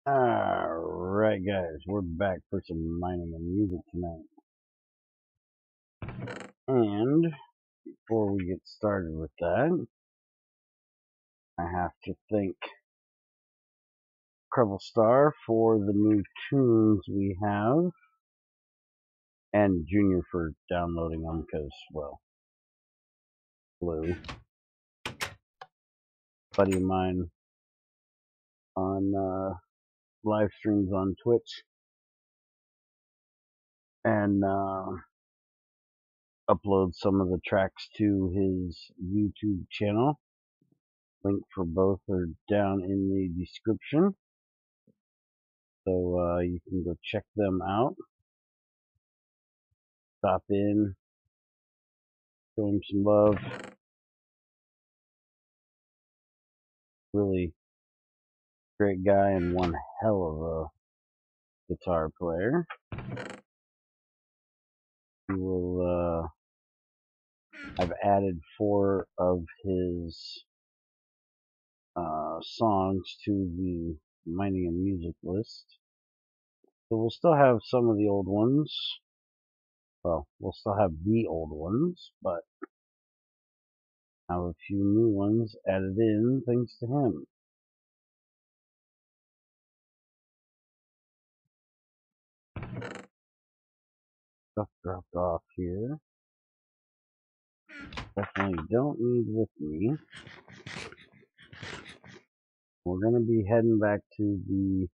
Alright guys, we're back for some mining and music tonight. And before we get started with that, I have to thank Creville Star for the new tunes we have, and Junior for downloading them because, well, Blue, buddy of mine on live streams on Twitch, and upload some of the tracks to his YouTube channel. Link for both are down in the description, so you can go check them out. Stop in, show him some love. Really great guy and one hell of a guitar player. He will, I've added 4 of his songs to the mining and music list. So we'll still have some of the old ones. Well, we'll still have the old ones, but have a few new ones added in thanks to him. Stuff dropped off here. Definitely don't need with me. We're going to be heading back to the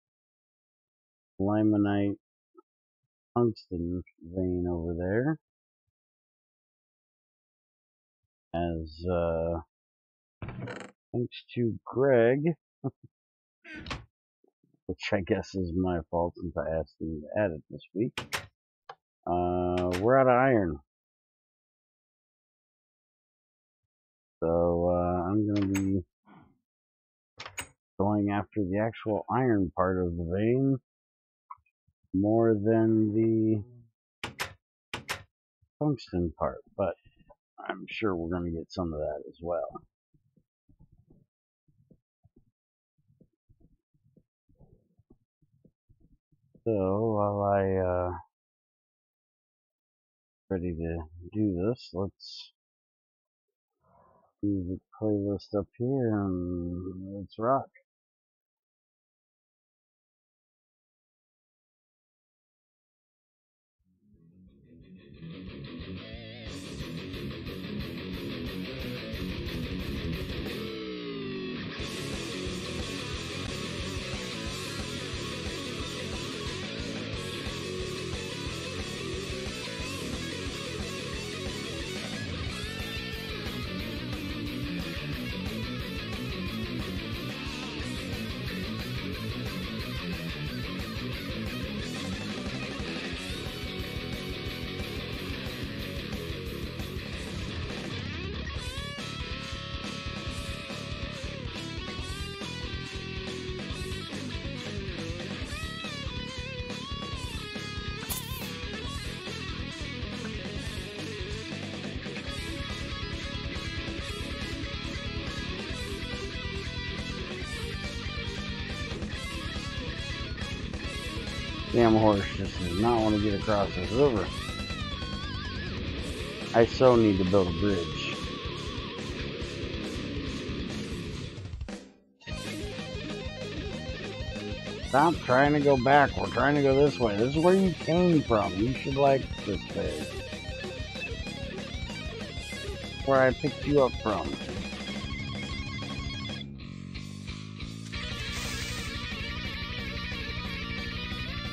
Limonite Tungsten vein over there. As, thanks to Greg, which I guess is my fault since I asked him to add it this week, we're out of iron. So, I'm going to be going after the actual iron part of the vein more than the tungsten part, but I'm sure we're going to get some of that as well. So while I ready to do this, let's do the playlist up here and let's rock. Damn horse just does not want to get across this river. I so need to build a bridge. Stop trying to go back. We're trying to go this way. This is where you came from. You should like this place. Where I picked you up from.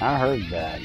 I heard that.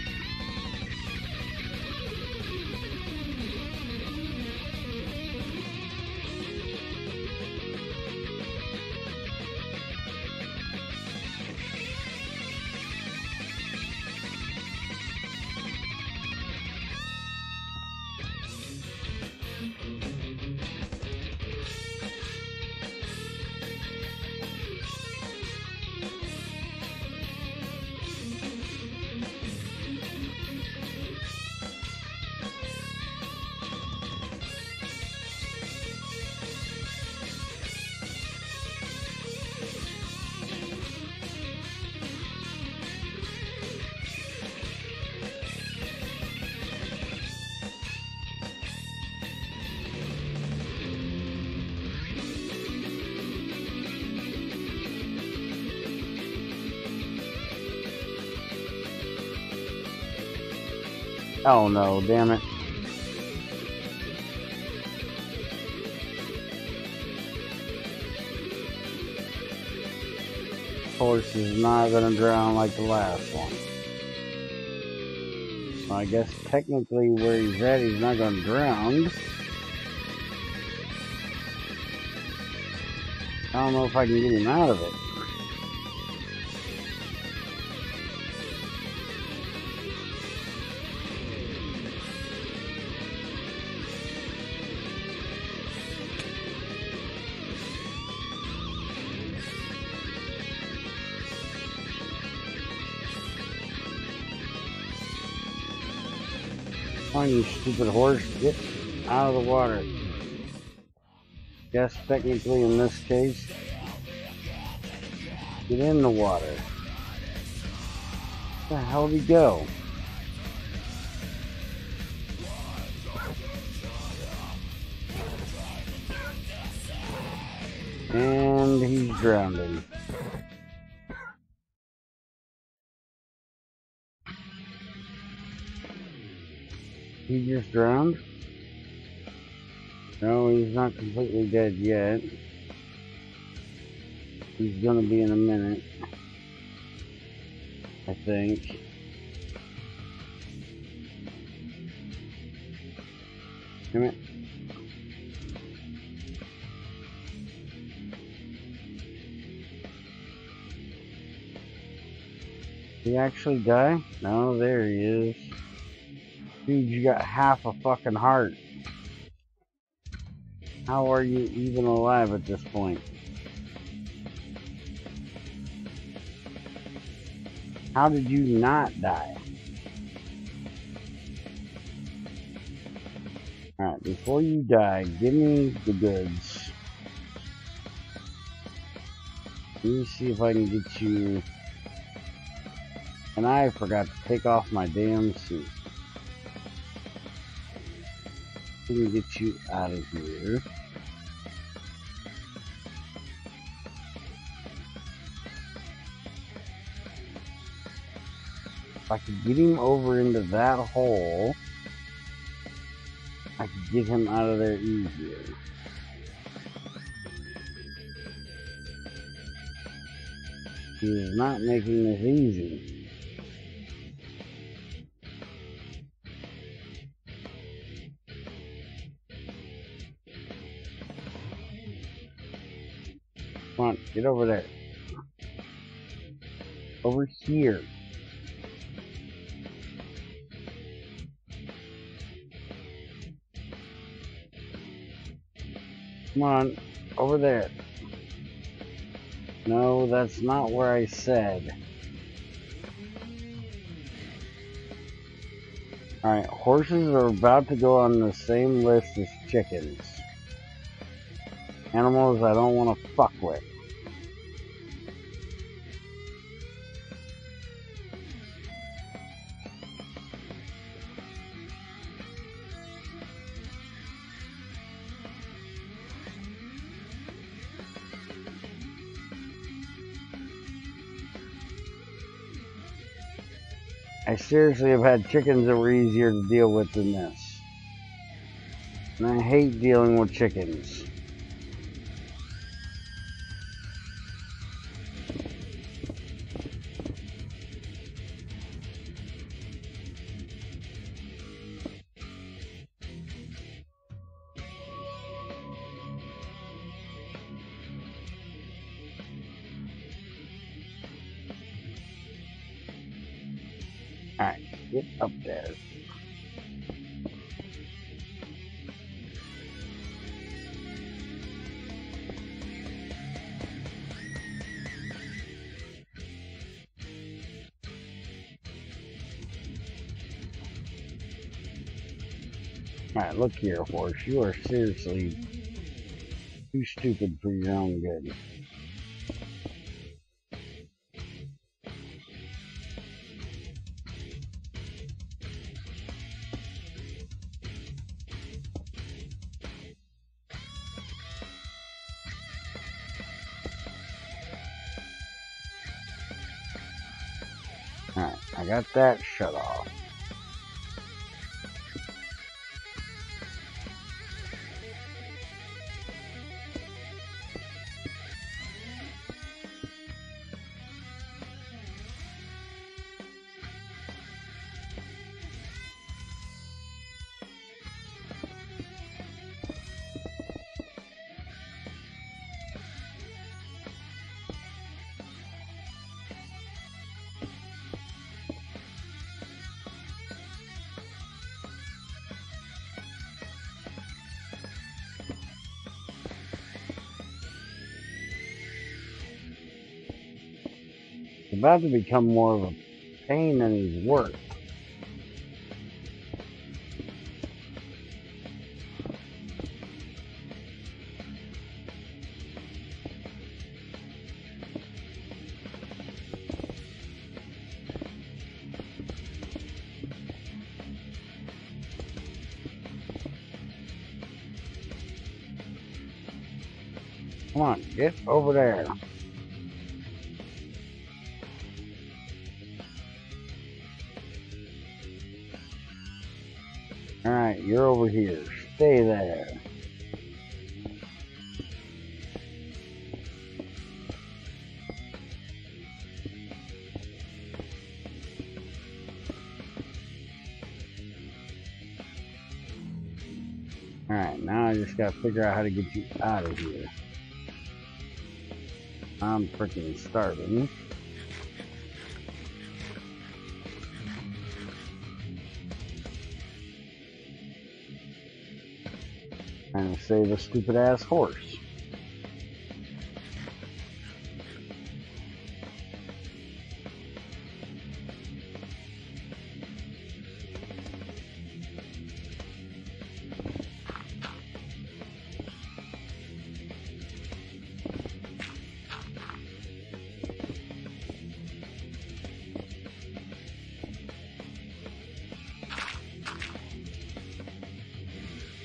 Oh no, damn it. Horse is not gonna drown like the last one. Well, I guess technically where he's at, he's not gonna drown. I don't know if I can get him out of it. Come on, you stupid horse, get out of the water. Yes, technically in this case, get in the water. Where the hell did he go? And he's drowning. He just drowned? No, he's not completely dead yet. He's gonna be in a minute, I think. Damn it. Did he actually die? No, there he is. Dude, you got half a fucking heart. How are you even alive at this point? How did you not die? Alright, before you die, give me the goods. Let me see if I can get you... And I forgot to take off my damn suit. Let me get you out of here. If I could get him over into that hole, I could get him out of there easier. He is not making this easy. Come on, get over there. Over here. Come on, over there. No, that's not where I said. Alright, horses are about to go on the same list as chickens. Animals I don't want to fuck with. I seriously have had chickens that were easier to deal with than this. And I hate dealing with chickens. Alright, get up there. Alright, look here, horse. You are seriously too stupid for your own good. Alright, I got that shut off. about to become more of a pain than he's worth. Come on, get over there. Alright, you're over here. Stay there. Alright, now I just gotta figure out how to get you out of here. I'm freaking starving. Trying to save a stupid ass horse.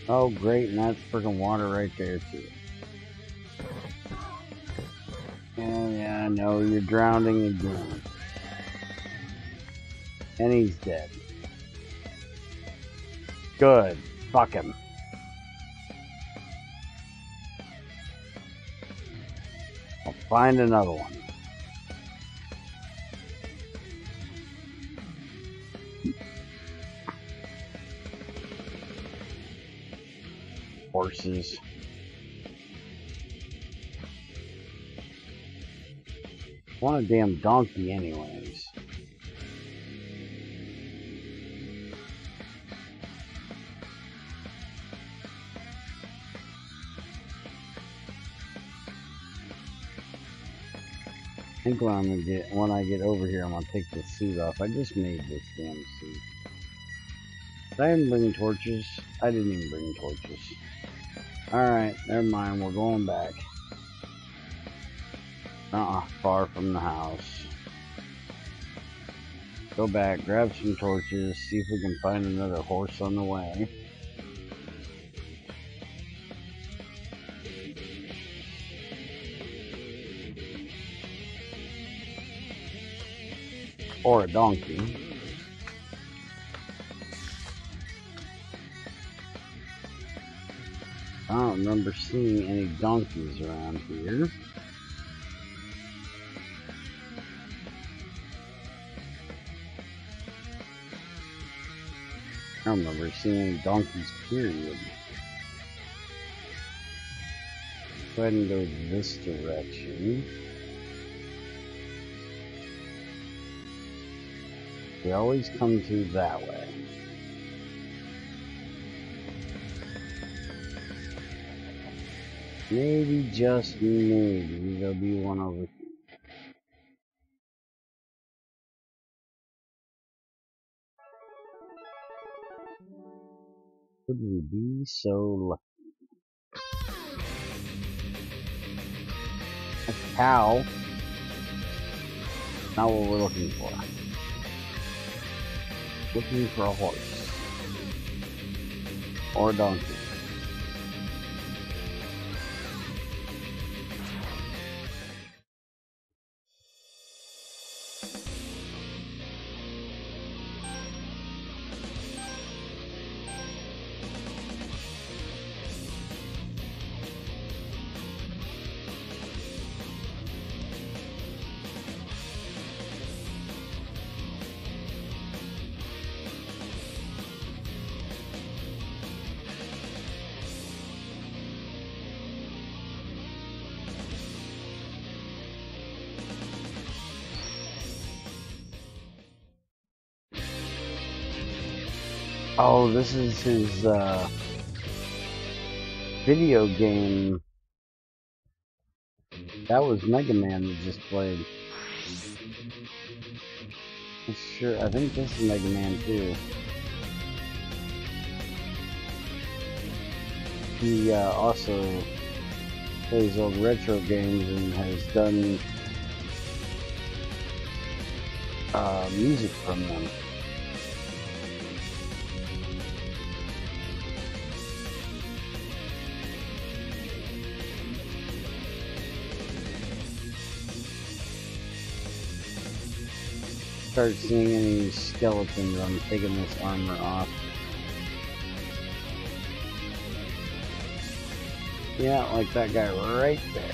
Oh great, and that's freaking water right there too. Yeah, I know, you're drowning again. And he's dead. Good. Fuck him. I'll find another one. Horses. I want a damn donkey anyways. I think when I get over here, I'm gonna take this suit off. I just made this damn suit. I didn't bring torches. I didn't even bring torches. Alright, never mind, we're going back. Far from the house. Go back, grab some torches, see if we can find another horse on the way. Or a donkey. I don't remember seeing any donkeys around here. I don't remember seeing any donkeys, period. Go ahead and go this direction. We always come to that way. Maybe, just maybe, there'll be one over here. Could we be so lucky? A cow. Not what we're looking for. Looking for a horse. Or a donkey. Oh, this is his video game. That was Mega Man that just played. Sure, I think this is Mega Man 2. He also plays old retro games and has done music from them. Start seeing any skeletons, I'm taking this armor off. Yeah, like that guy right there.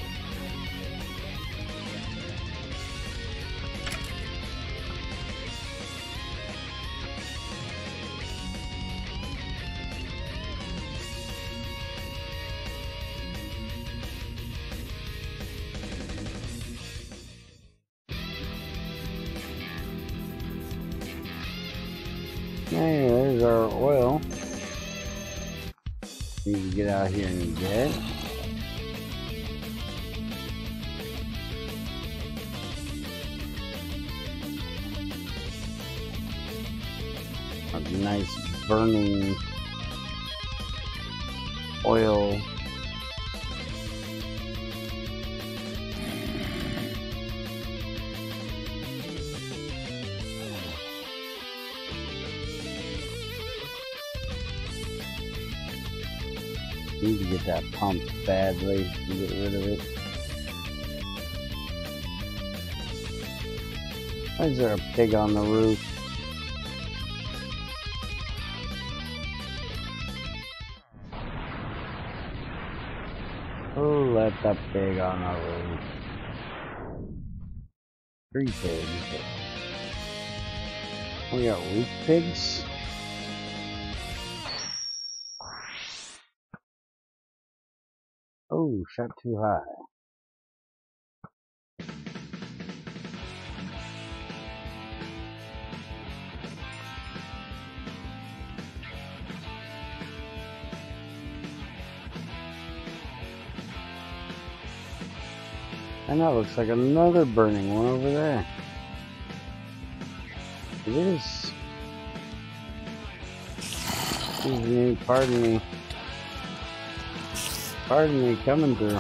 Hey, there's our oil. Need to get out here and get it. A nice burning oil. Need to get that pump badly to get rid of it. Why is there a pig on the roof? Oh, let the pig on the roof. 3 pigs. We got weak pigs? Oh, shot too high. And that looks like another burning one over there. It is. Excuse me, pardon me. Pardon me, coming through.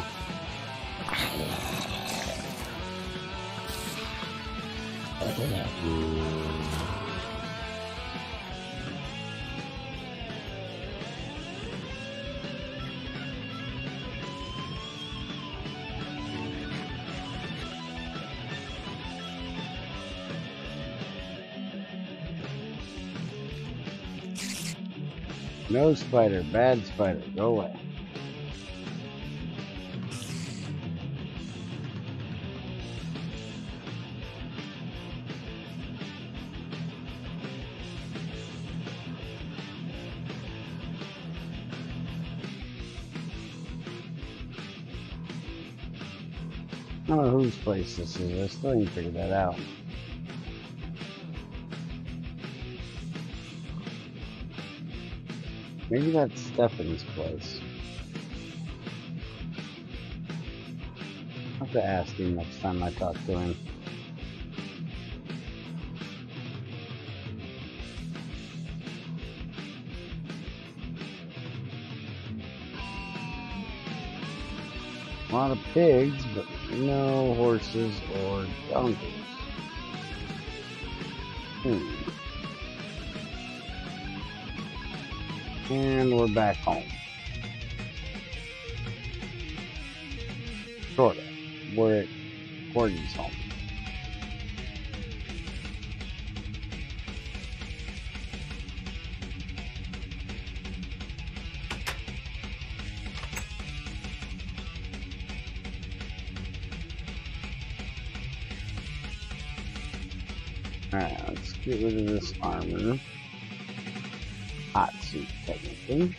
No spider, bad spider, go away. I don't know whose place this is. I still ain't figured that out. Maybe that's Stefan's place. I'll have to ask him next time I talk to him. A lot of pigs, but no horses or donkeys. And we're back home. Sorta. We're at Cordy's home. Alright, let's get rid of this armor. Hot suit, technically.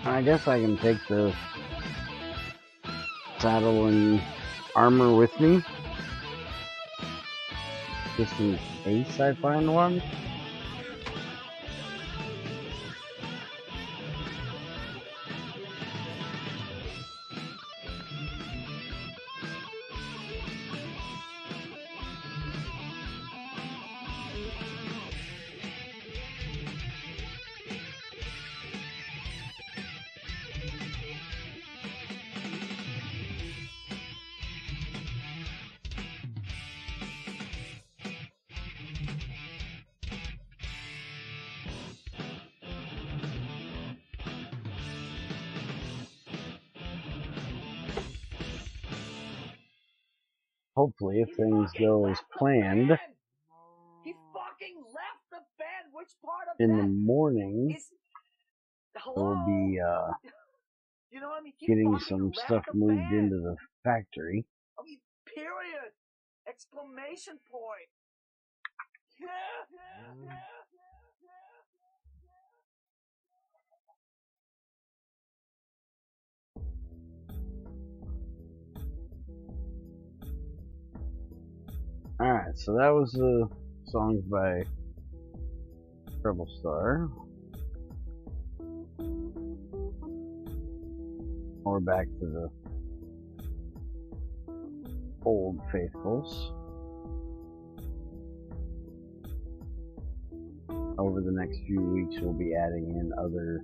I guess I can take the saddle and armor with me. Just in case I find one. Hopefully, if things go as planned, he fucking left the bed. Which part of in that the morning, is... we'll be You know what I mean? He getting fucking some left stuff the moved bed. into the factory. I mean, period. Exclamation point. Alright, so that was the songs by Rebel Star. We're back to the old faithfuls. Over the next few weeks, we'll be adding in other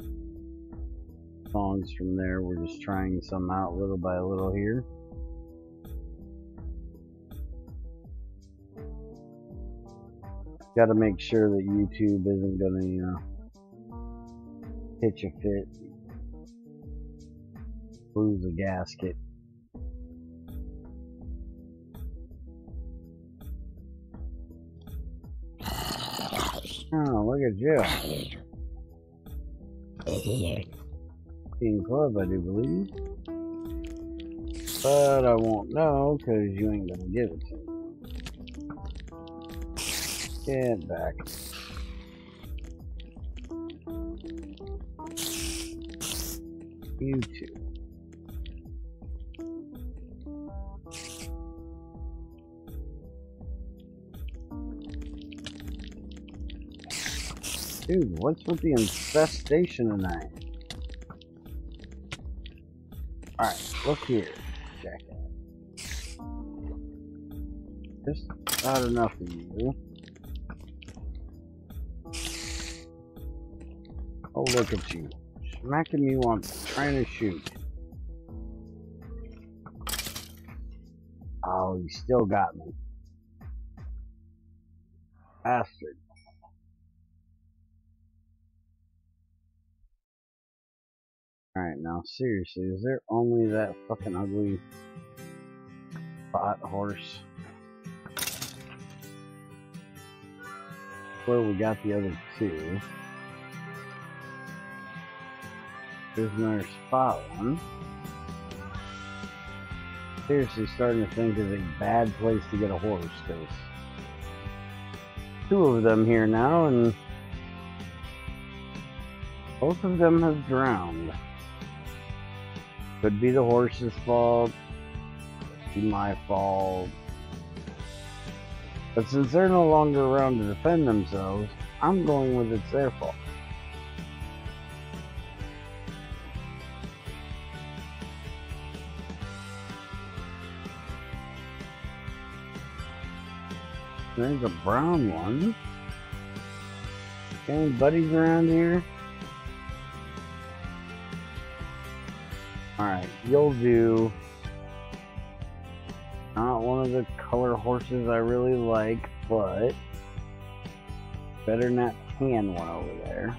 songs from there. We're just trying some out little by little here. Got to make sure that YouTube isn't gonna, pitch a fit, lose a gasket. Oh, look at you. Team Club, I do believe. But I won't know, because you ain't gonna give it to me. Get back. You too. Dude, what's with the infestation tonight? Alright, look here, jackass. Just not enough of you. Oh, look at you. Smacking me while I'm trying to shoot. Oh, he still got me. Bastard. Alright, now seriously, is there only that fucking ugly bot horse? Where we got the other two. There's another spot one. Seriously starting to think it's a bad place to get a horse, because two of them here now, and both of them have drowned. Could be the horse's fault, could be my fault. But since they're no longer around to defend themselves, I'm going with it's their fault. There's a brown one. Any buddies around here? Alright, you'll do. Not one of the color horses I really like, but better than that tan one over there.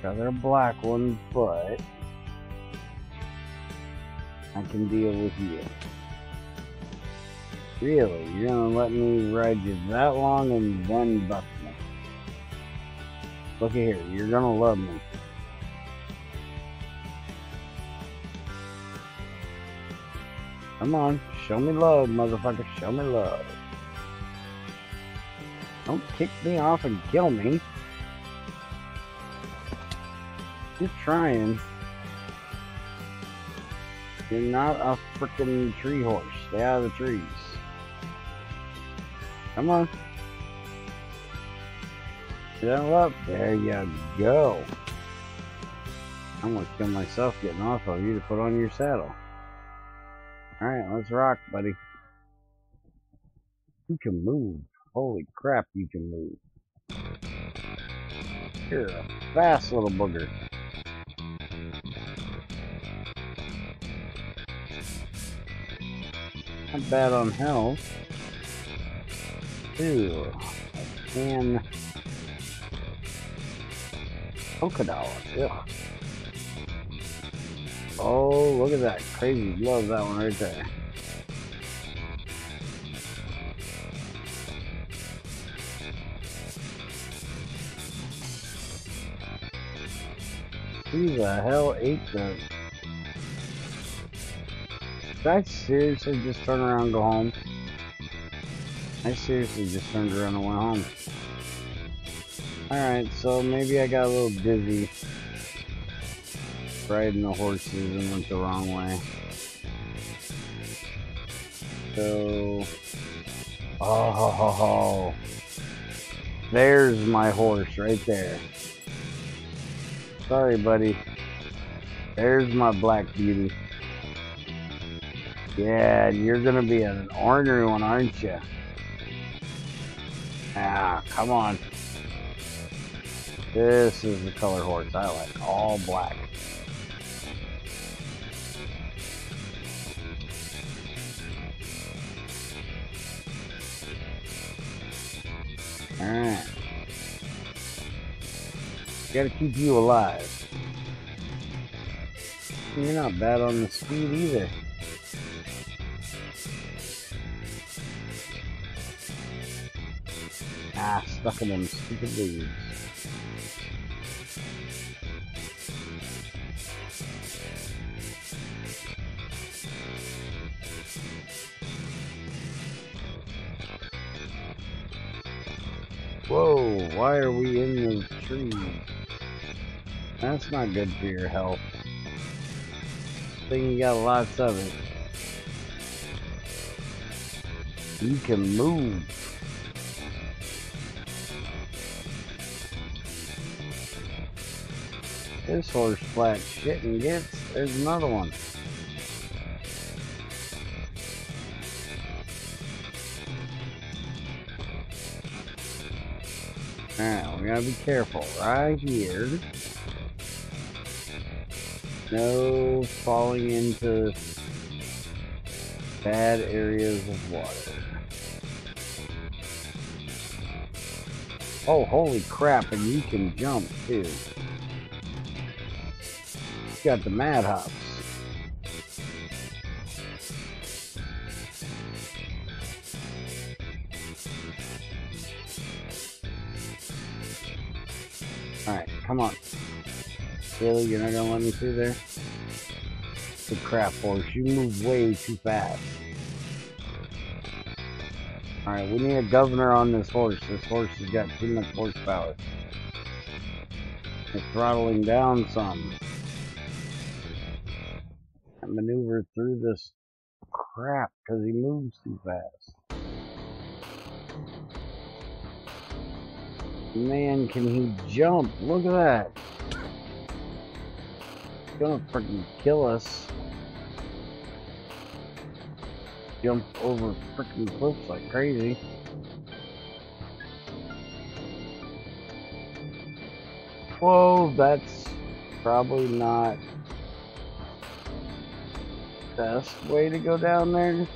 Rather a black one, but I can deal with you. Really? You're gonna let me ride you that long and then buck me? Look at here, you're gonna love me. Come on, show me love, motherfucker, show me love. Don't kick me off and kill me. You're trying. You're not a frickin' tree horse. Stay out of the trees. Come on. Settle up. There you go. I'm gonna kill myself getting off of you to put on your saddle. Alright, let's rock, buddy. You can move. Holy crap, you can move. You're a fast little booger. Not bad on health. Ew. And polka dot. Ugh. Oh, look at that. Crazy. Love that one right there. Who the hell ate the... Did I seriously just turn around and go home? I seriously just turned around and went home. Alright, so maybe I got a little dizzy riding the horses and went the wrong way. So... Oh, there's my horse right there. Sorry, buddy. There's my black beauty. Yeah, you're gonna be an ornery one, aren't you? Ah, come on. This is the color horse I like, all black. Alright. Gotta keep you alive. You're not bad on the speed either. Ah, stuck in them stupid leaves. Whoa, why are we in the trees? That's not good for your health. I think you got lots of it. You can move. This horse flat shit and gets. There's another one. Alright, we gotta be careful right here. No falling into bad areas of water. Oh, holy crap, and you can jump too. You got the mad hops. Alright, come on. Really? You're not gonna let me through there? Good crap, horse. You move way too fast. Alright, we need a governor on this horse. This horse has got too much horsepower. It's throttling down some. I maneuver through this crap because he moves too fast. Man, can he jump? Look at that. He's gonna freaking kill us. Jump over freaking cliffs like crazy. Whoa, that's probably not the best way to go down there.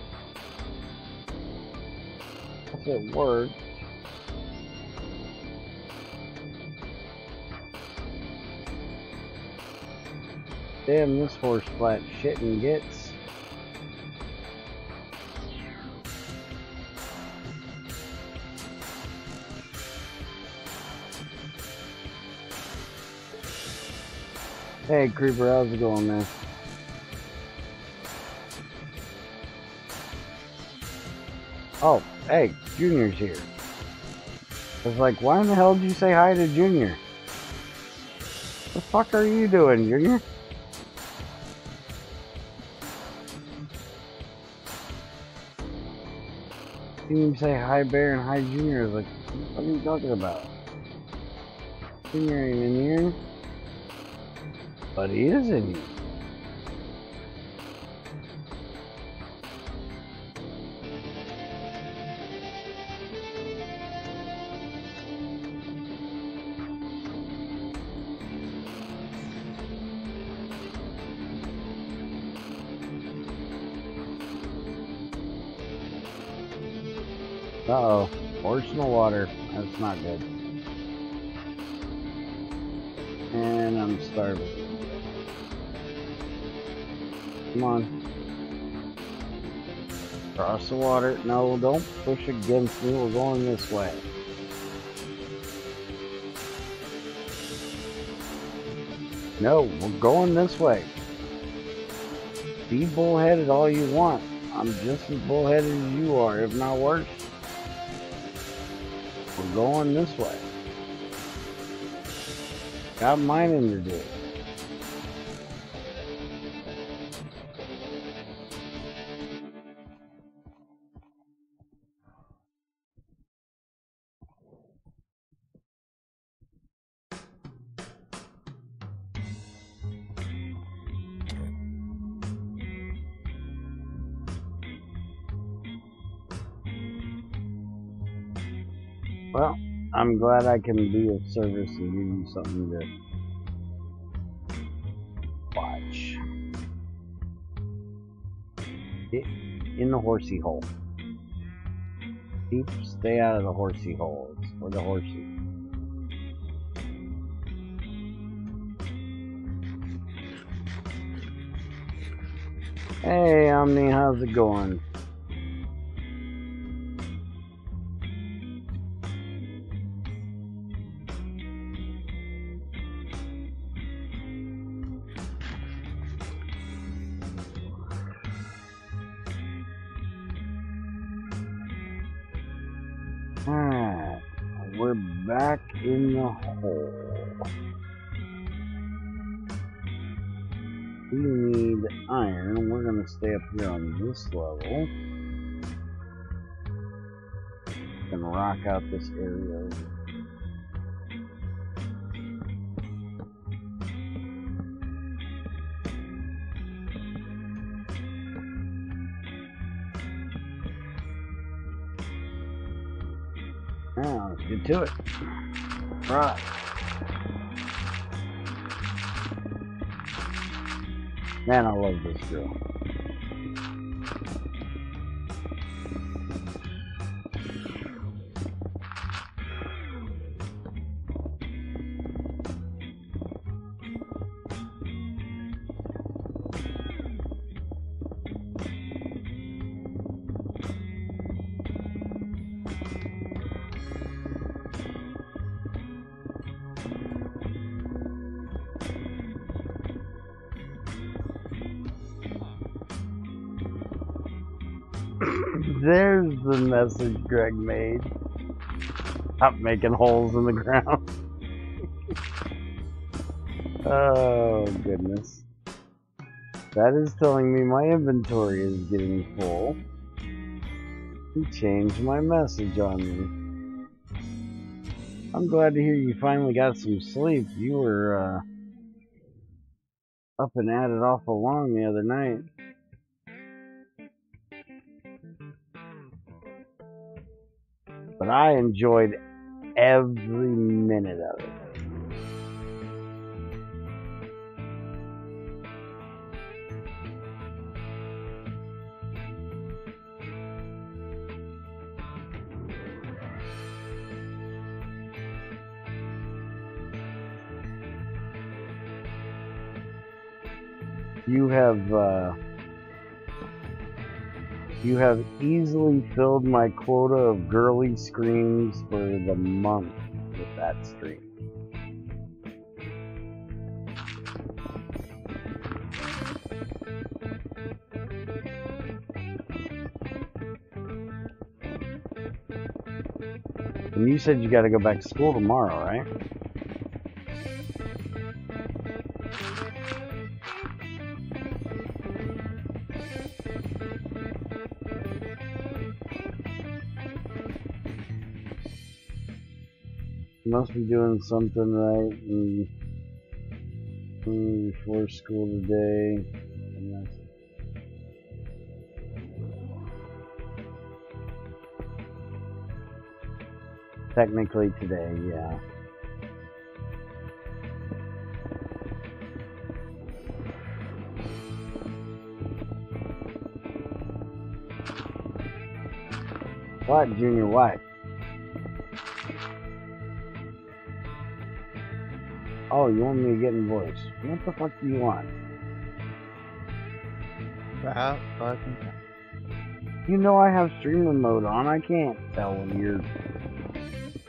If it worked. Damn, this horse flat shit and gets. Hey Creeper, how's it going, man? Oh, hey, Junior's here. I was like, why in the hell did you say hi to Junior? The fuck are you doing, Junior? seen him say hi Bear and hi Junior. I was like, what are you talking about? Junior ain't in here. But he is in here. Uh-oh. Horse in the water. That's not good. And I'm starving. Come on. Cross the water. No, don't push against me. We're going this way. No, we're going this way. Be bullheaded all you want. I'm just as bullheaded as you are, if not worse. We're going this way. Got mining to do. Well, I'm glad I can be of service and give you something to watch. Get in the horsey hole. Stay out of the horsey hole. It's for the horses. Hey, Omni, how's it going? Alright, we're back in the hole. We need iron. We're going to stay up here on this level. And rock out this area. Now, let's get to it. Right. Man, I love this girl. There's the message Greg made. Stop making holes in the ground. Oh, goodness. That is telling me my inventory is getting full. He changed my message on me. I'm glad to hear you finally got some sleep. You were up and at it awful long the other night. But I enjoyed every minute of it. You have easily filled my quota of girly screams for the month with that stream. And you said you got to go back to school tomorrow, right? Must be doing something right before school today. Technically today, yeah. What, Junior, what? Oh, you want me to get in voice? What the fuck do you want? About fucking. You know I have streamer mode on. I can't tell when you're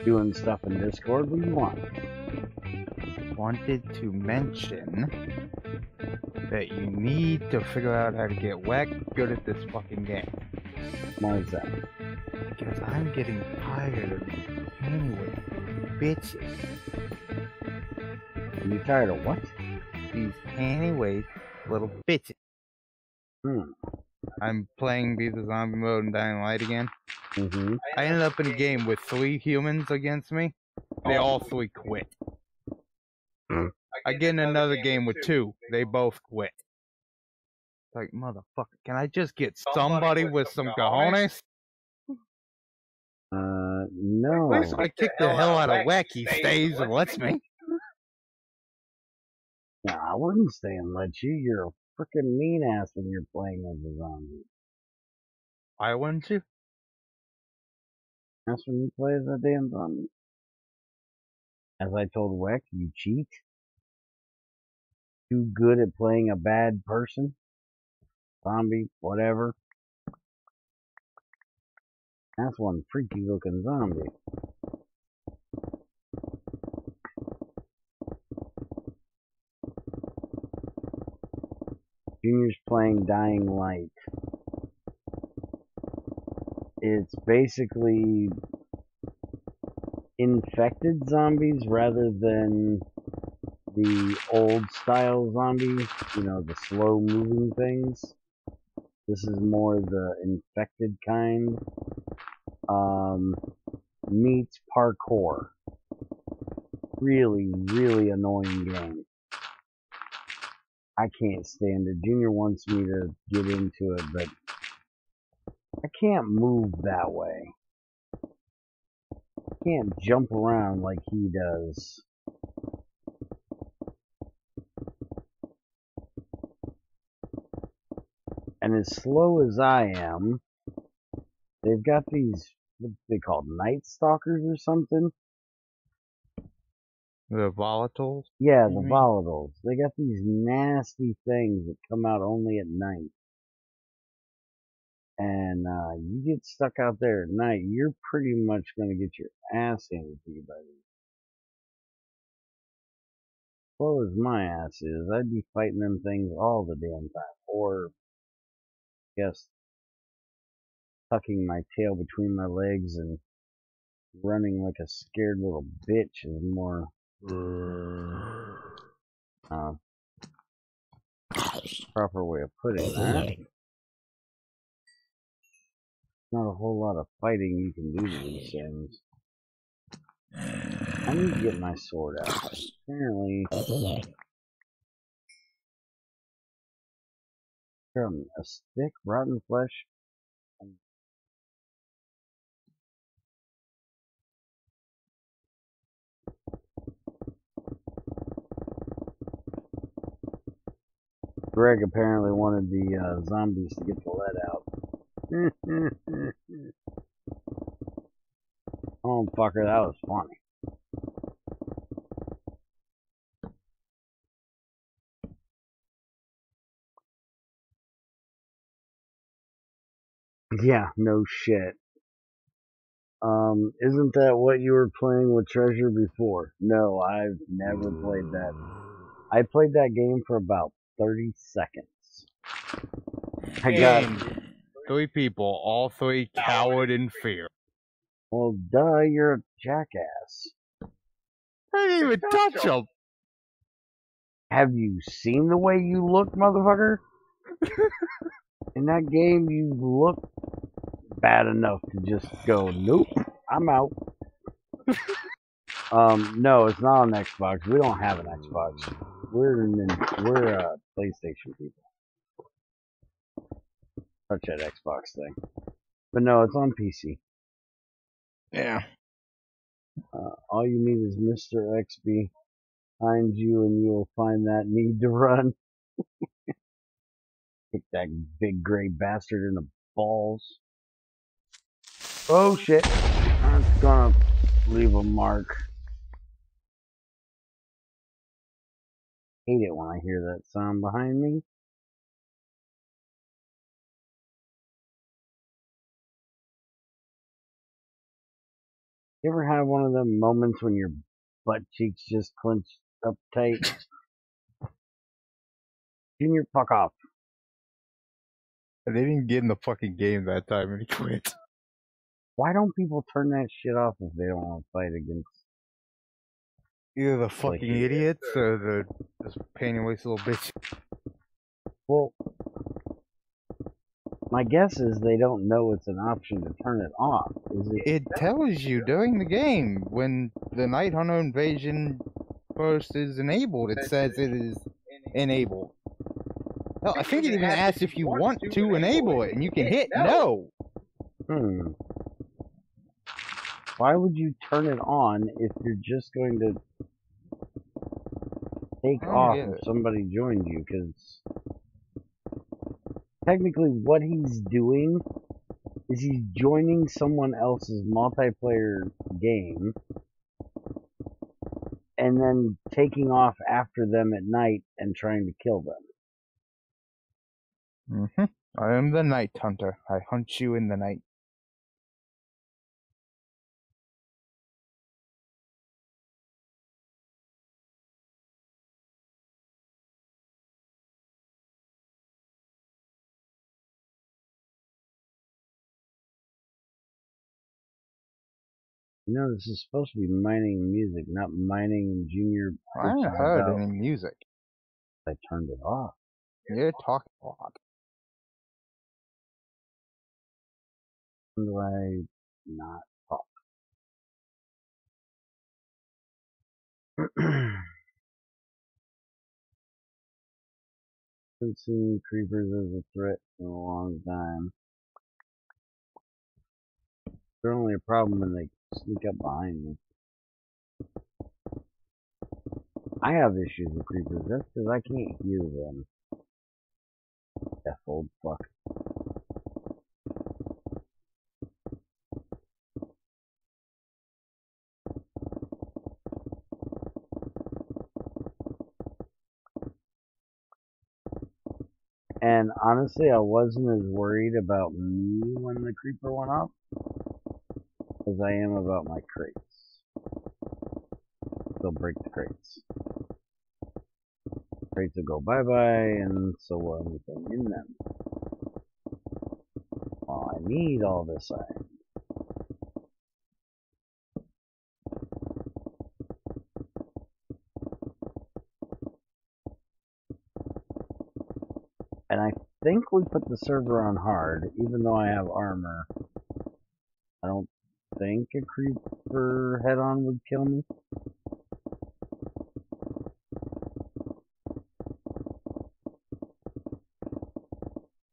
doing stuff in Discord. What do you want? Wanted to mention that you need to figure out how to get good at this fucking game. Why is that? Because I'm getting tired of these anyway bitches. You tired of what? These anyways little bitches. I'm playing Visa Zombie mode and Dying Light again. I ended up in a game with 3 humans against me. They all 3 quit. I get in another game with 2. They both quit. Like, motherfucker, can I just get somebody with some cojones? No. At least I kick the hell out of Wack, he stays and lets me. No, I wouldn't stay and let you. You're a frickin' mean ass when you're playing as a zombie. Why wouldn't you? That's when you play as a damn zombie. As I told Weck, you cheat. Too good at playing a bad person. Zombie, whatever. That's one freaky looking zombie. Junior's playing Dying Light. It's basically infected zombies rather than the old style zombies, you know, the slow moving things. This is more the infected kind. Meets parkour. Really, really annoying game. I can't stand it. Junior wants me to get into it, but I can't move that way. I can't jump around like he does. And as slow as I am, they've got these, what they call Night Stalkers or something. The volatiles? Yeah, the volatiles. They got these nasty things that come out only at night. And you get stuck out there at night, you're pretty much going to get your ass handed to you by these. Slow as my ass is, I'd be fighting them things all the damn time. Or, just tucking my tail between my legs and running like a scared little bitch is more proper way of putting that. Not a whole lot of fighting you can do to these things. I need to get my sword out. Apparently, a stick, rotten flesh. Greg apparently wanted the zombies to get the lead out. Oh, fucker, that was funny. Yeah, no shit. Isn't that what you were playing with Treasure before? No, I've never played that. I played that game for about 30 seconds. I got 3 people, all 3 cowered in fear. Well, duh, you're a jackass. I didn't even touch him. Have you seen the way you look, motherfucker? In that game, you look bad enough to just go, nope, I'm out. No, it's not on Xbox. We don't have an Xbox. We're PlayStation people. Touch that Xbox thing. But no, it's on PC. Yeah. All you need is Mr. XB behind you, and you will find that need to run. Kick that big gray bastard in the balls. Oh shit! That's gonna leave a mark. Hate it when I hear that sound behind me. You ever have one of them moments when your butt cheeks just clench up tight? Junior, fuck off. They didn't get in the fucking game that time and he quit. Why don't people turn that shit off if they don't want to fight against? Either the fucking idiots or the just pain in waste little bitch. Well, my guess is they don't know it's an option to turn it off. It tells you during the game when the Night Hunter invasion post is enabled. It says it is enabled. Hell, I think it even asks if you want to enable it, and you can hit no. Why would you turn it on if you're just going to take off if somebody joins you? Because technically what he's doing is he's joining someone else's multiplayer game and then taking off after them at night and trying to kill them. I am the Night Hunter. I hunt you in the night. You know, this is supposed to be mining music, not mining and Junior. I haven't heard any music. I turned it off. You're talking a lot. When do I not talk? Haven't seen creepers as a threat in a long time. They're only a problem when they sneak up behind me. I have issues with creepers. That's because I can't hear them. Deaf old fuck. And honestly, I wasn't as worried about me when the creeper went up as I am about my crates. They'll break the crates. Crates will go bye-bye, and so will anything in them. Well, I need all this iron. And I think we put the server on hard, even though I have armor. I don't think a creeper head-on would kill me.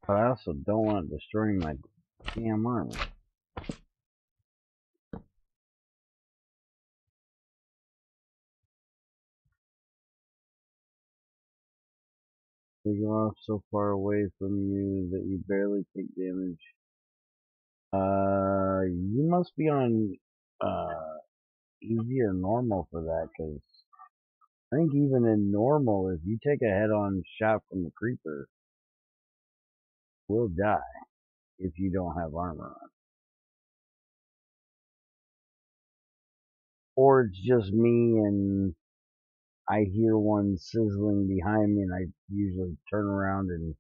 But I also don't want it destroying my damn armor. They go off so far away from you that you barely take damage. You must be on easy or normal for that, because I think even in normal, if you take a head-on shot from the creeper, you'll die if you don't have armor on. Or it's just me and I hear one sizzling behind me and I usually turn around and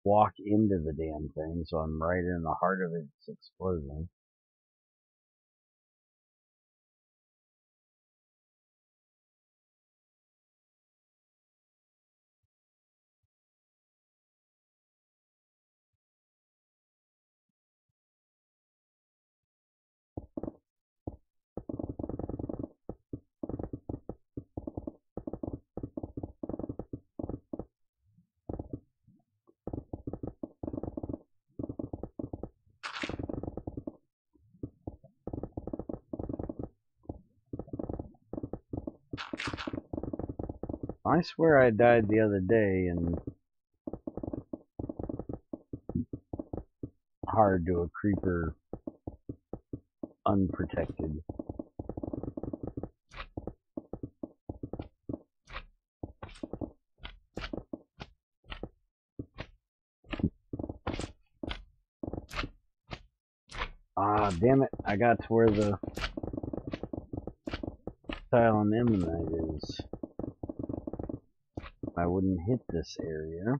walk into the damn thing, so I'm right in the heart of its explosion. I swear I died the other day and hard to a creeper unprotected. Ah, damn it. I got to where the tile on Limonite is. I wouldn't hit this area.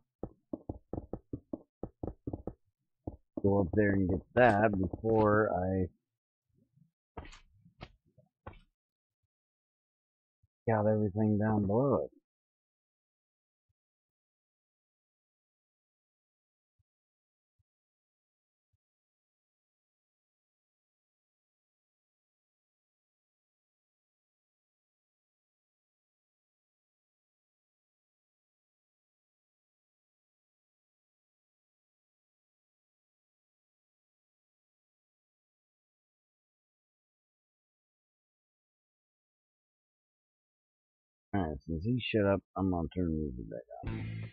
Go up there and get that before I got everything down below it. Alright, since he shut up, I'm gonna turn the music back on.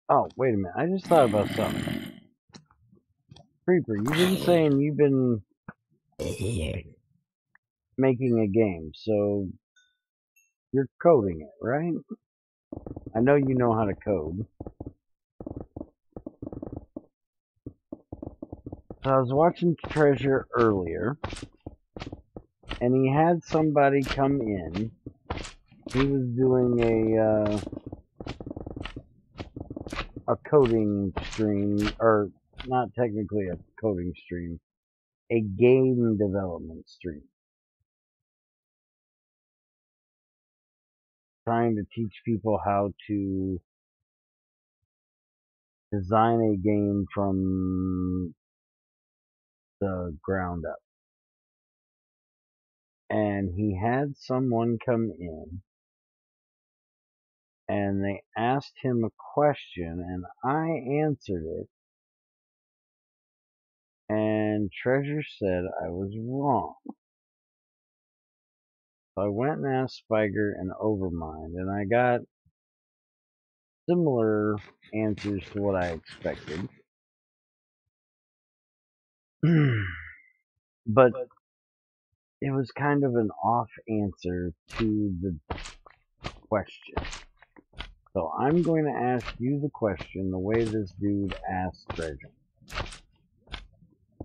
Oh, wait a minute. I just thought about something. Creeper, you've been saying you've been making a game, so you're coding it, right? I know you know how to code. So I was watching Treasure earlier, and he had somebody come in. He was doing a coding stream, or not technically a coding stream, a game development stream. Trying to teach people how to design a game from the ground up. And he had someone come in and they asked him a question and I answered it, and Treasure said I was wrong. So I went and asked Spiker and Overmind, and I got similar answers to what I expected. But it was kind of an off answer to the question. So I'm going to ask you the question the way this dude asked Treasure.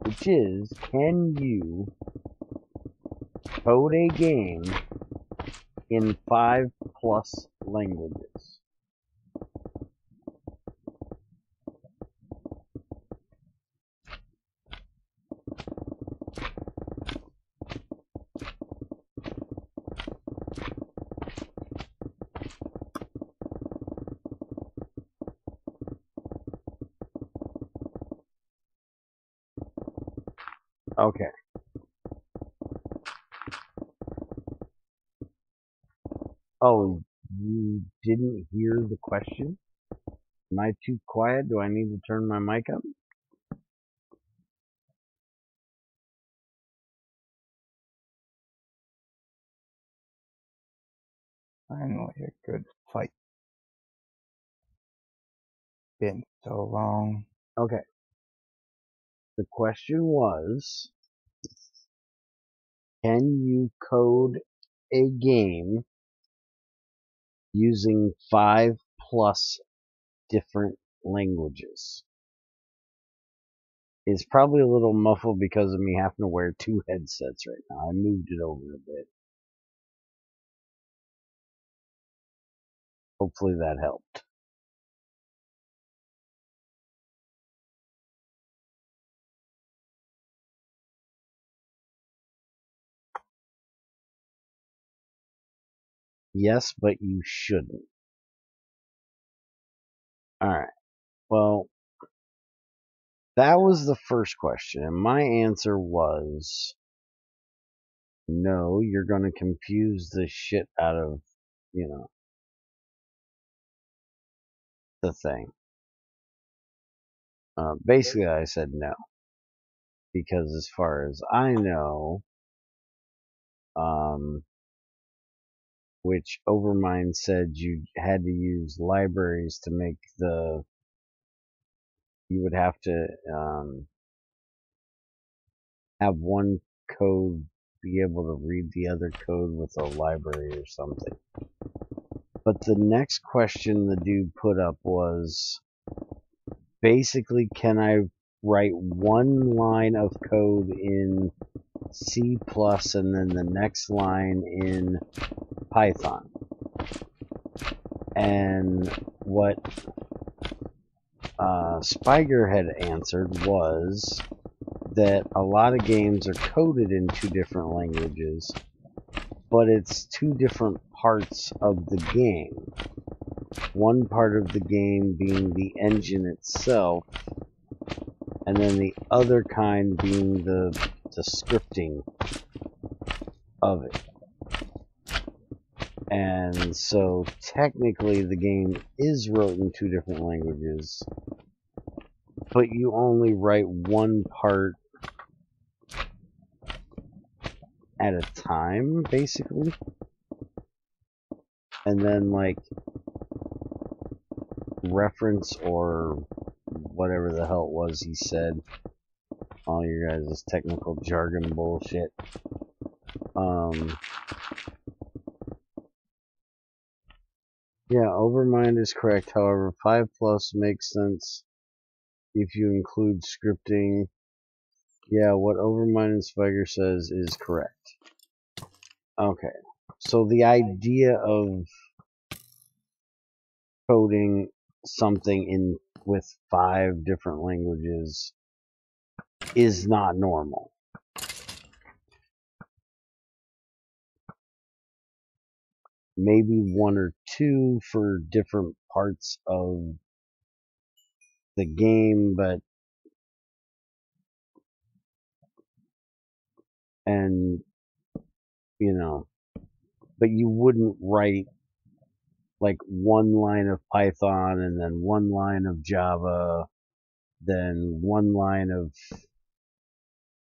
Which is, can you code a game in 5+ languages? Okay. Oh, you didn't hear the question? Am I too quiet? Do I need to turn my mic up? Finally, a good fight. Been so long. Okay. The question was, Can you code a game using 5+ different languages? It's probably a little muffled because of me having to wear 2 headsets right now. I moved it over a bit. Hopefully that helped. Yes, but you shouldn't. Alright, well, that was the first question, and my answer was no, you're going to confuse the shit out of, the thing. Basically, I said no, because as far as I know, which Overmind said you had to use libraries to make you would have to have one code be able to read the other code with a library or something. But the next question the dude put up was basically, can I write one line of code in C++ and then the next line in Python? And what Spiger had answered was that a lot of games are coded in 2 different languages, but it's 2 different parts of the game. One part of the game being the engine itself, and then the other kind being the scripting of it. And so technically the game is wrote in 2 different languages, but you only write one part at a time, basically. And then, like, reference or whatever the hell it was he said. All your guys' technical jargon bullshit. Yeah, Overmind is correct. However, 5+ makes sense if you include scripting. Yeah, what Overmind and Spiger says is correct. Okay, so the idea of coding something with 5 different languages is not normal. Maybe 1 or 2 for different parts of the game, but but you wouldn't write like 1 line of Python and then 1 line of Java, then 1 line of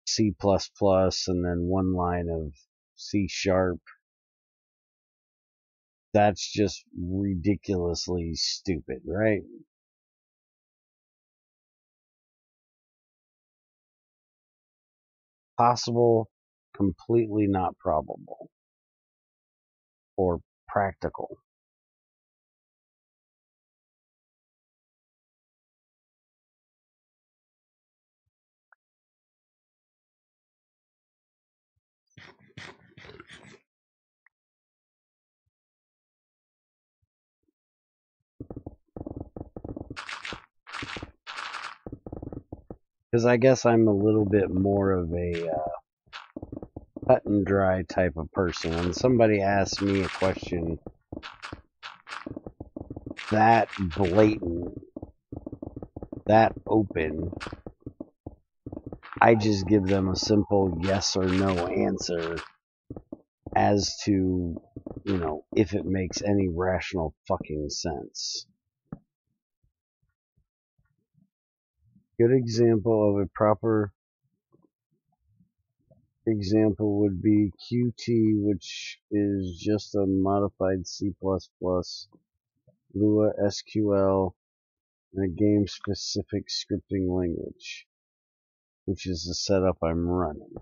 C++ and then 1 line of C#. That's just ridiculously stupid, right? Possible, completely not probable. Or practical. Because I guess I'm a little bit more of a cut and dry type of person. When somebody asks me a question that blatant, that open, I just give them a simple yes or no answer as to, if it makes any rational fucking sense. Good example of a proper example would be Qt, which is just a modified C++, Lua SQL, and a game-specific scripting language, which is the setup I'm running.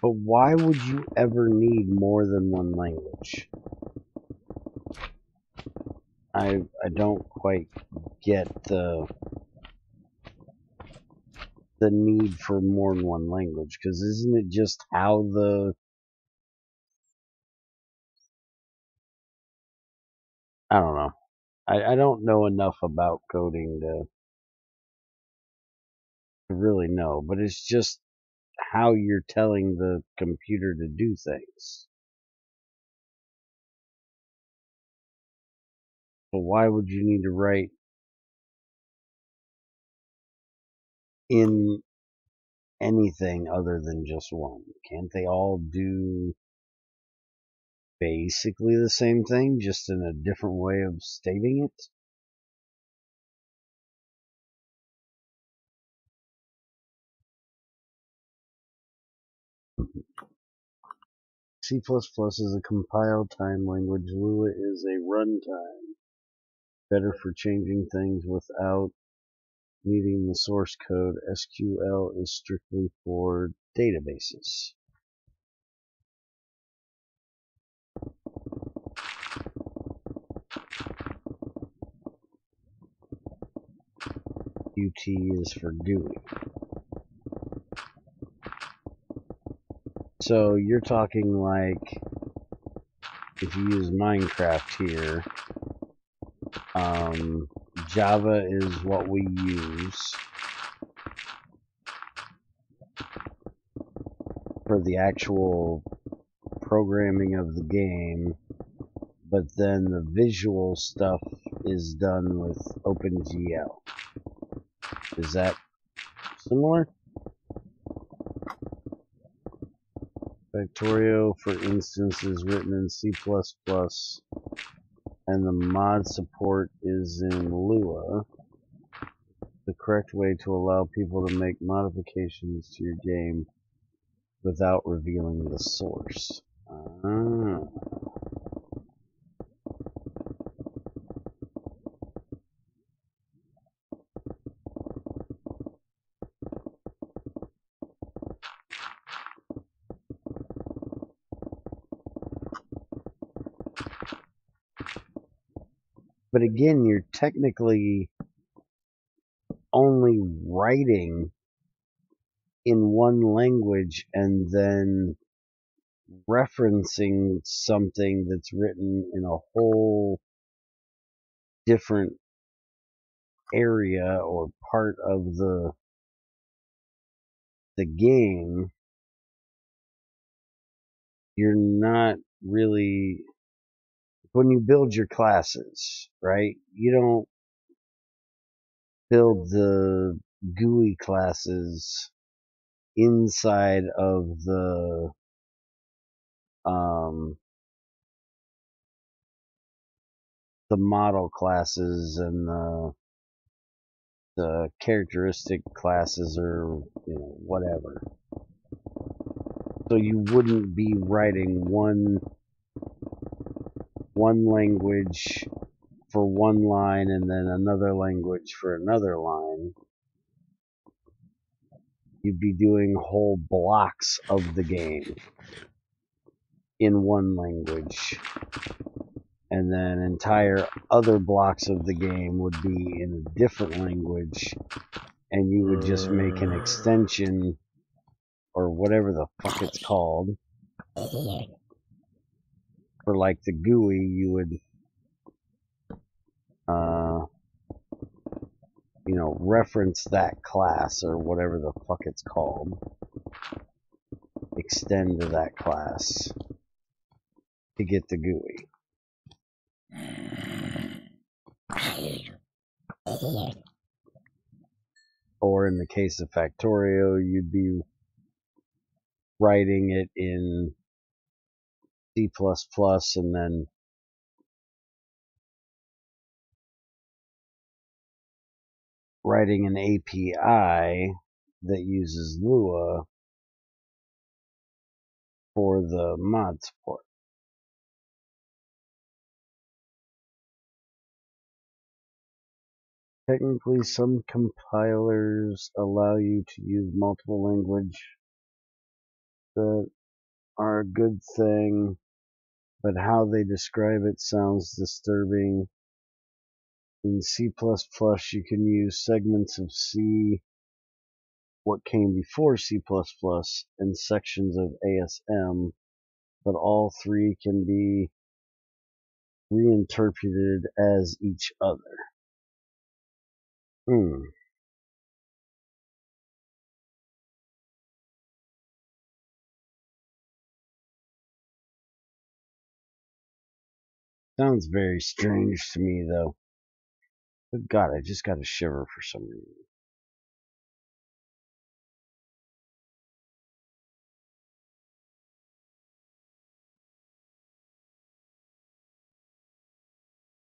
But why would you ever need more than one language? I don't quite get the need for more than one language, because isn't it just how the... I don't know. I don't know enough about coding to really know, but it's just how you're telling the computer to do things. But why would you need to write in anything other than just one? Can't they all do basically the same thing, just in a different way of stating it? C++ is a compile time language. Lua is a runtime. Better for changing things without needing the source code. SQL is strictly for databases. Qt is for GUI. So you're talking like, if you use Minecraft here, Java is what we use for the actual programming of the game, but then the visual stuff is done with OpenGL. Is that similar? Factorio, for instance, is written in C++, and the mod support is in Lua. The correct way to allow people to make modifications to your game without revealing the source. But again, you're technically only writing in one language and then referencing something that's written in a whole different area or part of the game. You're not really... When you build your classes, right, you don't build the GUI classes inside of the model classes and the characteristic classes, or whatever. So you wouldn't be writing one language for one line and then another language for another line. You'd be doing whole blocks of the game in one language, and then entire other blocks of the game would be in a different language, and you would just make an extension or whatever the fuck it's called. For like the GUI, you would reference that class or whatever the fuck it's called, extend to that class to get the GUI. Or in the case of Factorio, you'd be writing it in C++ and then writing an API that uses Lua for the mod support. Technically, some compilers allow you to use multiple language that are a good thing, but how they describe it sounds disturbing. In C++, you can use segments of C, what came before C++, and sections of ASM, but all three can be reinterpreted as each other. Sounds very strange to me, though. Good God, I just got a shiver for some reason.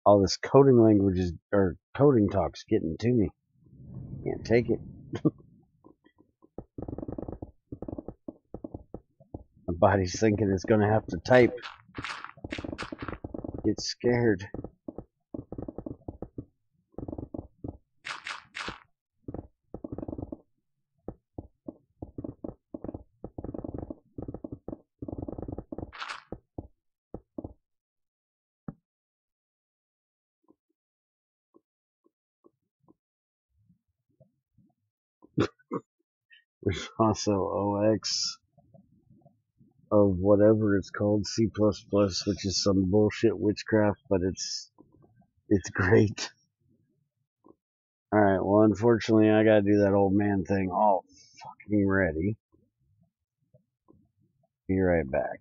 All this coding languages, or coding talk's getting to me. Can't take it. My body's thinking it's gonna have to type. Get scared. There's also OX of whatever it's called, C++, which is some bullshit witchcraft, but it's great. Alright, well, unfortunately, I gotta do that old man thing all fucking ready. Be right back.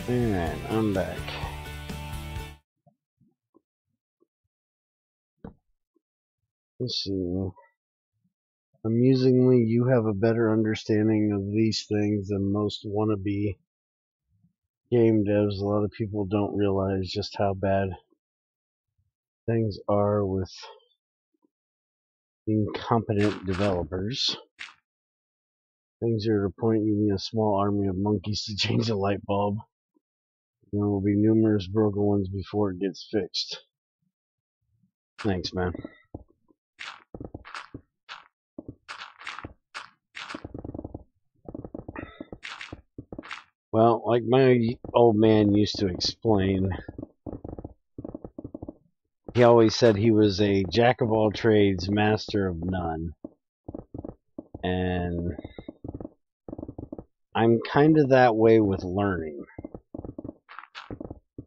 Alright, I'm back. Let's see. Amusingly, you have a better understanding of these things than most wannabe game devs. A lot of people don't realize just how bad things are with incompetent developers. Things are to the point you need a small army of monkeys to change a light bulb. There will be numerous broken ones before it gets fixed. Thanks, man. Well, like my old man used to explain, he always said he was a jack of all trades, master of none. And I'm kind of that way with learning.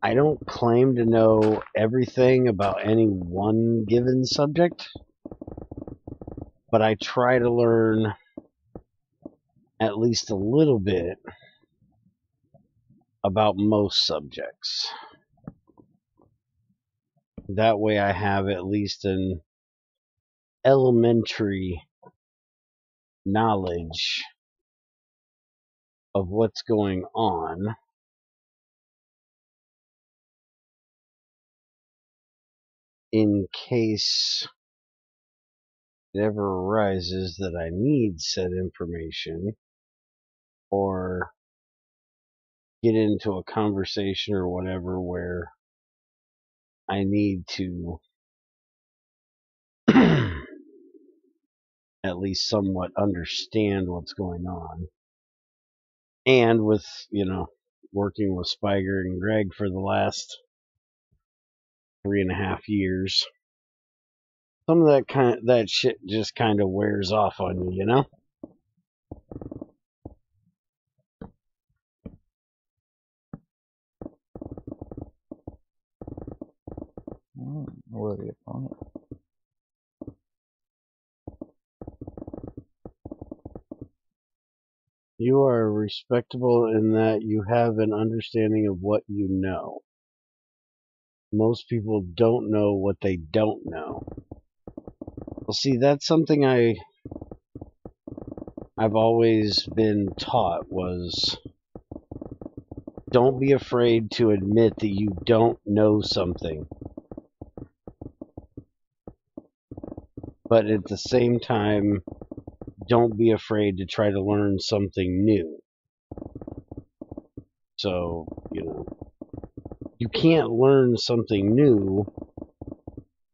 I don't claim to know everything about any one given subject, but I try to learn at least a little bit about most subjects. That way I have at least an elementary knowledge of what's going on, in case it ever arises that I need said information or get into a conversation or whatever where I need to at least somewhat understand what's going on. And with, working with Spiger and Greg for the last 3.5 years, some of that shit just kind of wears off on you, you know? Worthy opponent. You are respectable in that you have an understanding of what you know. Most people don't know what they don't know. Well, see, that's something I've always been taught was don't be afraid to admit that you don't know something. But at the same time, don't be afraid to try to learn something new. So, you can't learn something new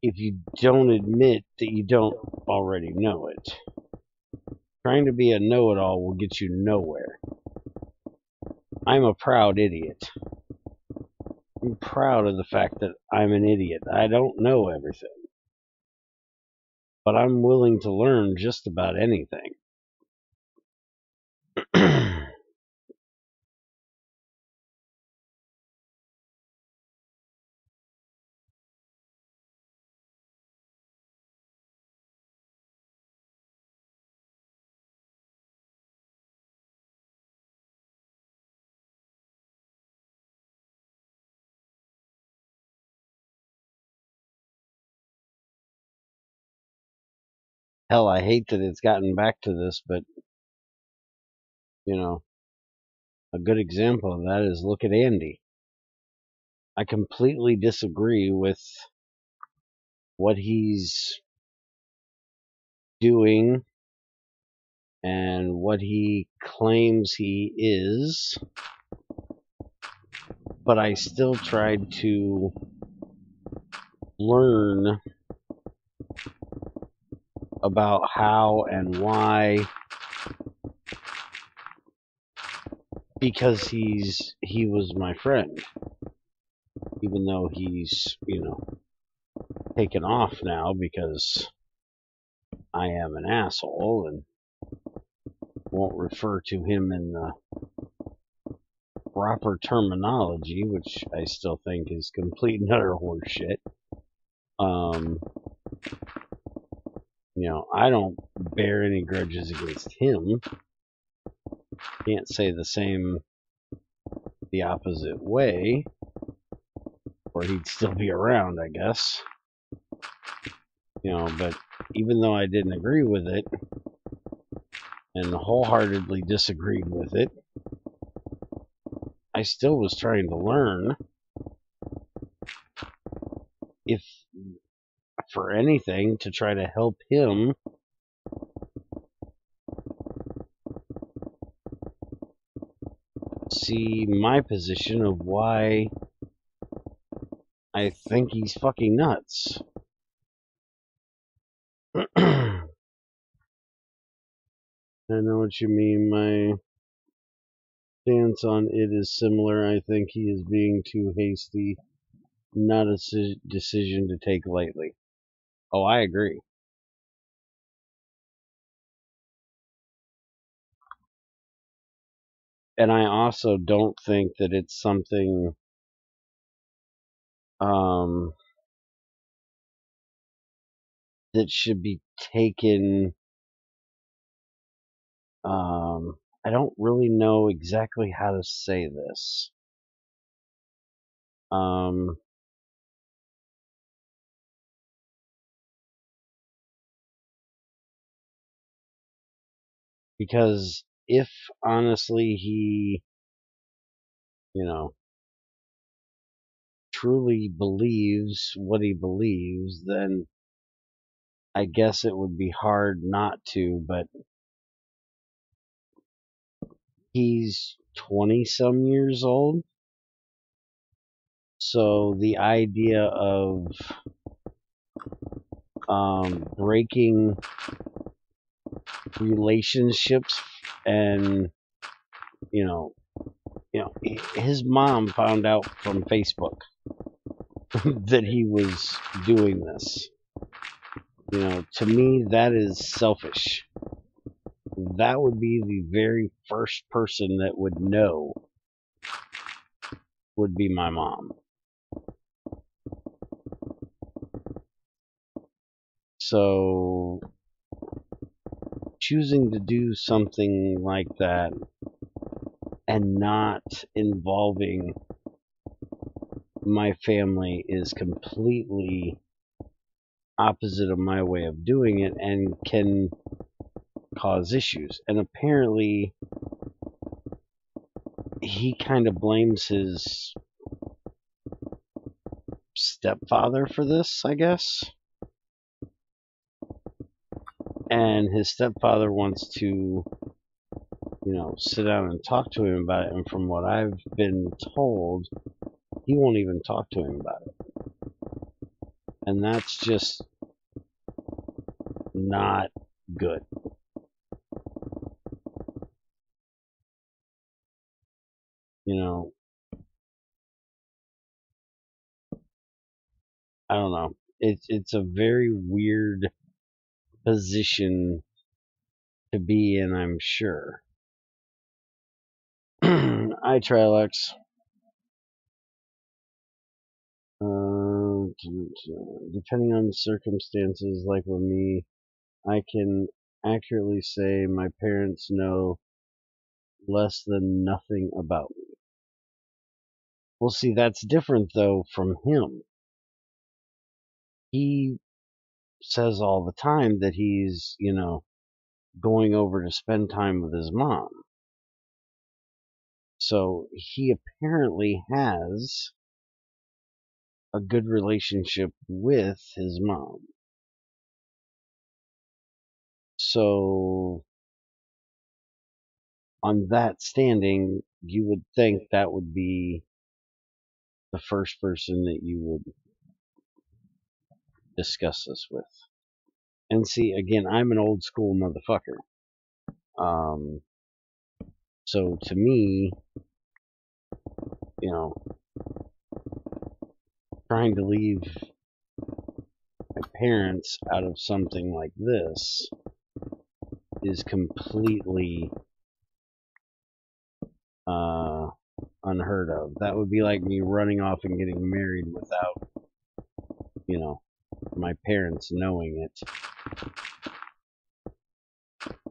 if you don't admit that you don't already know it. Trying to be a know-it-all will get you nowhere. I'm a proud idiot. I'm proud of the fact that I'm an idiot. I don't know everything. But I'm willing to learn just about anything. Hell, I hate that it's gotten back to this, but, a good example of that is look at Andy. I completely disagree with what he's doing and what he claims he is, but I still tried to learn about how and why, because he was my friend, even though he's, taken off now because I am an asshole and won't refer to him in the proper terminology, which I still think is complete and utter horseshit. I don't bear any grudges against him. Can't say the same the opposite way, or he'd still be around, I guess. You know, but even though I didn't agree with it, and wholeheartedly disagreed with it, I still was trying to learn, if for anything, to try to help him see my position of why I think he's fucking nuts. I know what you mean. My stance on it is similar. I think he is being too hasty, not a decision to take lightly. Oh, I agree. And I also don't think that it's something that should be taken. I don't really know exactly how to say this. Because if honestly he, you know, truly believes what he believes, then I guess it would be hard not to, but he's 20 some years old. So the idea of breaking relationships, and you know, his mom found out from Facebook that he was doing this. You know, to me, that is selfish. That would be the very first person that would know, would be my mom. So choosing to do something like that and not involving my family is completely opposite of my way of doing it, and can cause issues. And apparently he kind of blames his stepfather for this, I guess. And his stepfather wants to, you know, sit down and talk to him about it. And from what I've been told, he won't even talk to him about it. And that's just not good. You know, I don't know. It's a very weird position to be in, I'm sure. I Trilux. Depending on the circumstances, like with me, I can accurately say my parents know less than nothing about me. Well, see, that's different though from him. He says all the time that he's, you know, going over to spend time with his mom. So he apparently has a good relationship with his mom. So on that standing, you would think that would be the first person that you would discuss this with. And see, again, I'm an old school motherfucker. So to me, you know, trying to leave my parents out of something like this is completely unheard of. That would be like me running off and getting married without, you know, my parents knowing it.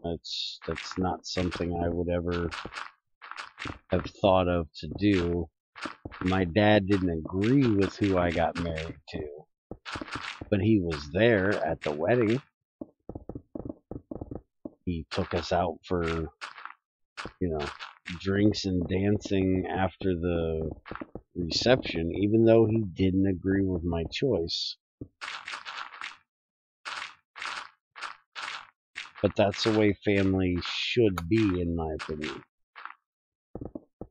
That's not something I would ever have thought of to do. My dad didn't agree with who I got married to, but he was there at the wedding. He took us out for, drinks and dancing after the reception, even though he didn't agree with my choice. But that's the way family should be, in my opinion.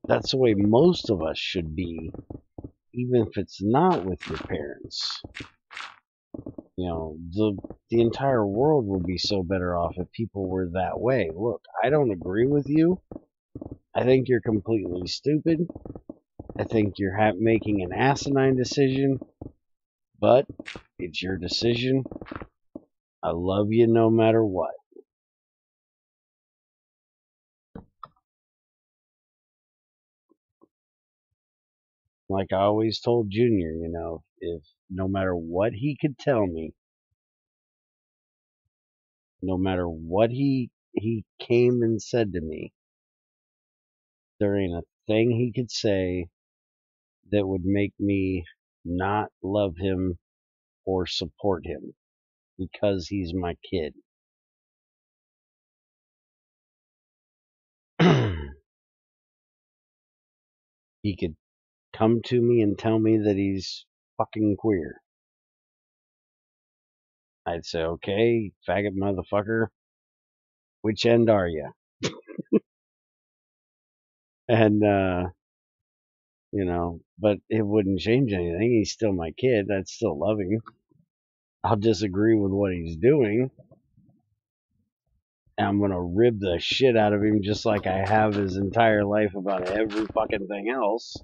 That's the way most of us should be, even if it's not with your parents. The entire world would be so better off if people were that way. Look, I don't agree with you. I think you're completely stupid. I think you're making an asinine decision, but it's your decision. I love you no matter what. Like I always told Junior, if no matter what he could tell me, no matter what he came and said to me, there ain't a thing he could say that would make me not love him or support him because he's my kid. He could come to me and tell me that he's fucking queer. I'd say, okay, faggot motherfucker, which end are you? And, but it wouldn't change anything. He's still my kid. I'd still love him. I'll disagree with what he's doing. And I'm going to rib the shit out of him just like I have his entire life about every fucking thing else.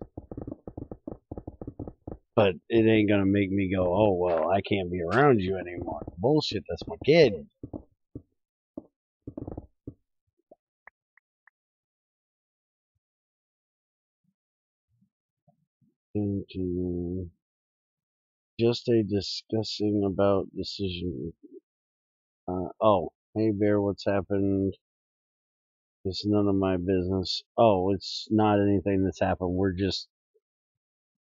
But it ain't going to make me go, oh, well, I can't be around you anymore. Bullshit, that's my kid. Just a discussing about decision. Hey Bear, what's happened? It's none of my business. Oh, it's not anything that's happened.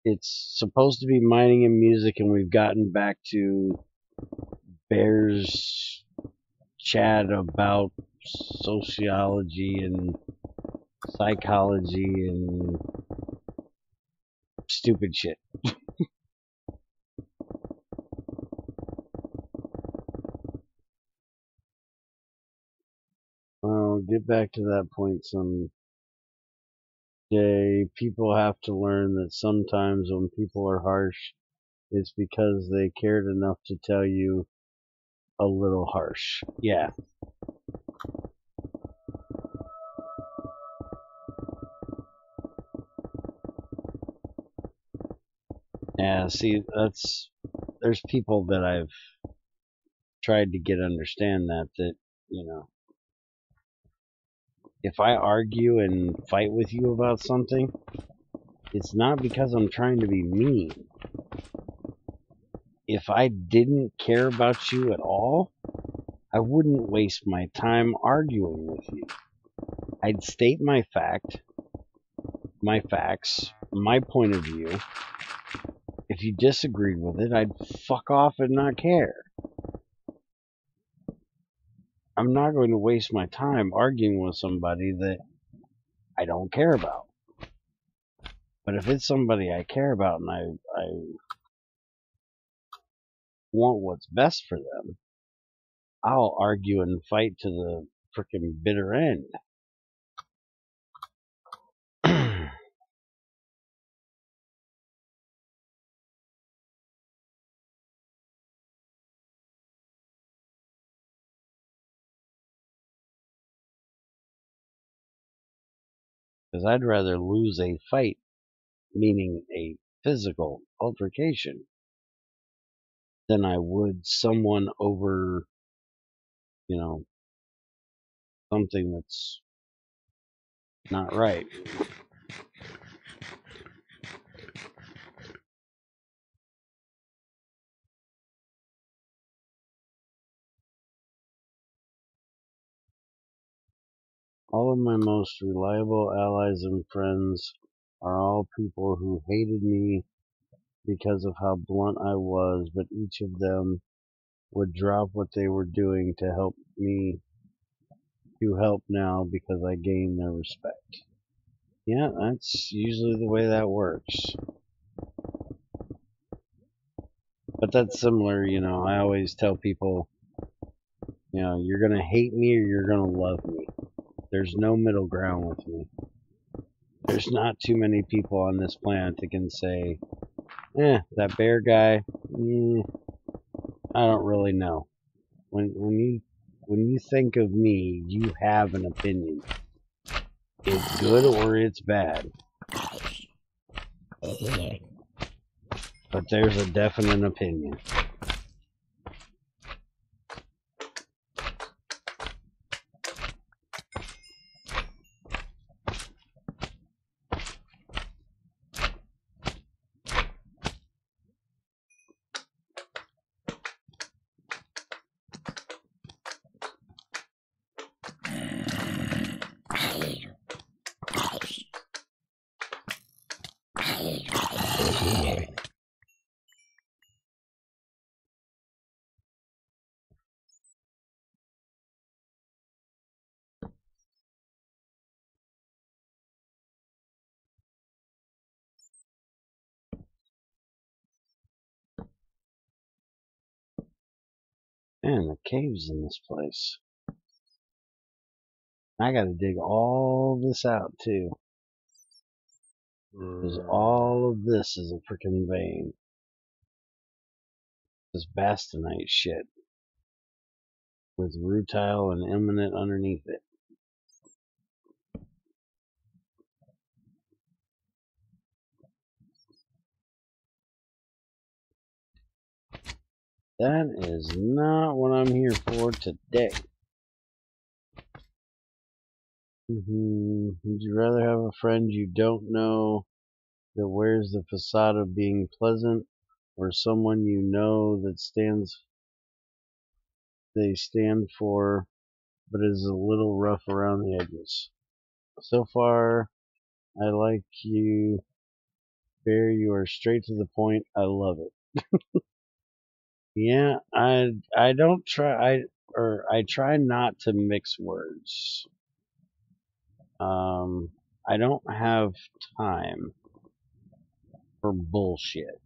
It's supposed to be mining and music, and we've gotten back to Bear's chat about sociology and psychology and stupid shit. I'll get back to that point someday. People have to learn that sometimes when people are harsh, it's because they cared enough to tell you a little harsh. Yeah. Yeah, see, there's people that I've tried to get understand that, if I argue and fight with you about something, it's not because I'm trying to be mean. If I didn't care about you at all, I wouldn't waste my time arguing with you. I'd state my facts, my point of view. If you disagreed with it, I'd fuck off and not care. I'm not going to waste my time arguing with somebody that I don't care about. But if it's somebody I care about and I want what's best for them, I'll argue and fight to the frickin' bitter end. Because I'd rather lose a fight, meaning a physical altercation, than I would someone over, something that's not right. All of my most reliable allies and friends are all people who hated me because of how blunt I was, but each of them would drop what they were doing to help now because I gained their respect. Yeah, that's usually the way that works. But that's similar, I always tell people, you're gonna hate me or you're gonna love me. There's no middle ground with me. There's not too many people on this planet that can say, that bear guy, I don't really know. When you think of me, you have an opinion. It's good or it's bad. But there's a definite opinion. Man, the caves in this place. I gotta dig all this out too. Because all of this is a freaking vein. This bastonite shit. With rutile and eminent underneath it. That is not what I'm here for today. Would you rather have a friend you don't know that wears the facade of being pleasant, or someone you know that they stand for, but is a little rough around the edges? So far, I like you, Bear. You are straight to the point. I love it. Yeah, I don't try. I try not to mix words. I don't have time for bullshit,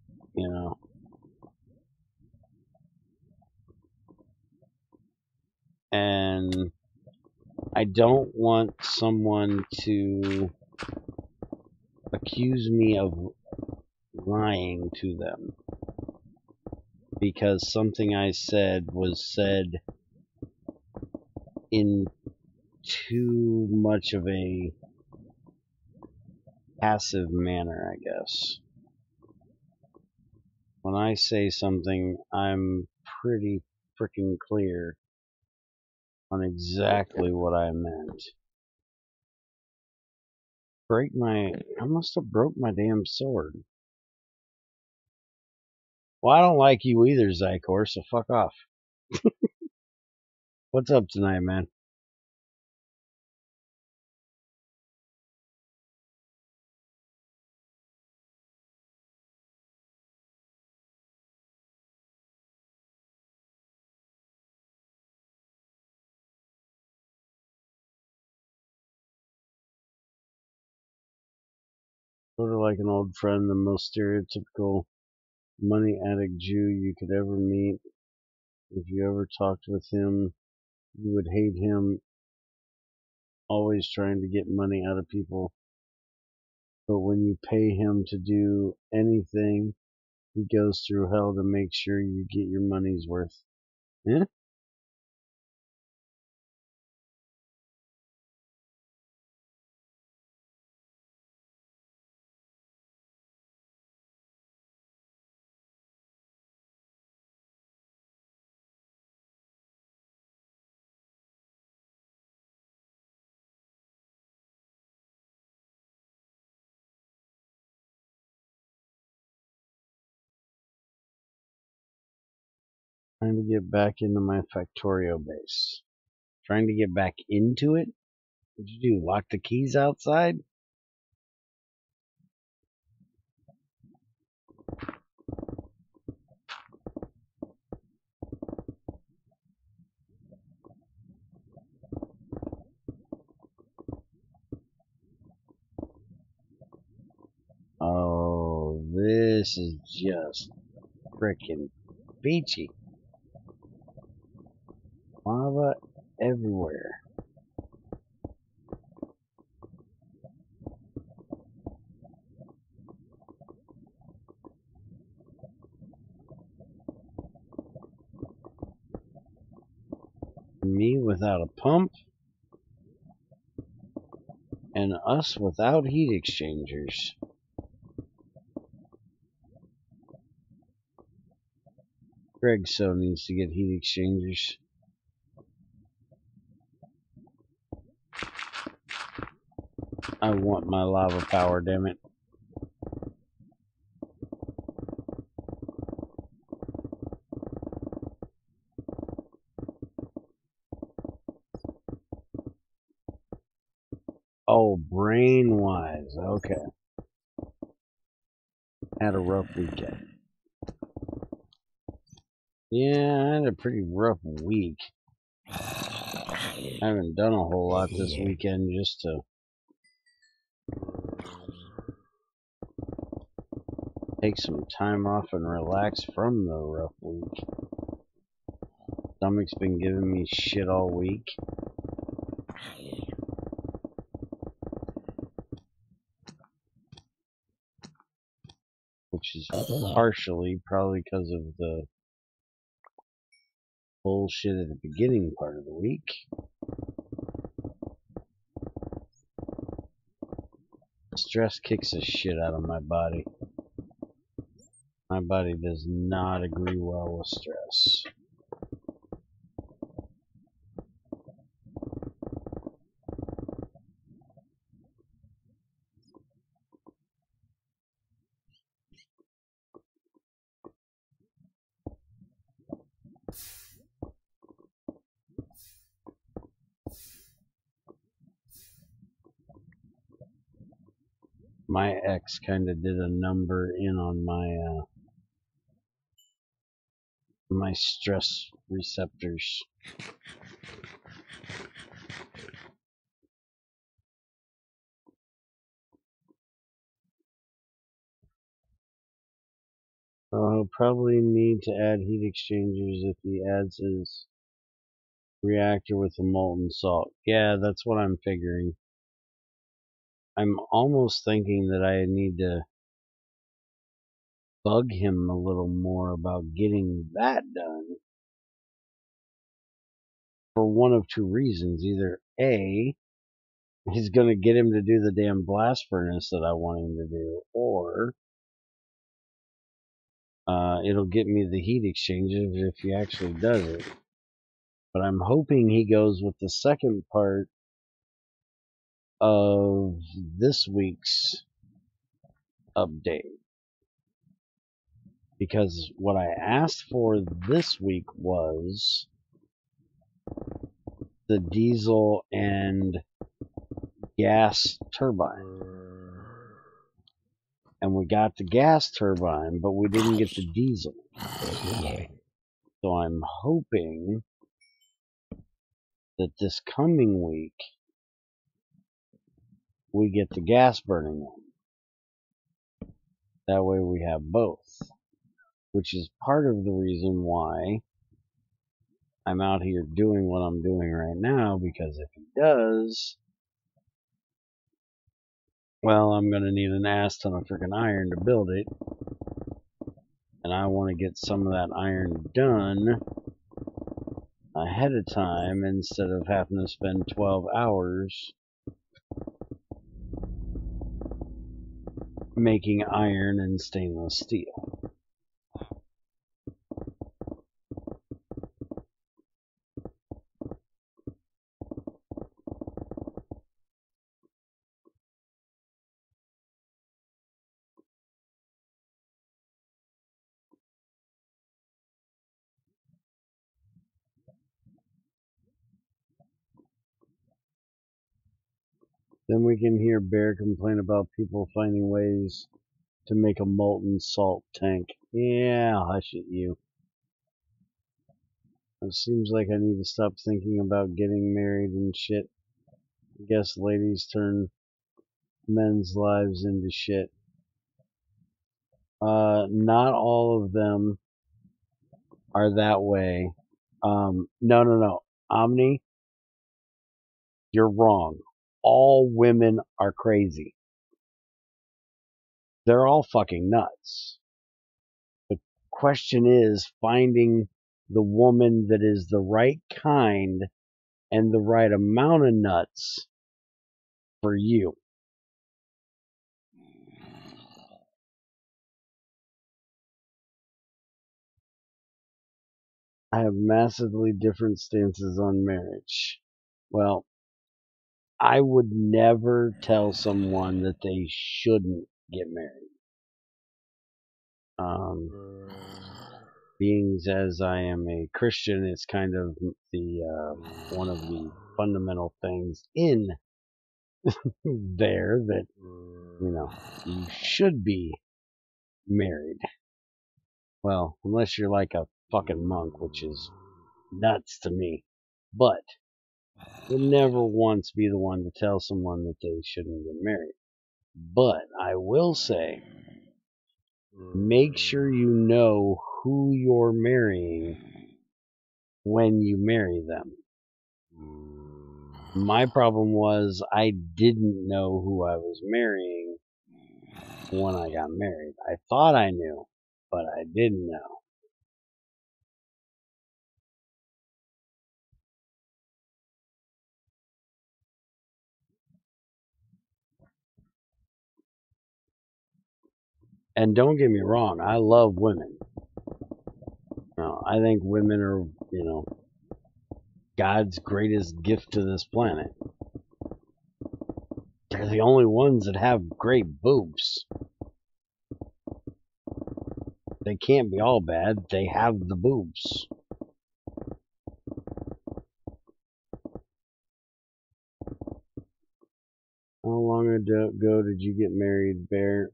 and I don't want someone to accuse me of lying to them because something I said was said in too much of a passive manner, I guess. When I say something, I'm pretty freaking clear on exactly what I meant. I must have broke my damn sword. Well, I don't like you either, Zykor, so fuck off. What's up tonight, man? Sort of like an old friend, the most stereotypical money addict Jew you could ever meet. If you ever talked with him, you would hate him, always trying to get money out of people. But when you pay him to do anything, he goes through hell to make sure you get your money's worth. Yeah? Trying to get back into my Factorio base. Trying to get back into it? What'd you do? Lock the keys outside? Oh, this is just frickin' beachy. Lava everywhere. Me without a pump, and us without heat exchangers. Greg so needs to get heat exchangers. I want my lava power, damn it. Oh, brain-wise, okay. Had a rough weekend. Yeah, I had a pretty rough week. I haven't done a whole lot this weekend just to take some time off and relax from the rough week. Stomach's been giving me shit all week. Which is partially probably because of the bullshit at the beginning part of the week. Stress kicks the shit out of my body. My body does not agree well with stress. My ex kind of did a number in on my stress receptors. So he'll probably need to add heat exchangers if he adds his reactor with the molten salt. Yeah, that's what I'm figuring. I'm almost thinking that I need to bug him a little more about getting that done. For one of two reasons. Either A, he's going to get him to do the damn blast furnace that I want him to do, or it'll get me the heat exchangers if he actually does it. But I'm hoping he goes with the second part of this week's update. Because what I asked for this week was the diesel and gas turbine. And we got the gas turbine, but we didn't get the diesel. So I'm hoping that this coming week we get the gas burning one. That way we have both. Which is part of the reason why I'm out here doing what I'm doing right now, because if he does, well, I'm going to need an ass ton of freaking iron to build it. And I want to get some of that iron done ahead of time instead of having to spend 12 hours making iron and stainless steel. Then we can hear Bear complain about people finding ways to make a molten salt tank. Yeah, hush it, you. It seems like I need to stop thinking about getting married and shit. I guess ladies turn men's lives into shit. Not all of them are that way. No. Omni, you're wrong. All women are crazy. They're all fucking nuts. The question is finding the woman that is the right kind and the right amount of nuts for you. I have massively different stances on marriage. Well, I would never tell someone that they shouldn't get married. Being as I am a Christian, it's kind of the one of the fundamental things in there that, you know, you should be married. Well, unless you're like a fucking monk, which is nuts to me. But would never once be the one to tell someone that they shouldn't get married. But I will say, make sure you know who you're marrying when you marry them. My problem was I didn't know who I was marrying when I got married. I thought I knew, but I didn't know. And don't get me wrong, I love women. No, I think women are, you know, God's greatest gift to this planet. They're the only ones that have great boobs. They can't be all bad. They have the boobs. How long ago did you get married, Bear?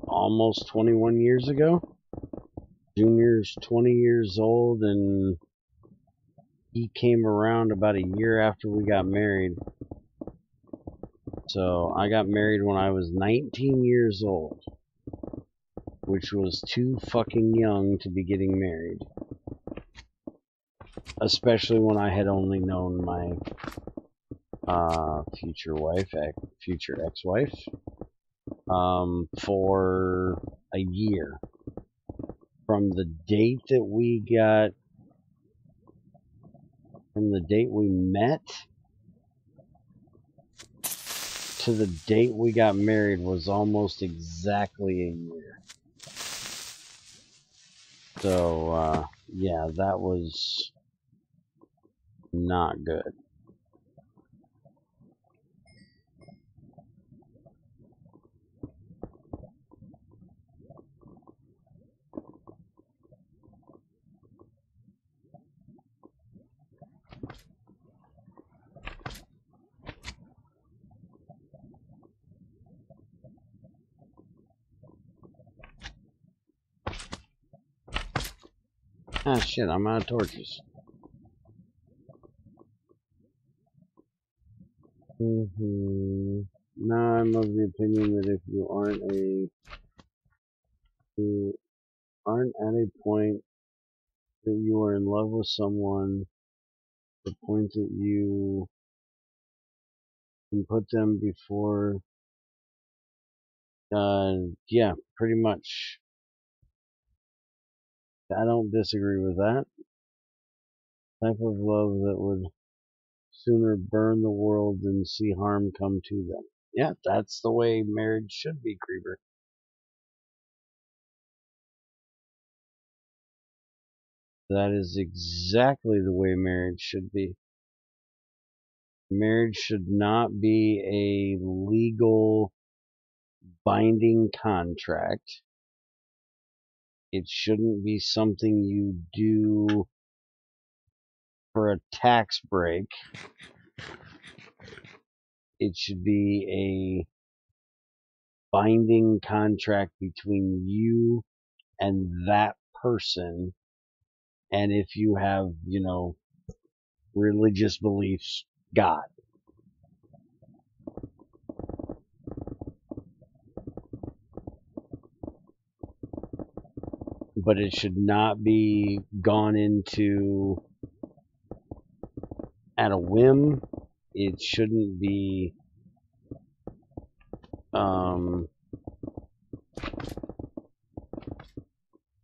Almost 21 years ago. Junior's 20 years old, and he came around about a year after we got married. So I got married when I was 19 years old, which was too fucking young to be getting married. Especially when I had only known my future ex-wife, for a year. From the date we met to the date we got married was almost exactly a year. So, yeah, that was not good. Ah, shit, I'm out of torches. Now I'm of the opinion that if you aren't at a point that you are in love with someone, the point that you can put them before, yeah, pretty much. I don't disagree with that. Type of love that would sooner burn the world than see harm come to them. Yeah, that's the way marriage should be, Creeper. That is exactly the way marriage should be. Marriage should not be a legal binding contract. It shouldn't be something you do for a tax break. it should be a binding contract between you and that person. And if you have, you know, religious beliefs, God. But it should not be gone into at a whim. It shouldn't be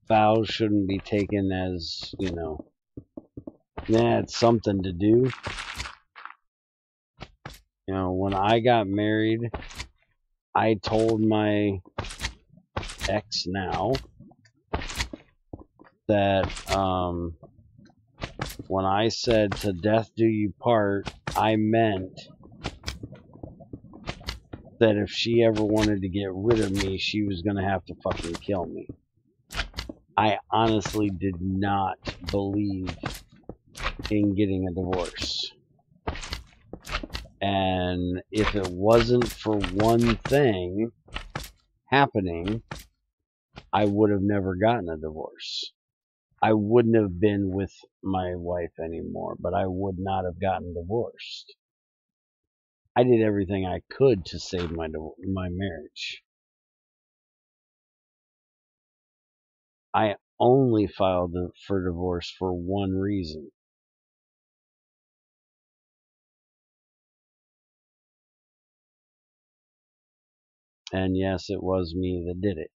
vows shouldn't be taken as, you know, yeah, it's something to do. You know, when I got married, I told my ex now that when I said to death do you part, I meant that if she ever wanted to get rid of me, she was going to have to fucking kill me. I honestly did not believe in getting a divorce. And if it wasn't for one thing happening, I would have never gotten a divorce. I wouldn't have been with my wife anymore, but I would not have gotten divorced. I did everything I could to save my marriage. I only filed for divorce for one reason. And yes, it was me that did it.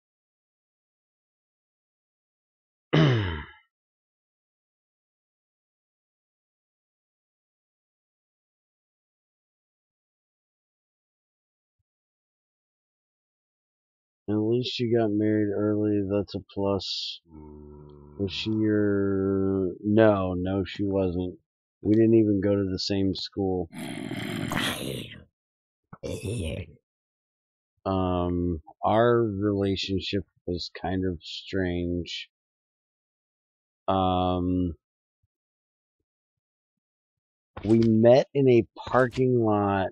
At least you got married early, that's a plus. Was she your... No, she wasn't. We didn't even go to the same school. Our relationship was kind of strange. We met in a parking lot,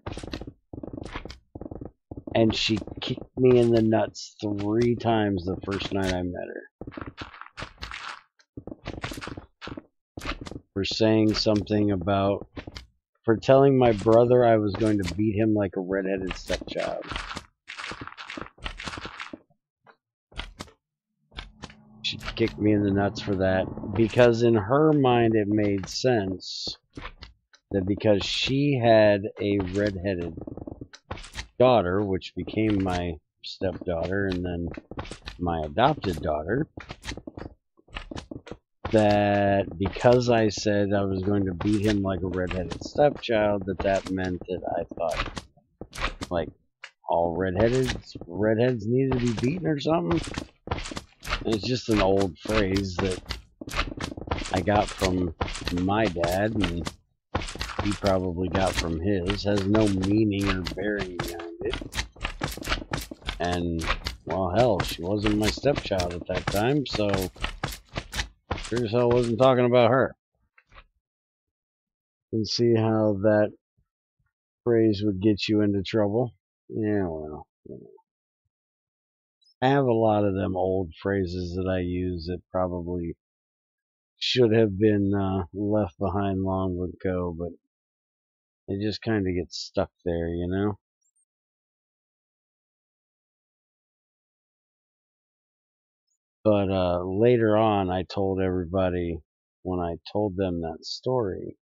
and she kicked me in the nuts 3 times the first night I met her. For saying something about... For telling my brother I was going to beat him like a redheaded stepchild. She kicked me in the nuts for that, because in her mind it made sense that because she had a redheaded daughter, which became my stepdaughter and then my adopted daughter, that because I said I was going to beat him like a redheaded stepchild, that meant that I thought, like, all redheads needed to be beaten or something. And it's just an old phrase that I got from my dad, and he probably got from his. Has no meaning or bearing behind it. And, well, hell, she wasn't my stepchild at that time, so sure as hell wasn't talking about her. And see how that phrase would get you into trouble? Yeah, well, you know. I have a lot of them old phrases that I use that probably should have been left behind long ago, but it just kind of gets stuck there, you know? But later on, I told everybody, when I told them that story,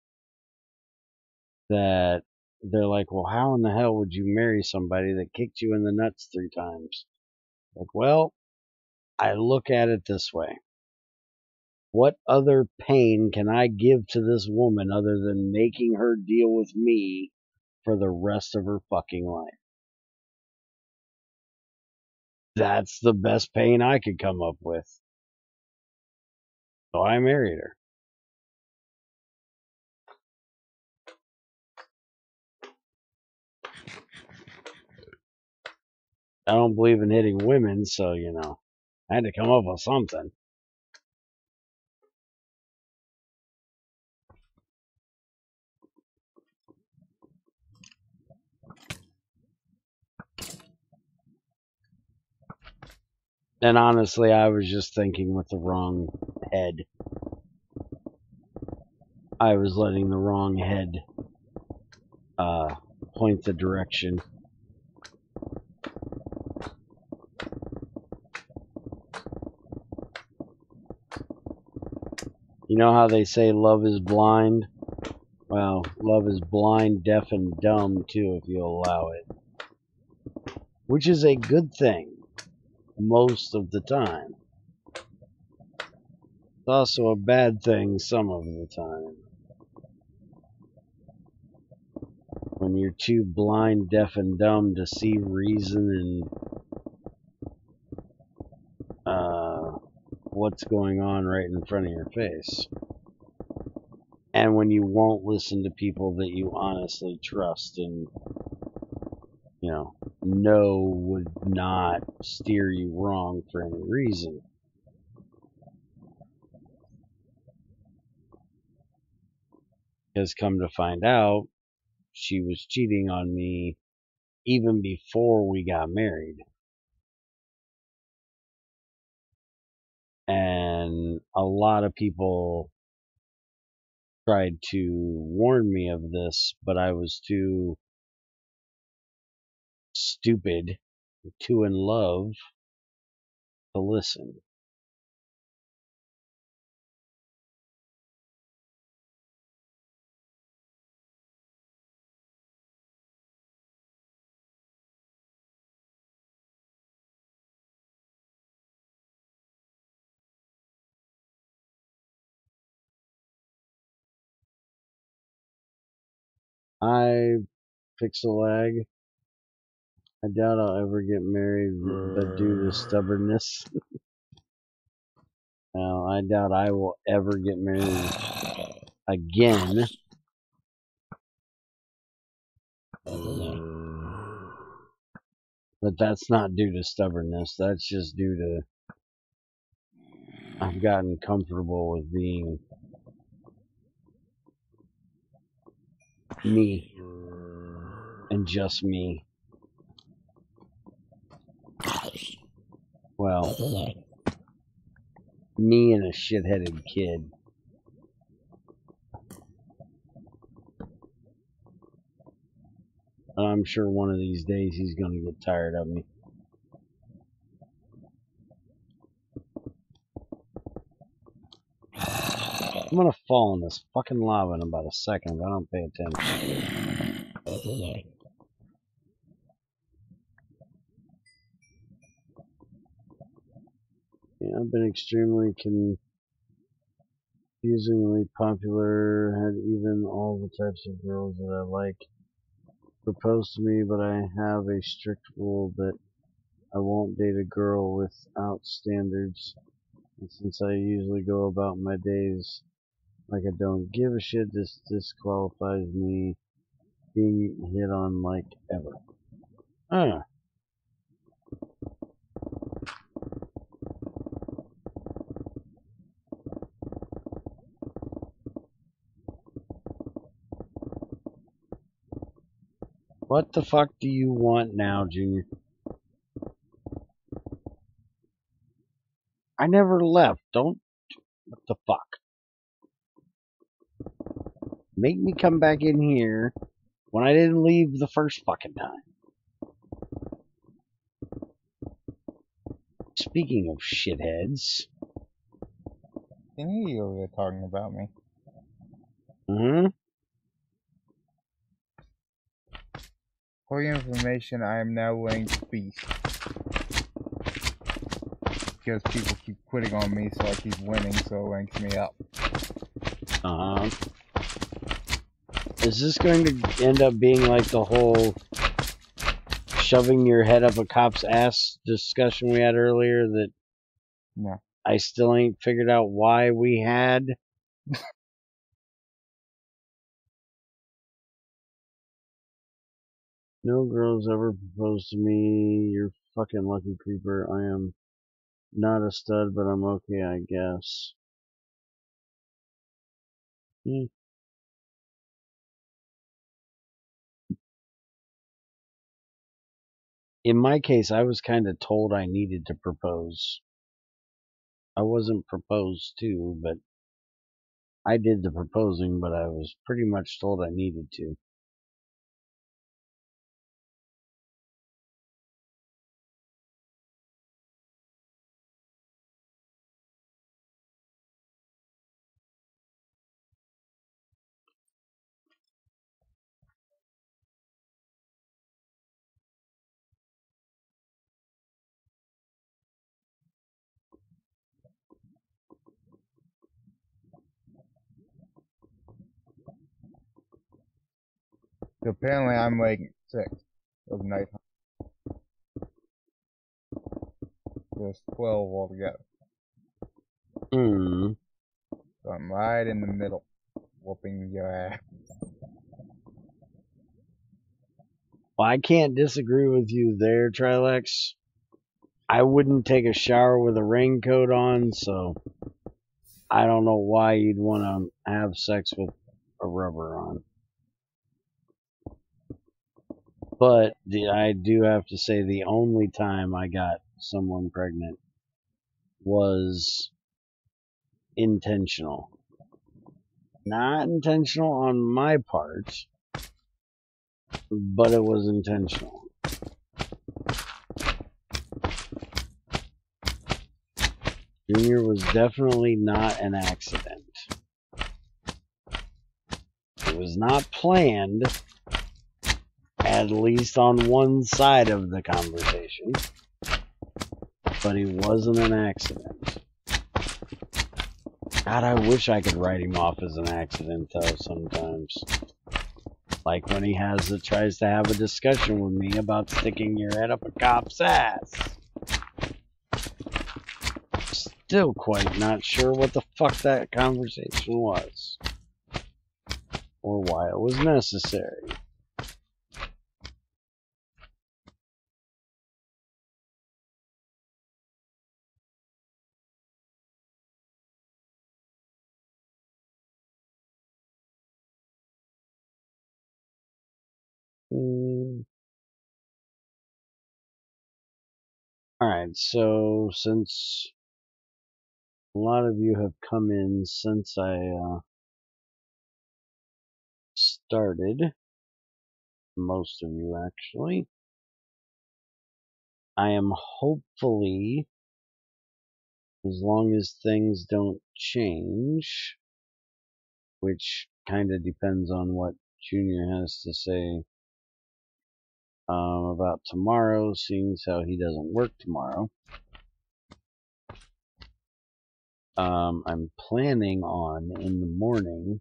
that they're like, well, how in the hell would you marry somebody that kicked you in the nuts 3 times? Like, well, I look at it this way. What other pain can I give to this woman other than making her deal with me for the rest of her fucking life? That's the best pain I could come up with. So I married her. I don't believe in hitting women, so, you know, I had to come up with something. And honestly, I was just thinking with the wrong head. I was letting the wrong head point the direction. You know how they say love is blind? Well, love is blind, deaf, and dumb too, if you allow it. Which is a good thing, most of the time. It's also a bad thing some of the time. When you're too blind, deaf, and dumb to see reason and what's going on right in front of your face. And when you won't listen to people that you honestly trust and, know would not steer you wrong for any reason. Because come to find out, she was cheating on me even before we got married. And a lot of people tried to warn me of this, but I was too stupid, too in love to listen. I pixel lag. I doubt I'll ever get married, but due to stubbornness. Now, I doubt I will ever get married again. But that's not due to stubbornness. That's just due to I've gotten comfortable with being me and just me. Well, me and a shit-headed kid. I'm sure one of these days he's going to get tired of me. I'm going to fall in this fucking lava in about a second if I don't pay attention. Yeah, I've been extremely confusingly popular, had even all the types of girls that I like propose to me, but I have a strict rule that I won't date a girl without standards. And since I usually go about my days like I don't give a shit, this disqualifies me being hit on like ever. What the fuck do you want now, Junior? I never left. Don't. What the fuck? Make me come back in here when I didn't leave the first fucking time. Speaking of shitheads. I knew you were talking about me. For your information, I am now ranked beast. Because people keep quitting on me, so I keep winning, so it ranks me up. Is this going to end up being like the whole shoving your head up a cop's ass discussion we had earlier that no. I still ain't figured out why we had? No girls ever proposed to me. You're fucking lucky, creeper. I am not a stud, but I'm okay, I guess. In my case, I was kind of told I needed to propose. I wasn't proposed to, but I did the proposing, but I was pretty much told I needed to. Apparently I'm like 6 of night. There's 12 altogether. Hmm. So I'm right in the middle, whooping your ass. Well, I can't disagree with you there, Trilex. I wouldn't take a shower with a raincoat on, so I don't know why you'd want to have sex with a rubber on. But I do have to say the only time I got someone pregnant was intentional. Not intentional on my part, but it was intentional. Junior was definitely not an accident. It was not planned, at least on one side of the conversation, but he wasn't an accident. God, I wish I could write him off as an accident, though, sometimes. Like when he tries to have a discussion with me about sticking your head up a cop's ass. Still quite not sure what the fuck that conversation was. Or why it was necessary. Alright, so since a lot of you have come in since I started, most of you actually, I am hopefully, as long as things don't change, which kind of depends on what Junior has to say about tomorrow, seeing as how he doesn't work tomorrow. I'm planning on in the morning,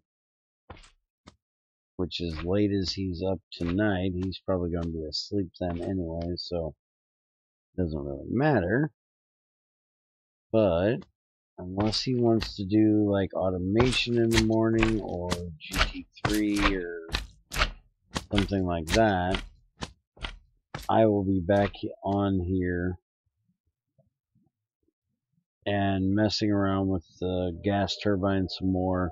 which as late as he's up tonight, he's probably going to be asleep then anyway, so it doesn't really matter. But unless he wants to do like automation in the morning or GT3 or something like that, I will be back on here and messing around with the gas turbine some more.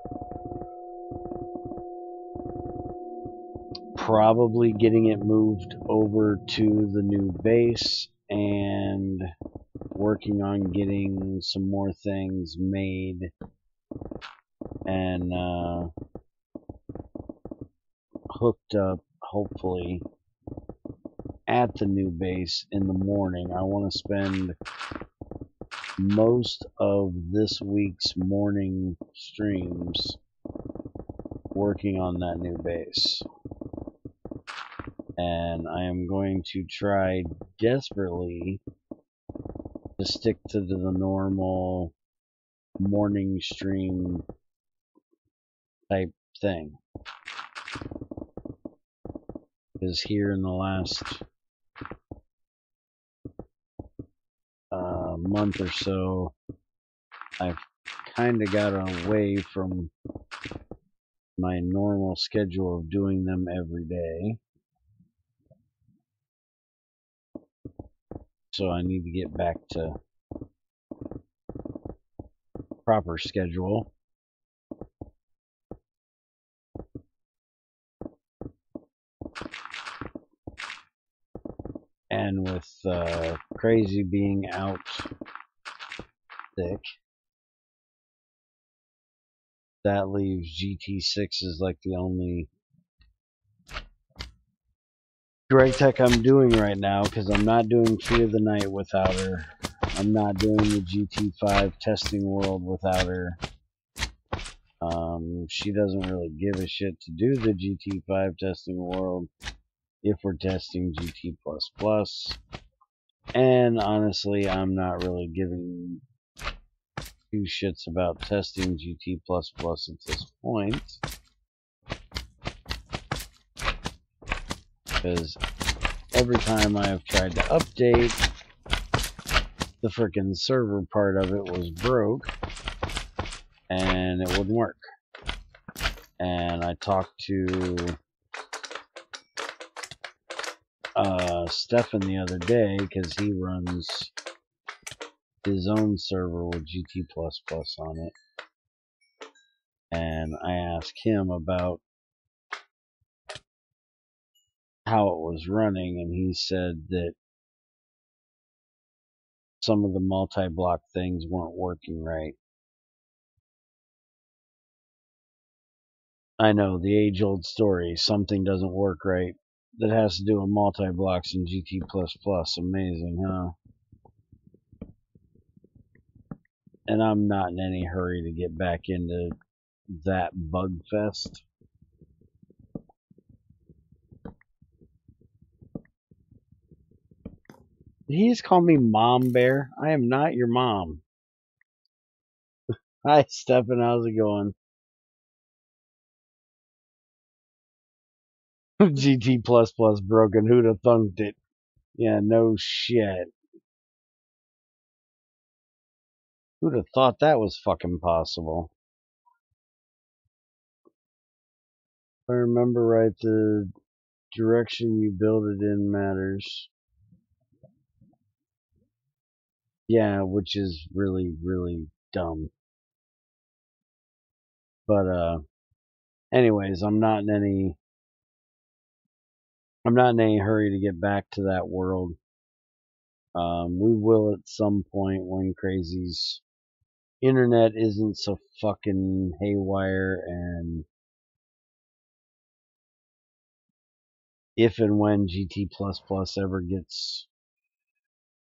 Probably getting it moved over to the new base and working on getting some more things made and hooked up, hopefully, at the new base in the morning. I want to spend most of this week's morning streams working on that new base. And I am going to try desperately to stick to the normal morning stream type thing. Because here in the last month or so, I've kind of got away from my normal schedule of doing them every day. So I need to get back to proper schedule. And with Crazy being out sick, that leaves GT6 as like the only GregTech I'm doing right now, because I'm not doing Fear the Night without her. I'm not doing the GT5 testing world without her. She doesn't really give a shit to do the GT5 testing world if we're testing GT++. And honestly, I'm not really giving two shits about testing GT++ at this point, because every time I have tried to update, the frickin' server part of it was broke, and it wouldn't work. And I talked to Stefan the other day, because he runs his own server with GT++ on it, and I asked him about how it was running, and he said that some of the multi-block things weren't working right. I know, the age-old story, something doesn't work right. That has to do with multi-blocks in GT++. Amazing, huh? And I'm not in any hurry to get back into that bug fest. Did he just call me Mom Bear? I am not your mom. Hi, Stefan, how's it going? GT++ broken, who'd have thunked it? Yeah, no shit. Who'd have thought that was fucking possible? If I remember right, the direction you build it in matters. Yeah, which is really, really dumb. But, anyways, I'm not in any hurry to get back to that world. We will at some point when Crazy's internet isn't so fucking haywire, and if and when GT++ ever gets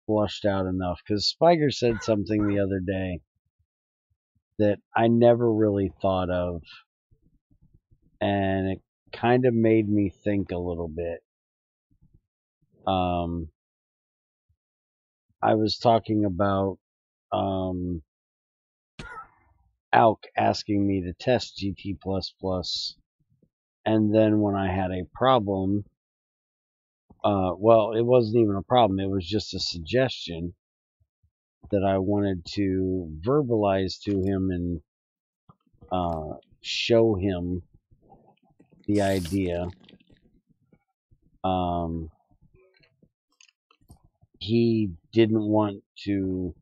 flushed out enough. Because Spiker said something the other day that I never really thought of, and it kind of made me think a little bit. I was talking about Alk asking me to test GT++, and then when I had a problem, well, it wasn't even a problem, it was just a suggestion that I wanted to verbalize to him and show him the idea. He didn't want to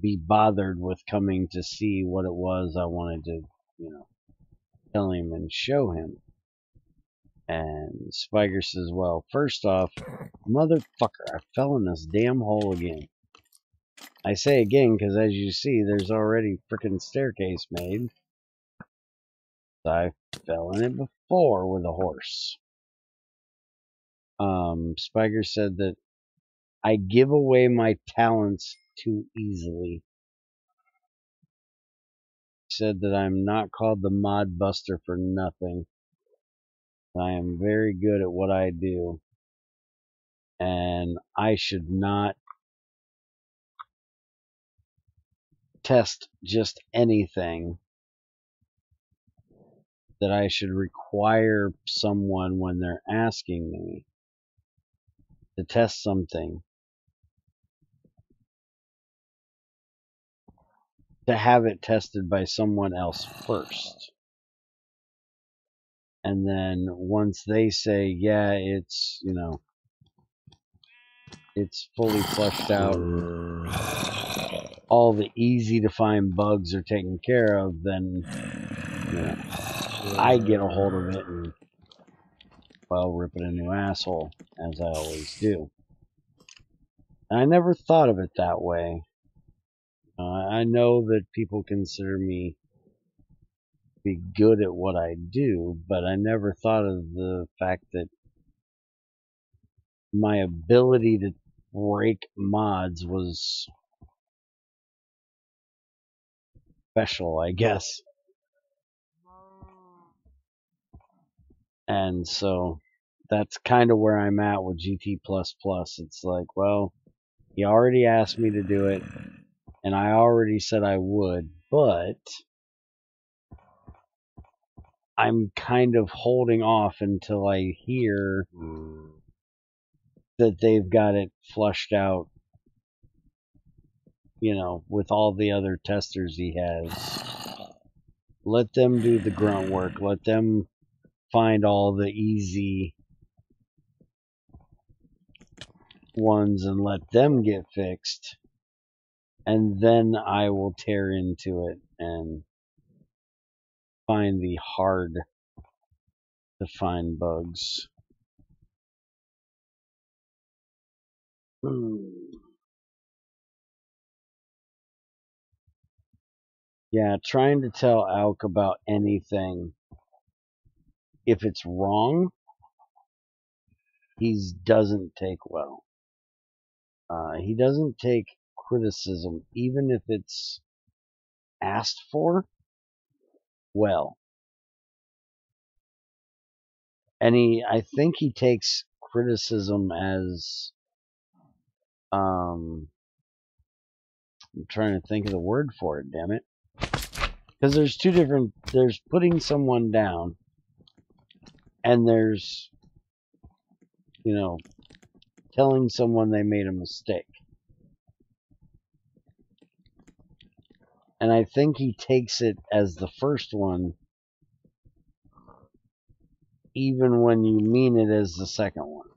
be bothered with coming to see what it was I wanted to, tell him and show him. And Spiker says, well, first off, motherfucker, I fell in this damn hole again. I say again because, as you see, there's already frickin' staircase made. I fell in it before with a horse. Spiker said that I give away my talents too easily. He said that I'm not called the Mod Buster for nothing. I am very good at what I do, and I should not test just anything. That I should require someone when they're asking me to test something to have it tested by someone else first. And then once they say, yeah, it's, it's fully flushed out, all the easy to find bugs are taken care of, then, I get a hold of it and, well, rip it a new asshole, as I always do. I never thought of it that way. I know that people consider me to be good at what I do, but I never thought of the fact that my ability to break mods was special, I guess. And so that's kind of where I'm at with GT++. It's like, well, he already asked me to do it, and I already said I would, but I'm kind of holding off until I hear that they've got it flushed out, you know, with all the other testers he has. Let them do the grunt work. Let them find all the easy ones and let them get fixed. And then I will tear into it and find the hard to find bugs. Yeah, trying to tell Alk about anything, if it's wrong, he doesn't take well. He doesn't take criticism, even if it's asked for, well. And I think he takes criticism as, I'm trying to think of the word for it, damn it. Because there's two different, there's putting someone down, and there's, you know, telling someone they made a mistake. And I think he takes it as the first one, even when you mean it as the second one.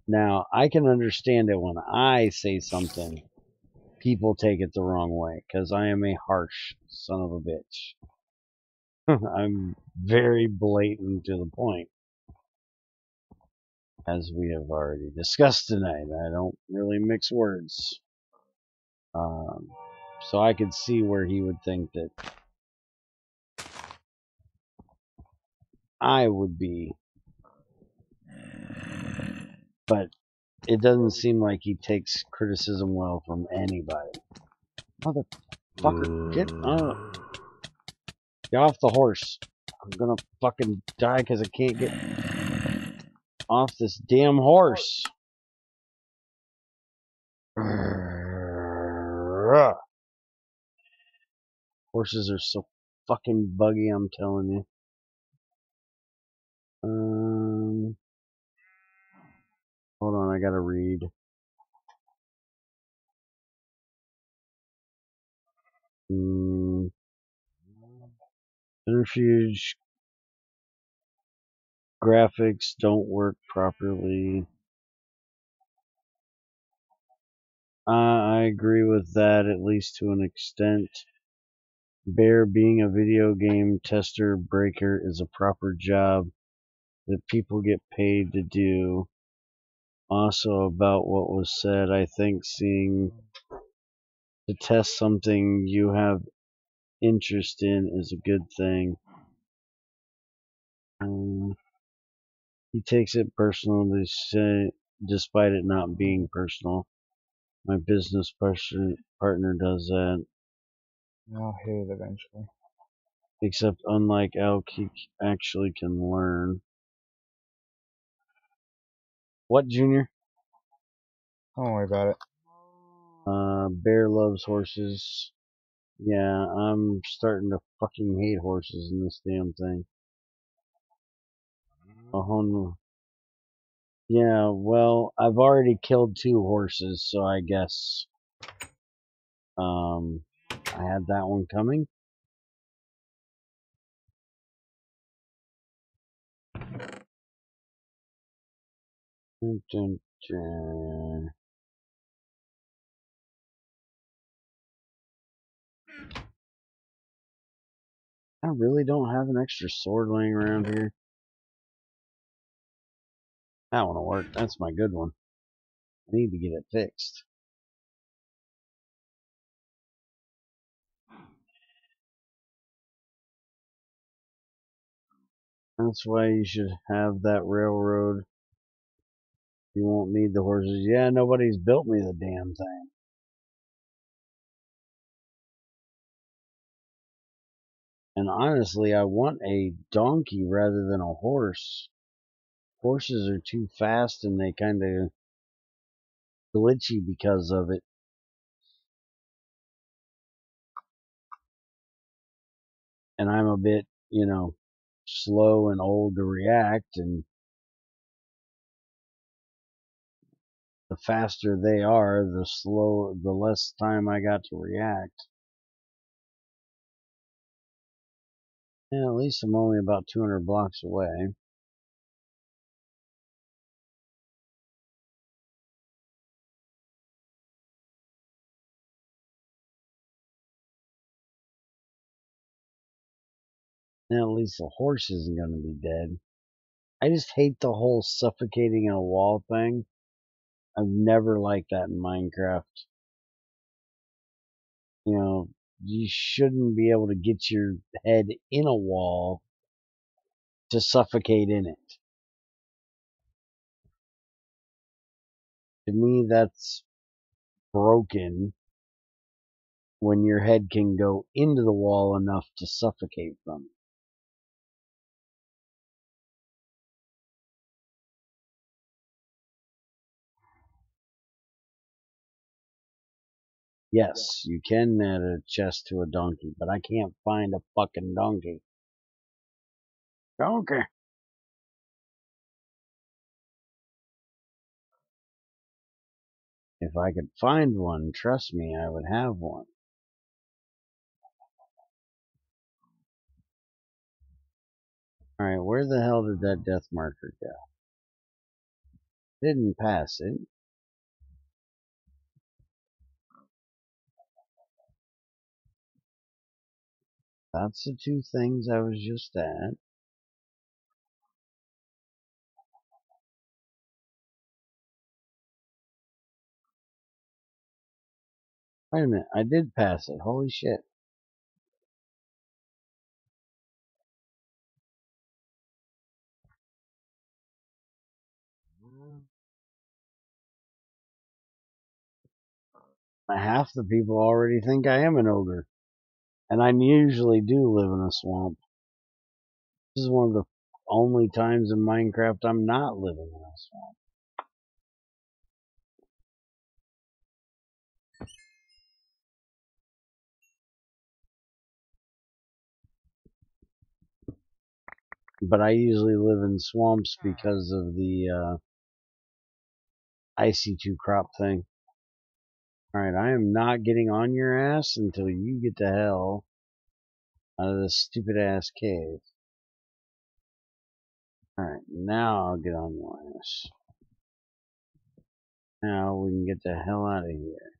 Now, I can understand it when I say something, people take it the wrong way, because I am a harsh son of a bitch. I'm very blatant to the point, as we have already discussed tonight. I don't really mix words. So I could see where he would think that I would be, but it doesn't seem like he takes criticism well from anybody. Motherfucker, get off the horse. I'm gonna fucking die because I can't get off this damn horse. Horses are so fucking buggy, I'm telling you. Hold on, I gotta read. Centrifuge graphics don't work properly. I agree with that, at least to an extent. Bear, being a video game tester breaker is a proper job that people get paid to do. Also, about what was said, I think seeing to test something you have interest in is a good thing. He takes it personally, despite it not being personal. My business partner does that. I'll hit it eventually. Except, unlike Elk, he actually can learn. What, Junior? Don't worry about it. Bear loves horses. Yeah, I'm starting to fucking hate horses in this damn thing. Oh no. Yeah, well, I've already killed 2 horses, so I guess I had that one coming. Dun, dun, dun. I really don't have an extra sword laying around here. That one will work. That's my good one. I need to get it fixed. That's why you should have that railroad. You won't need the horses. Yeah, nobody's built me the damn thing. And honestly, I want a donkey rather than a horse. Horses are too fast and they kind of glitchy because of it. And I'm a bit, you know, slow and old to react, and the faster they are, the less time I got to react. Yeah, at least I'm only about 200 blocks away. And at least the horse isn't going to be dead. I just hate the whole suffocating in a wall thing. I've never liked that in Minecraft. You know, you shouldn't be able to get your head in a wall to suffocate in it. To me, that's broken when your head can go into the wall enough to suffocate from it. Yes, you can add a chest to a donkey, but I can't find a fucking donkey. Donkey! If I could find one, trust me, I would have one. Alright, where the hell did that death marker go? Didn't pass it. That's the two things I was just at. Wait a minute, I did pass it. Holy shit. Half the people already think I am an ogre. And I usually do live in a swamp. This is one of the only times in Minecraft I'm not living in a swamp. But I usually live in swamps because of the IC2 crop thing. Alright, I am not getting on your ass until you get the hell out of this stupid ass cave. Alright, now I'll get on your ass. Now we can get the hell out of here.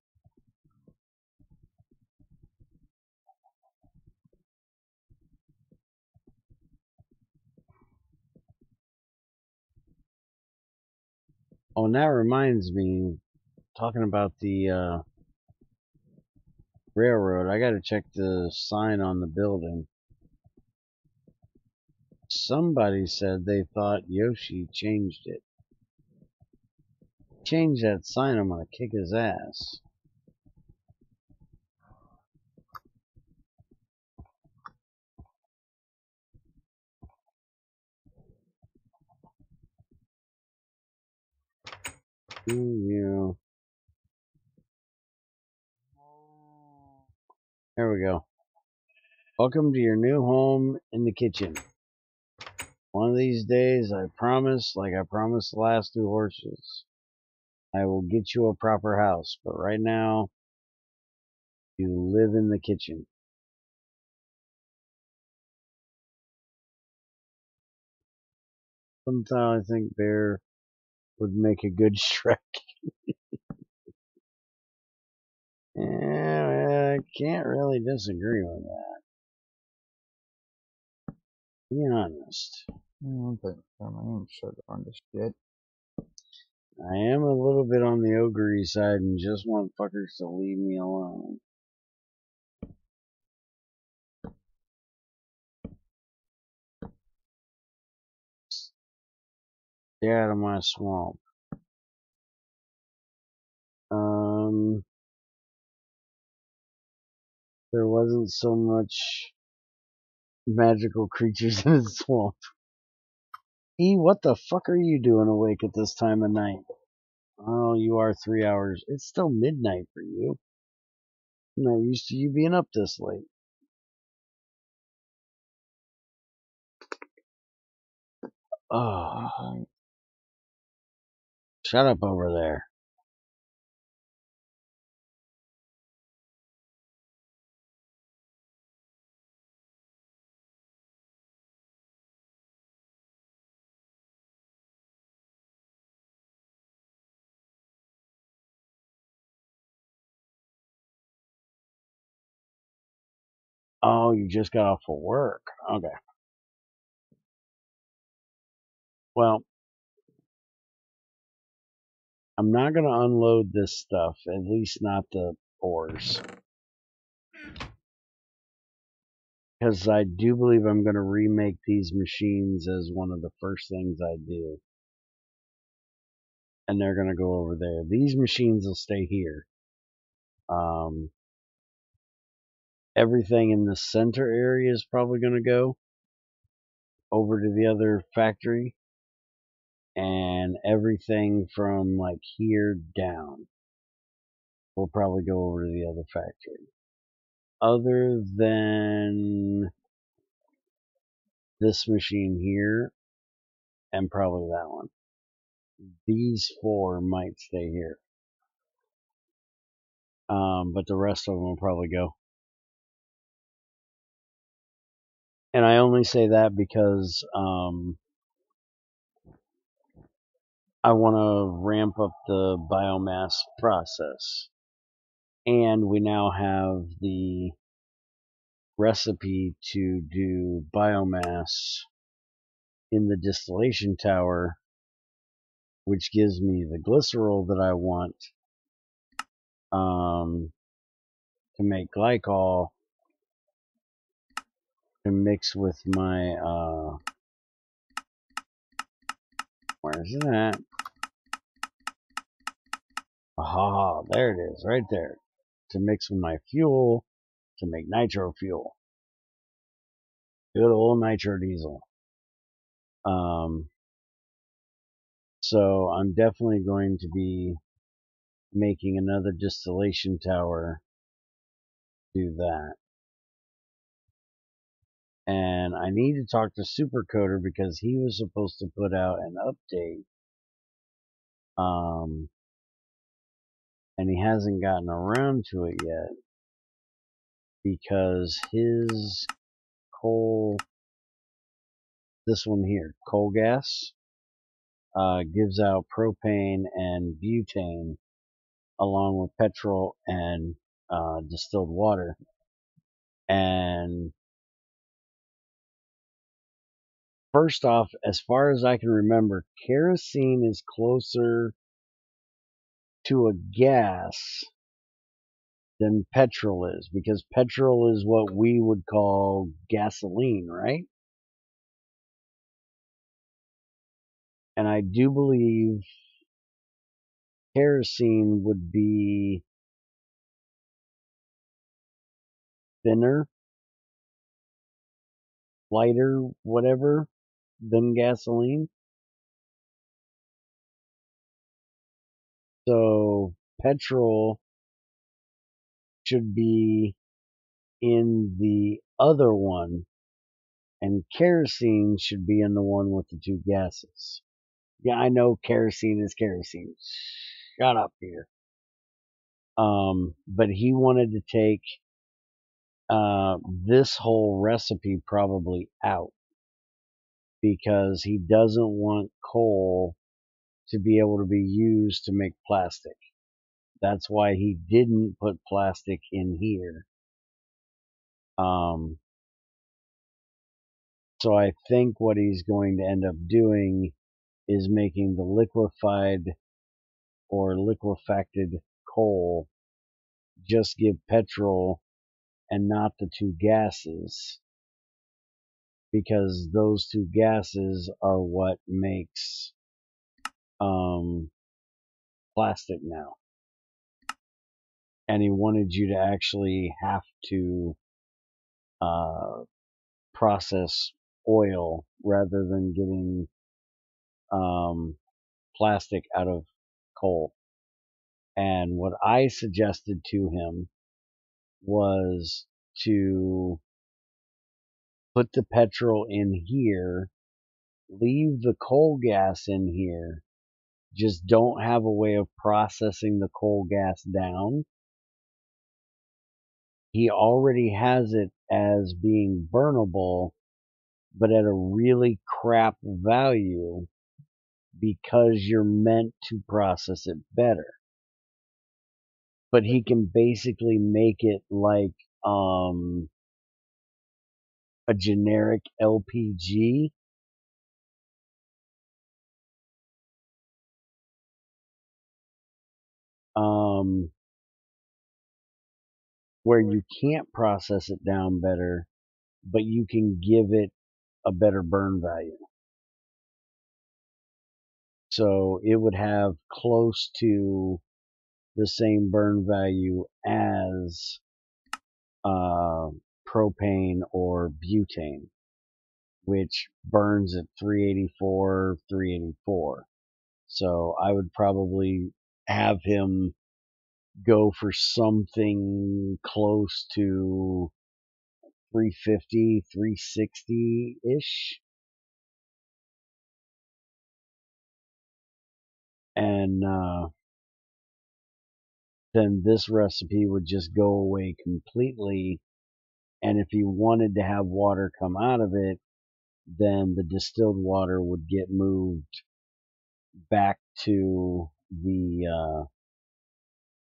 Oh, and that reminds me, talking about the railroad, I gotta check the sign on the building. Somebody said they thought Yoshi changed it. Change that sign, I'm gonna kick his ass. You. There we go. Welcome to your new home in the kitchen. One of these days, I promise, like I promised the last two horses, I will get you a proper house. But right now, you live in the kitchen. Sometimes I think Bear would make a good Shrek. Yeah, I can't really disagree with that. Be honest. I don't think so. I ain't shut on this shit. I am a little bit on the ogre side and just want fuckers to leave me alone. Stay out of my swamp. There wasn't so much magical creatures in the swamp. E, what the fuck are you doing awake at this time of night? Oh, you are 3 hours. It's still midnight for you. I'm not used to you being up this late. Oh. Shut up over there. Oh, you just got off of work. Okay. Well, I'm not going to unload this stuff, at least not the ores. Because I do believe I'm going to remake these machines as one of the first things I do. And they're going to go over there. These machines will stay here. Everything in the center area is probably going to go over to the other factory. And everything from like here down will probably go over to the other factory. Other than this machine here and probably that one. These 4 might stay here. But the rest of them will probably go. And I only say that because I want to ramp up the biomass process. And we now have the recipe to do biomass in the distillation tower, which gives me the glycerol that I want to make glycol to mix with my where's it at? Aha, there it is, right there. To mix with my fuel to make nitro fuel. Good old nitro diesel. So I'm definitely going to be making another distillation tower to do that. And I need to talk to Supercoder because he was supposed to put out an update. And he hasn't gotten around to it yet because his coal, this one here, coal gas, gives out propane and butane along with petrol and distilled water. And first off, as far as I can remember, kerosene is closer to a gas than petrol is, because petrol is what we would call gasoline, right? And I do believe kerosene would be thinner, lighter, whatever, than gasoline. So petrol should be in the other one, and kerosene should be in the one with the 2 gases. Yeah, I know kerosene is kerosene. Shut up, Peter. But he wanted to take this whole recipe probably out because he doesn't want coal to be able to be used to make plastic. That's why he didn't put plastic in here. So I think what he's going to end up doing is making the liquefied or liquefacted coal just give petrol and not the two gases, because those two gases are what makes plastic now. And he wanted you to actually have to process oil rather than getting plastic out of coal. And what I suggested to him was to put the petrol in here, leave the coal gas in here, just don't have a way of processing the coal gas down. He already has it as being burnable, but at a really crap value because you're meant to process it better. But he can basically make it like a generic LPG. Where you can't process it down better, but you can give it a better burn value. So it would have close to the same burn value as propane or butane, which burns at 384, 384. So I would probably have him go for something close to 350, 360-ish. And then this recipe would just go away completely. And if you wanted to have water come out of it, then the distilled water would get moved back to the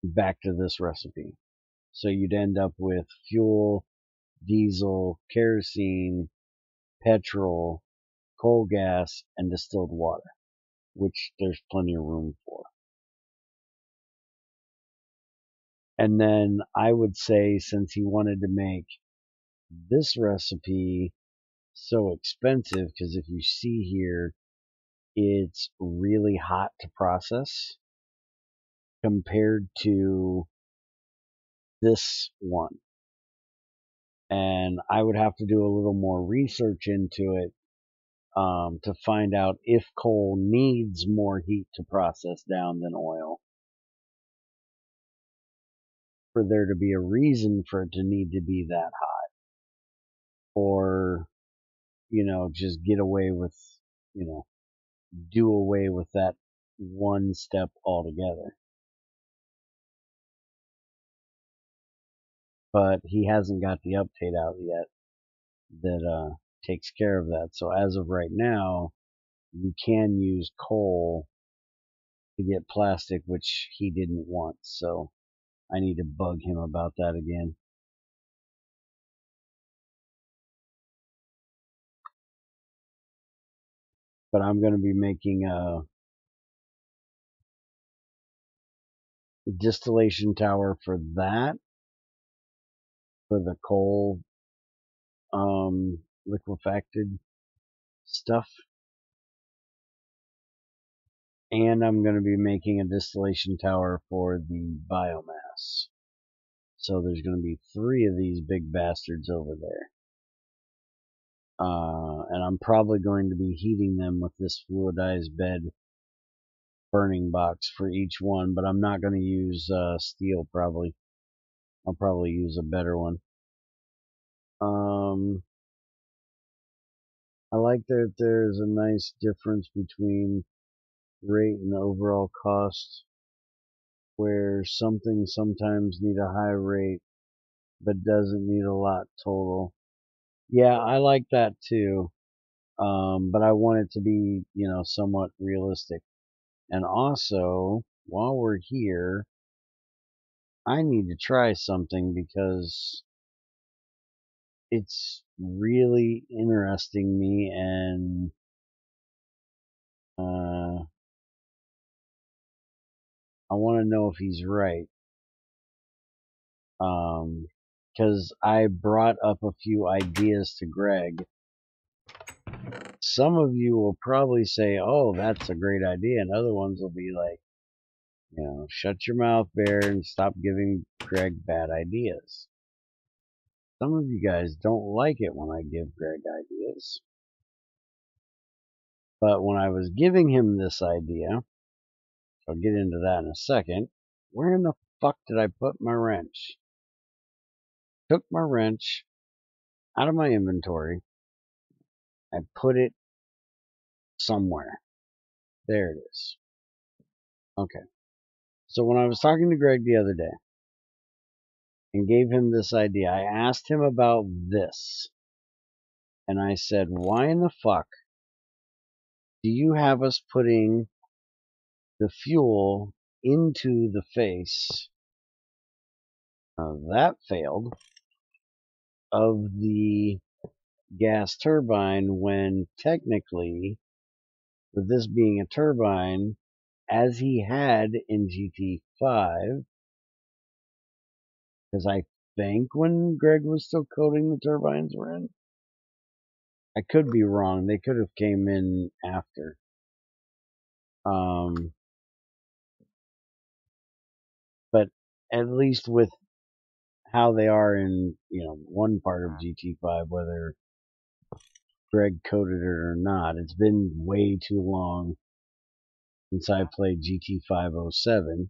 back to this recipe. So you'd end up with fuel, diesel, kerosene, petrol, coal gas, and distilled water, which there's plenty of room for. And then I would say, since he wanted to make this recipe so expensive, because if you see here, it's really hot to process compared to this one. And I would have to do a little more research into it to find out if coal needs more heat to process down than oil, for there to be a reason for it to need to be that hot, or, just get away with, do away with that one step altogether. But he hasn't got the update out yet that takes care of that. So as of right now, you can use coal to get plastic, which he didn't want. So I need to bug him about that again. But I'm going to be making a distillation tower for that, for the coal liquefacted stuff. And I'm going to be making a distillation tower for the biomass. So there's going to be 3 of these big bastards over there. And I'm probably going to be heating them with this fluidized bed burning box for each one, but I'm not going to use steel probably. I'll probably use a better one. I like that there's a nice difference between rate and overall cost, where something sometimes need a high rate but doesn't need a lot total. Yeah, I like that too. But I want it to be, somewhat realistic. And also, while we're here, I need to try something because it's really interesting me, and I want to know if he's right. Because I brought up a few ideas to Greg. Some of you will probably say, oh, that's a great idea, and other ones will be like, you know, shut your mouth, Bear, and stop giving Greg bad ideas. Some of you guys don't like it when I give Greg ideas. But when I was giving him this idea, I'll get into that in a second, where in the fuck did I put my wrench? Took my wrench out of my inventory. I put it somewhere. There it is. Okay. So when I was talking to Greg the other day and gave him this idea, I asked him about this. And I said, why in the fuck do you have us putting the fuel into the face? That failed. Of the gas turbine, when technically, with this being a turbine, as he had in GT5, because I think when Greg was still coding, the turbines were in. I could be wrong. They could have came in after. But at least with how they are in, you know, one part of GT5, whether Greg coded it or not, it's been way too long since I played GT507.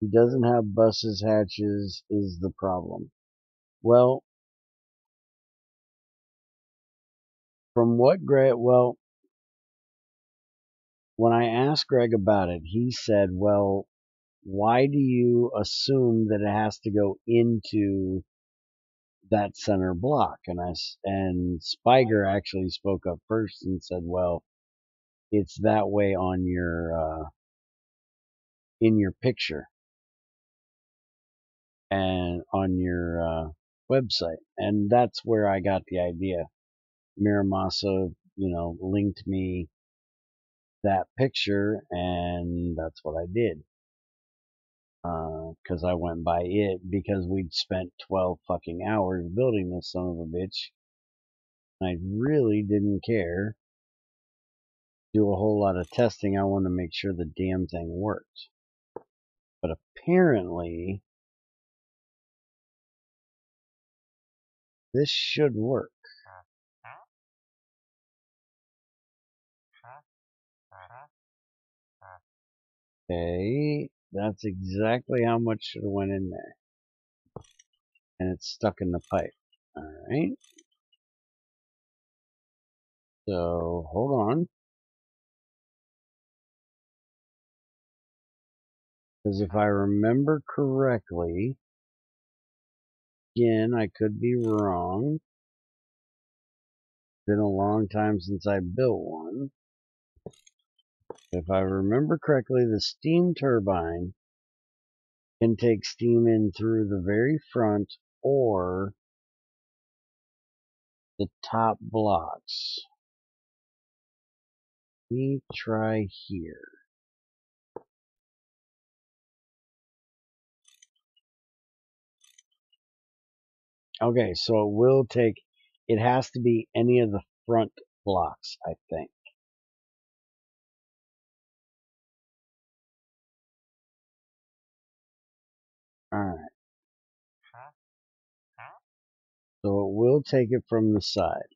He doesn't have buses hatches is the problem. Well, from what Greg, well, when I asked Greg about it, he said, well, why do you assume that it has to go into that center block? And Spiger actually spoke up first and said, well, it's that way on your, in your picture and on your, website. And that's where I got the idea. Miramasa, you know, linked me that picture, and that's what I did. Because I went by it, because we'd spent 12 fucking hours building this son of a bitch. And I really didn't care. Do a whole lot of testing. I wanted to make sure the damn thing worked. But apparently, this should work. Okay, that's exactly how much should have went in there. And it's stuck in the pipe. Alright. So, hold on. Because if I remember correctly, again, I could be wrong. Been a long time since I built one. If I remember correctly, the steam turbine can take steam in through the very front or the top blocks. Let me try here. Okay, so it has to be any of the front blocks, I think. Alright. So it will take it from the side.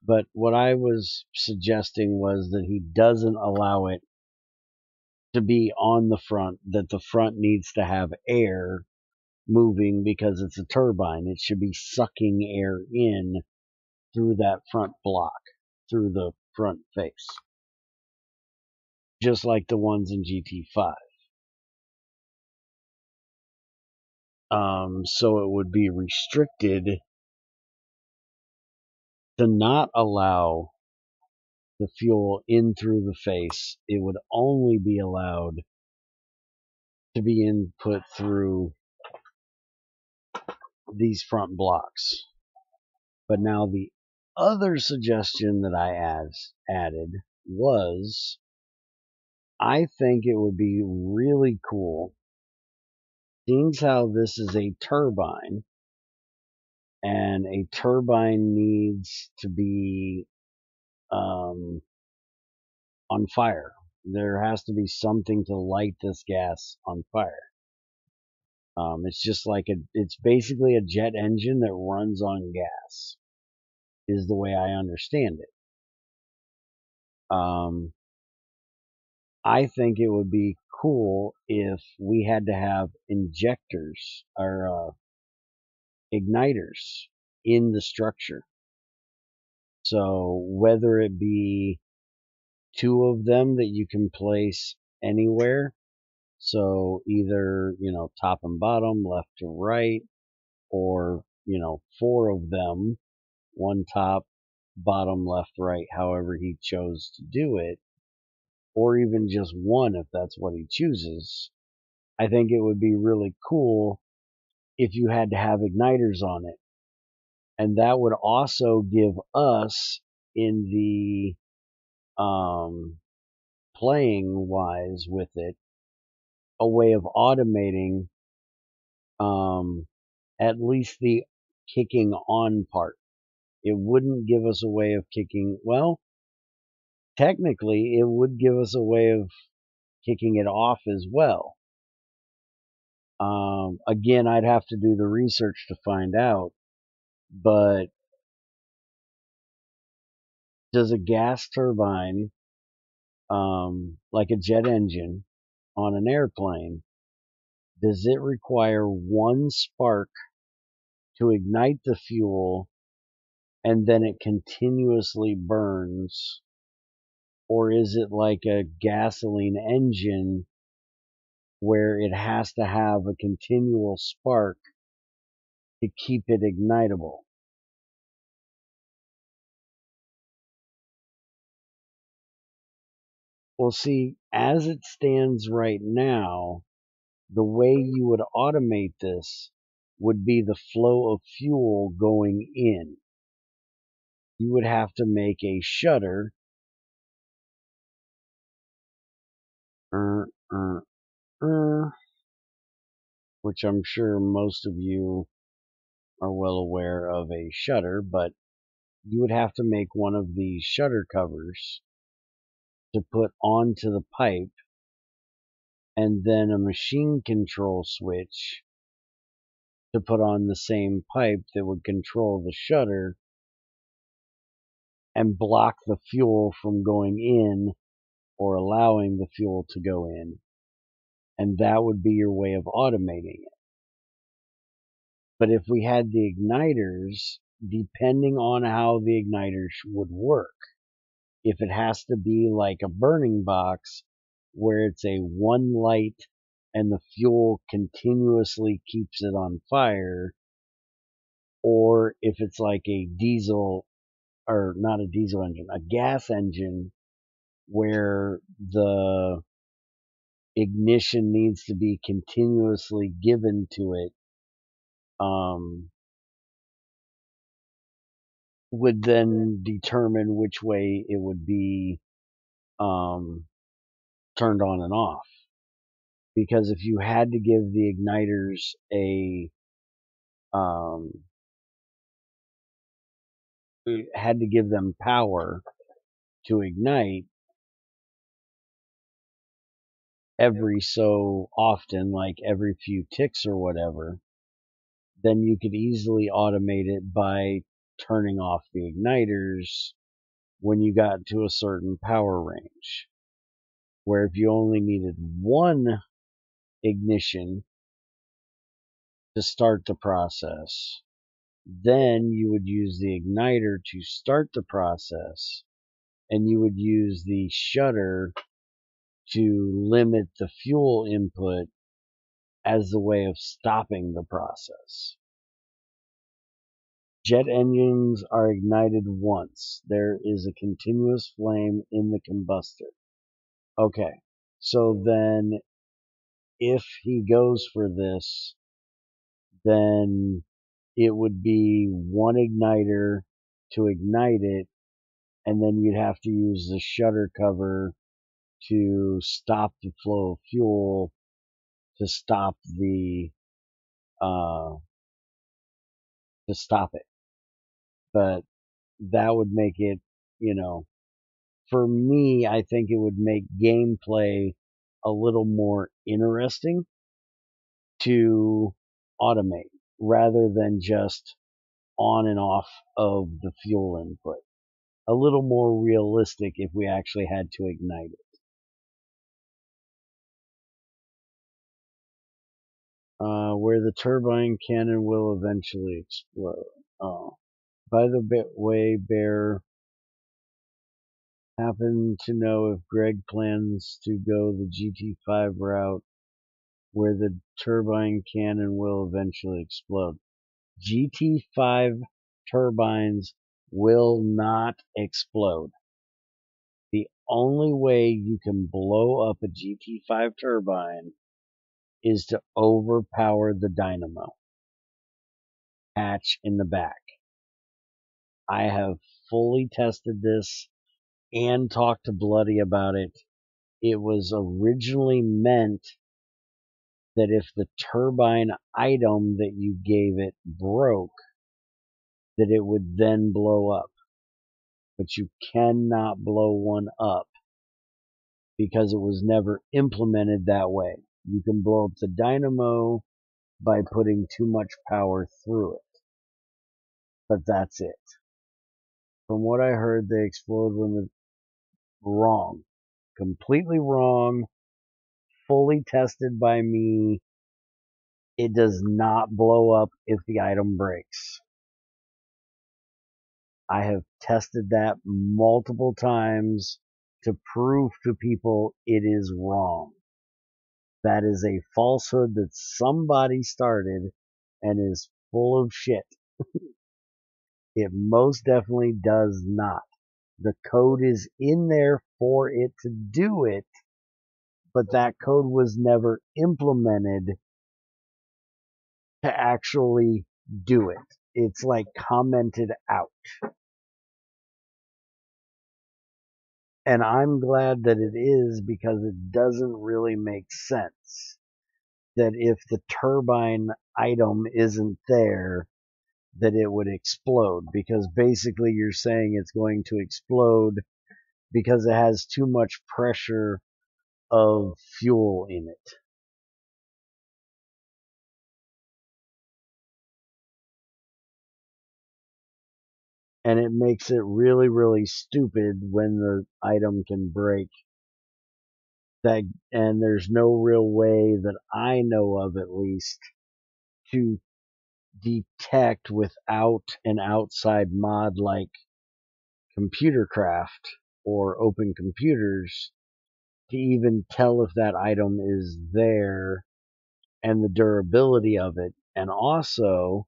But what I was suggesting was that he doesn't allow it to be on the front, that the front needs to have air moving because it's a turbine. It should be sucking air in through that front block, through the front face. Just like the ones in GT5. So it would be restricted to not allow the fuel in through the face. It would only be allowed to be input through these front blocks. But now the other suggestion that I added was, I think it would be really cool, seeing how this is a turbine, and a turbine needs to be on fire. There has to be something to light this gas on fire. It's just like it's basically a jet engine that runs on gas, is the way I understand it. I think it would be cool if we had to have injectors or igniters in the structure. So whether it be 2 of them that you can place anywhere, so either, top and bottom, left to right, or, 4 of them, 1 top, bottom, left, right, however he chose to do it, or even just 1 if that's what he chooses. I think it would be really cool if you had to have igniters on it. And that would also give us, in the playing wise with it, a way of automating at least the kicking on part. It wouldn't give us a way of kicking, well, technically it would give us a way of kicking it off as well. Again, I'd have to do the research to find out, but does a gas turbine, like a jet engine on an airplane, does it require 1 spark to ignite the fuel and then it continuously burns? Or is it like a gasoline engine where it has to have a continual spark to keep it ignitable? Well, see, as it stands right now, the way you would automate this would be the flow of fuel going in. You would have to make a shutter, which I'm sure most of you are well aware of a shutter, but you would have to make one of these shutter covers to put onto the pipe, and then a machine control switch to put on the same pipe that would control the shutter and block the fuel from going in or allowing the fuel to go in. And that would be your way of automating it. But if we had the igniters, depending on how the igniters would work, if it has to be like a burning box where it's a 1 light and the fuel continuously keeps it on fire, or if it's like a diesel, or not a diesel engine, a gas engine where the ignition needs to be continuously given to it, would then determine which way it would be turned on and off. Because if you had to give the igniters had to give them power to ignite every so often, like every few ticks or whatever, then you could easily automate it by turning off the igniters when you got to a certain power range. Where if you only needed 1 ignition to start the process, then you would use the igniter to start the process, and you would use the shutter to limit the fuel input as the way of stopping the process. Jet engines are ignited once. There is a continuous flame in the combustor. Okay, so then if he goes for this, then it would be 1 igniter to ignite it, and then you'd have to use the shutter cover to stop the flow of fuel, to stop the to stop it. But that would make it, for me, I think it would make gameplay a little more interesting to automate rather than just on and off of the fuel input. A little more realistic if we actually had to ignite it. Where the turbine cannon will eventually explode. Oh. By the way, Bear, happen to know if Greg plans to go the GT5 route where the turbine cannon will eventually explode. GT5 turbines will not explode. The only way you can blow up a GT5 turbine is to overpower the dynamo hatch in the back. I have fully tested this and talked to Bloody about it. It was originally meant that if the turbine item that you gave it broke, that it would then blow up. But you cannot blow one up because it was never implemented that way. You can blow up the dynamo by putting too much power through it. But that's it. From what I heard, they explode when the wrong. Completely wrong. Fully tested by me. It does not blow up if the item breaks. I have tested that multiple times to prove to people it is wrong. That is a falsehood that somebody started and is full of shit. It most definitely does not. The code is in there for it to do it, but that code was never implemented to actually do it. It's like commented out. And I'm glad that it is, because it doesn't really make sense that if the turbine item isn't there, that it would explode, because basically you're saying it's going to explode because it has too much pressure of fuel in it. And it makes it really, really stupid when the item can break. And there's no real way that I know of, at least, to detect without an outside mod like Computercraft or Open Computers to even tell if that item is there and the durability of it. And also,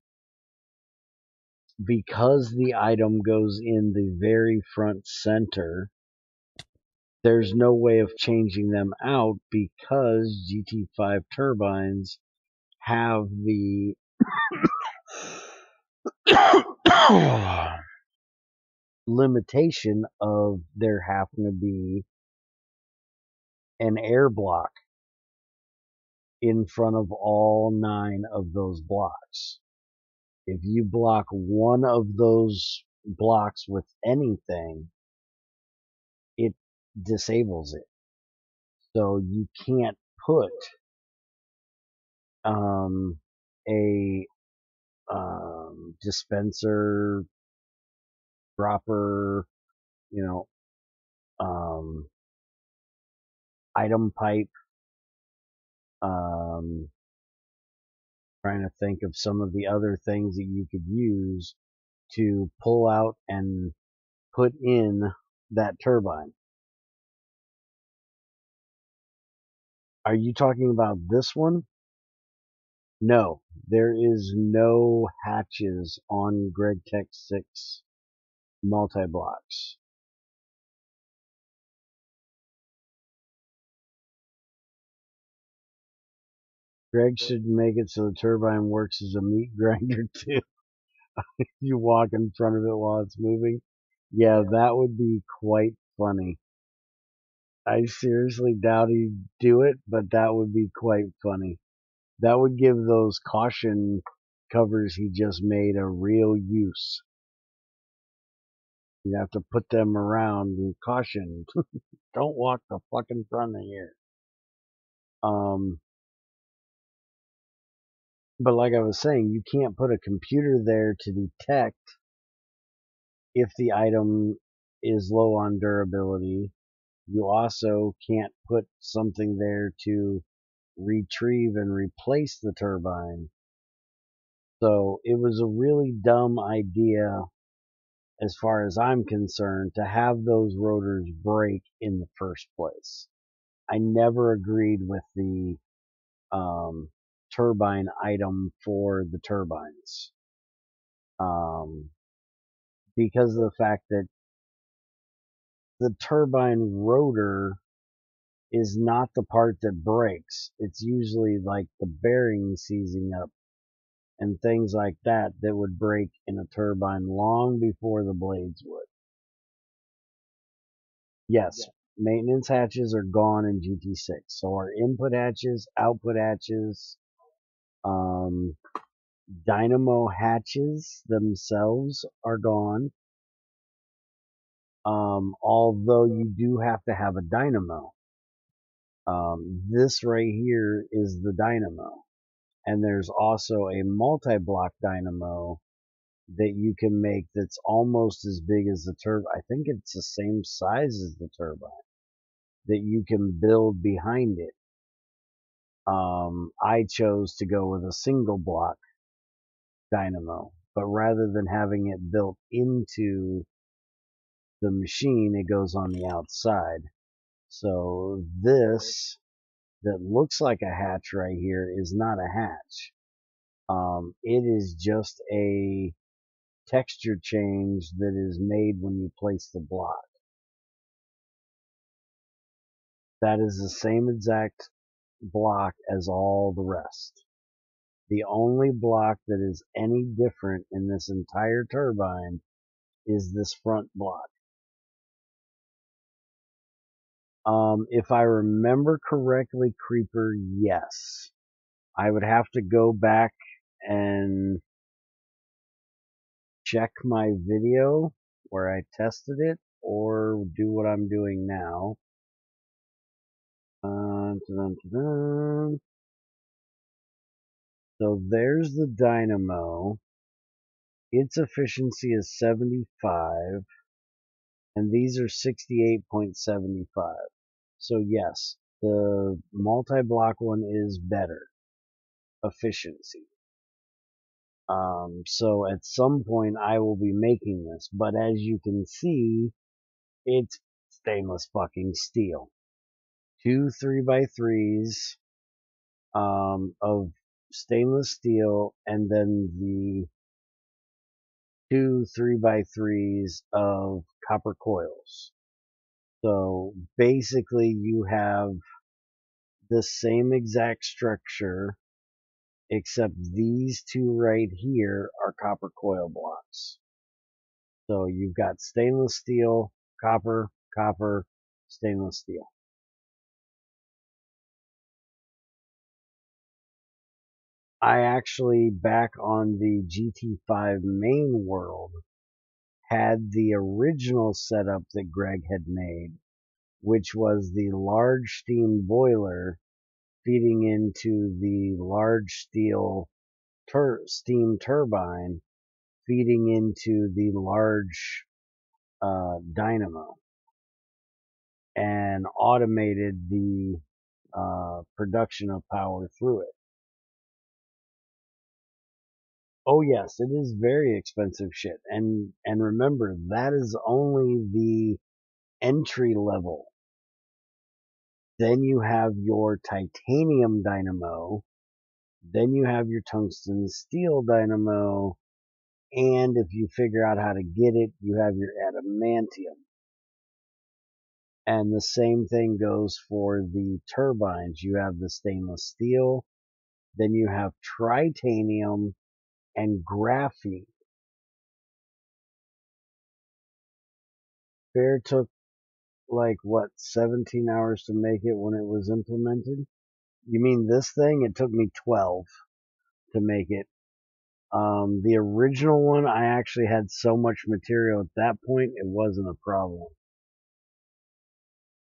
because the item goes in the very front center, there's no way of changing them out, because GT5 turbines have the limitation of there having to be an air block in front of all 9 of those blocks. If you block one of those blocks with anything, it disables it. So you can't put a dispenser, dropper, item pipe. Trying to think of some of the other things that you could use to pull out and put in that turbine. Are you talking about this one? No, there is no hatches on GregTech 6 multi-blocks. Greg should make it so the turbine works as a meat grinder too. You walk in front of it while it's moving. Yeah, that would be quite funny. I seriously doubt he'd do it, but that would be quite funny. That would give those caution covers he just made a real use. You have to put them around with caution. Don't walk the fucking front of here. But like I was saying, you can't put a computer there to detect if the item is low on durability. You also can't put something there to retrieve and replace the turbine. So it was a really dumb idea, as far as I'm concerned, to have those rotors break in the first place. I never agreed with the turbine item for the turbines, because of the fact that the turbine rotor is not the part that breaks. It's usually like the bearing seizing up and things like that that would break in a turbine long before the blades would. Yes, maintenance hatches are gone in GT6. So our input hatches, output hatches, dynamo hatches themselves are gone. Although you do have to have a dynamo. This right here is the dynamo. And there's also a multi-block dynamo that you can make that's almost as big as the turbine. I think it's the same size as the turbine that you can build behind it. I chose to go with a single block dynamo, but rather than having it built into the machine, it goes on the outside. So this that looks like a hatch right here is not a hatch. It is just a texture change that is made when you place the block. That is the same exact block as all the rest. The only block that is any different in this entire turbine is this front block. If I remember correctly, Creeper, yes. I would have to go back and check my video where I tested it, or do what I'm doing now. So there's the dynamo. Its efficiency is 75, and these are 68.75. So yes, the multi-block one is better efficiency. So at some point I will be making this, but as you can see, it's stainless fucking steel. 2 3x3s of stainless steel, and then the 2 3x3s of copper coils. So basically you have the same exact structure, except these two right here are copper coil blocks. So you've got stainless steel, copper, copper, stainless steel. I actually, back on the GT5 main world, had the original setup that Greg had made, which was the large steam boiler feeding into the large steel steam turbine, feeding into the large dynamo, and automated the production of power through it. Oh yes, it is very expensive shit. And remember, that is only the entry level. Then you have your titanium dynamo. Then you have your tungsten steel dynamo. And if you figure out how to get it, you have your adamantium. And the same thing goes for the turbines. You have the stainless steel. Then you have tritanium and graphene. fair took like what 17 hours to make it when it was implemented. You mean this thing? It took me 12 to make it. The original one, I actually had so much material at that point, it wasn't a problem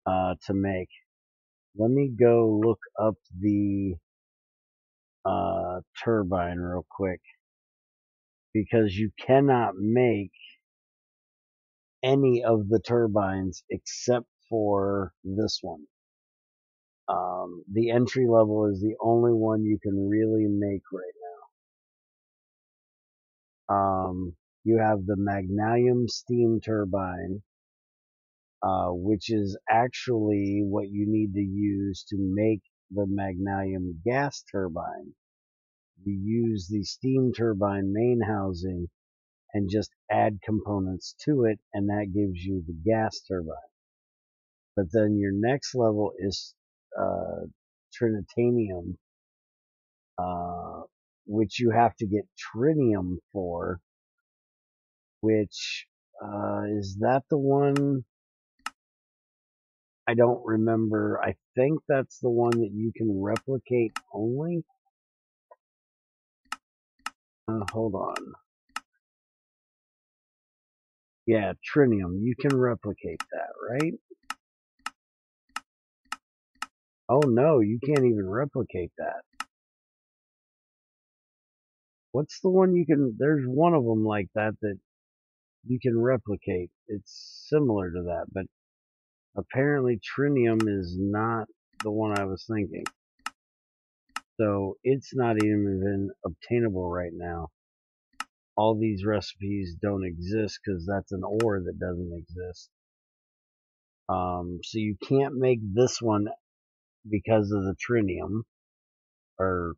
to make. Let me go look up the turbine real quick, because you cannot make any of the turbines except for this one. The entry level is the only one you can really make right now. You have the Magnanium steam turbine, which is actually what you need to use to make the Magnanium gas turbine. You use the steam turbine main housing and just add components to it, and that gives you the gas turbine. But then your next level is Trinitanium, which you have to get tritium for, which is that the one? I don't remember. I think that's the one that you can replicate only. Hold on. Yeah, tritium. You can replicate that, right? Oh no, you can't even replicate that. What's the one you can... There's one of them like that that you can replicate. It's similar to that, but apparently tritium is not the one I was thinking. So it's not even obtainable right now. All these recipes don't exist because that's an ore that doesn't exist. So you can't make this one because of the tritium, or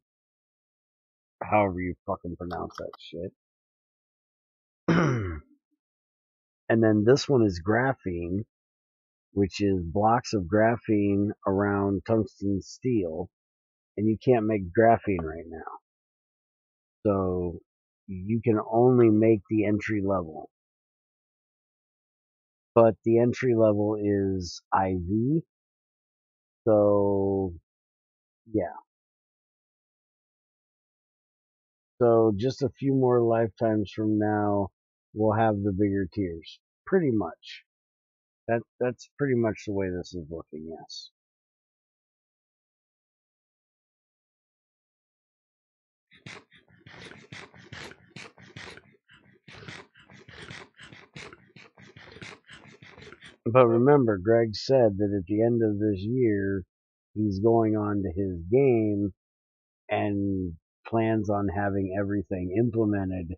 however you fucking pronounce that shit. And then this one is graphene, which is blocks of graphene around tungsten steel, and you can't make graphene right now. So you can only make the entry level. But the entry level is IV, so yeah. So just a few more lifetimes from now, we'll have the bigger tiers. Pretty much. That's pretty much the way this is looking, yes. But remember, Greg said that at the end of this year, he's going on to his game and plans on having everything implemented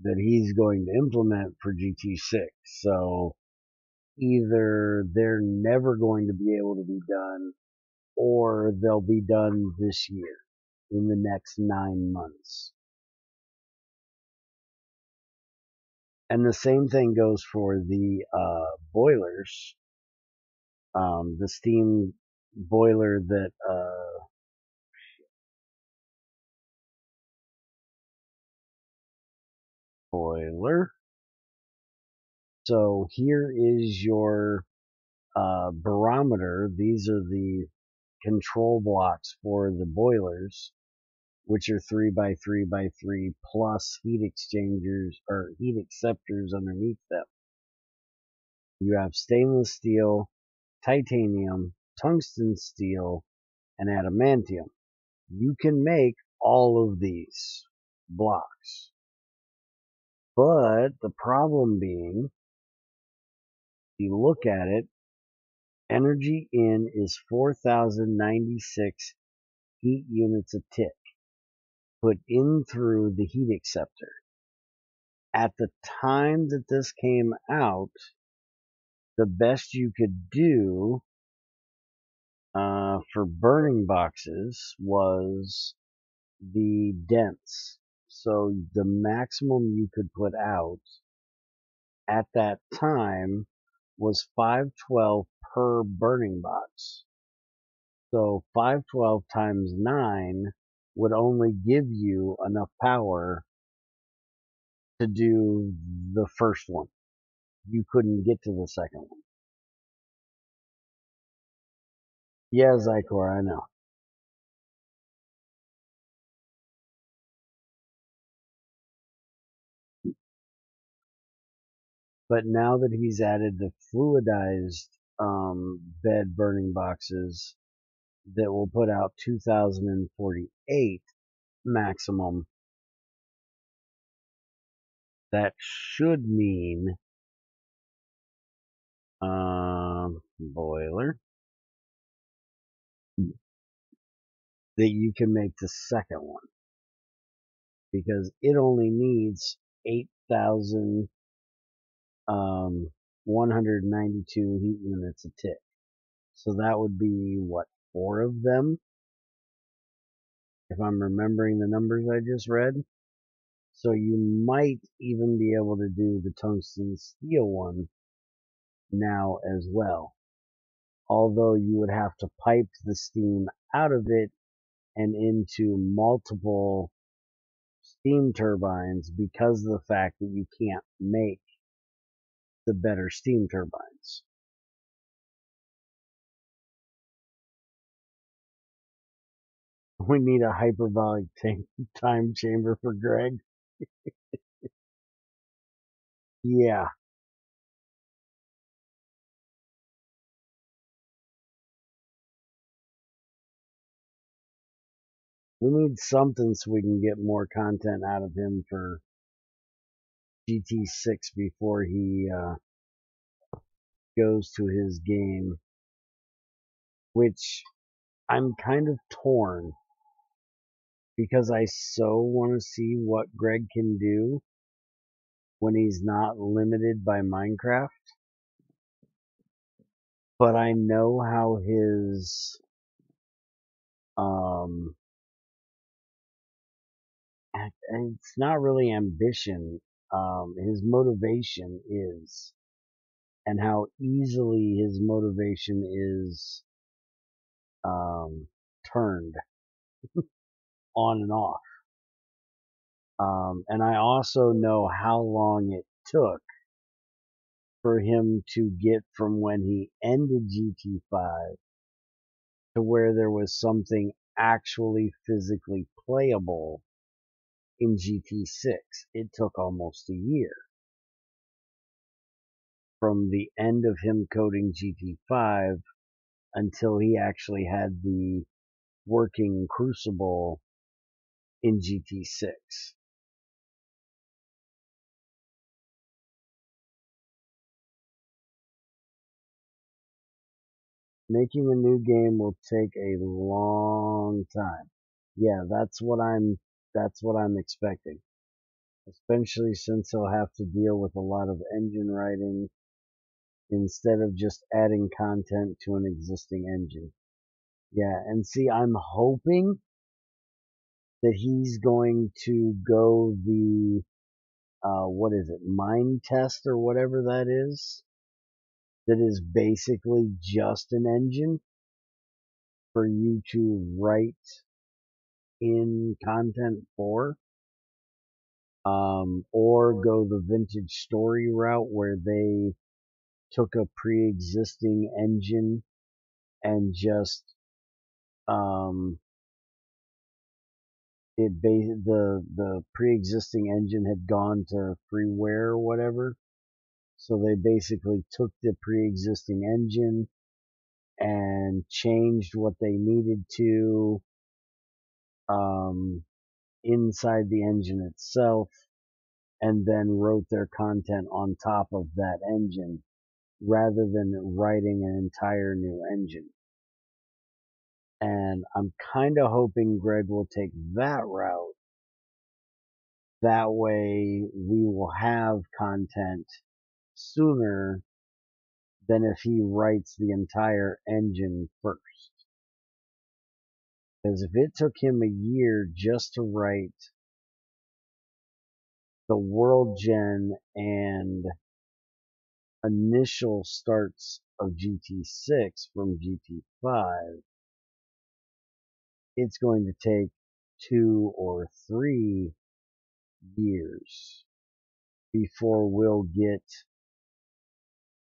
that he's going to implement for GT6. So either they're never going to be able to be done, or they'll be done this year in the next 9 months. And the same thing goes for the boilers. The steam boiler that boiler. So here is your barometer. These are the control blocks for the boilers, which are 3x3x3 plus heat exchangers or heat acceptors underneath them. You have stainless steel, titanium, tungsten steel, and adamantium. You can make all of these blocks. But the problem being, if you look at it, energy in is 4,096 heat units a tick put in through the heat acceptor. At the time that this came out, the best you could do for burning boxes was the dense. So the maximum you could put out at that time was 512 per burning box. So 512 times 9 would only give you enough power to do the first one. you couldn't get to the second one. Yeah, Zykor, I know. But now that he's added the fluidized bed burning boxes that will put out 2048 maximum, that should mean boiler that you can make the second one, because it only needs 8,192 heat units a tick. So that would be, what, 4 of them? If I'm remembering the numbers I just read. So you might even be able to do the tungsten steel one now as well. Although you would have to pipe the steam out of it and into multiple steam turbines because of the fact that you can't make the better steam turbines. We need a hyperbolic time chamber for Greg. Yeah. We need something so we can get more content out of him for GT6 before he goes to his game, which I'm kind of torn because I so want to see what Greg can do when he's not limited by Minecraft. But I know how his it's not really ambition, his motivation is, and how easily his motivation is turned on and off. And I also know how long it took for him to get from when he ended GT5 to where there was something actually physically playable in GT6. It took almost a year. From the end of him coding GT5 until he actually had the working Crucible in GT6. Making a new game will take a long time. Yeah, that's what I'm expecting. Especially since he'll have to deal with a lot of engine writing instead of just adding content to an existing engine. Yeah, and see, I'm hoping that he's going to go the what is it, mind test or whatever that is basically just an engine for you to write in content for, or go the vintage story route where they took a pre-existing engine and just the pre-existing engine had gone to freeware or whatever, so they basically took the pre-existing engine and changed what they needed to inside the engine itself, and then wrote their content on top of that engine rather than writing an entire new engine. And I'm kind of hoping Greg will take that route. That way we will have content sooner than if he writes the entire engine first. Because if it took him a year just to write the world gen and initial starts of GT6 from GT5, it's going to take 2 or 3 years before we'll get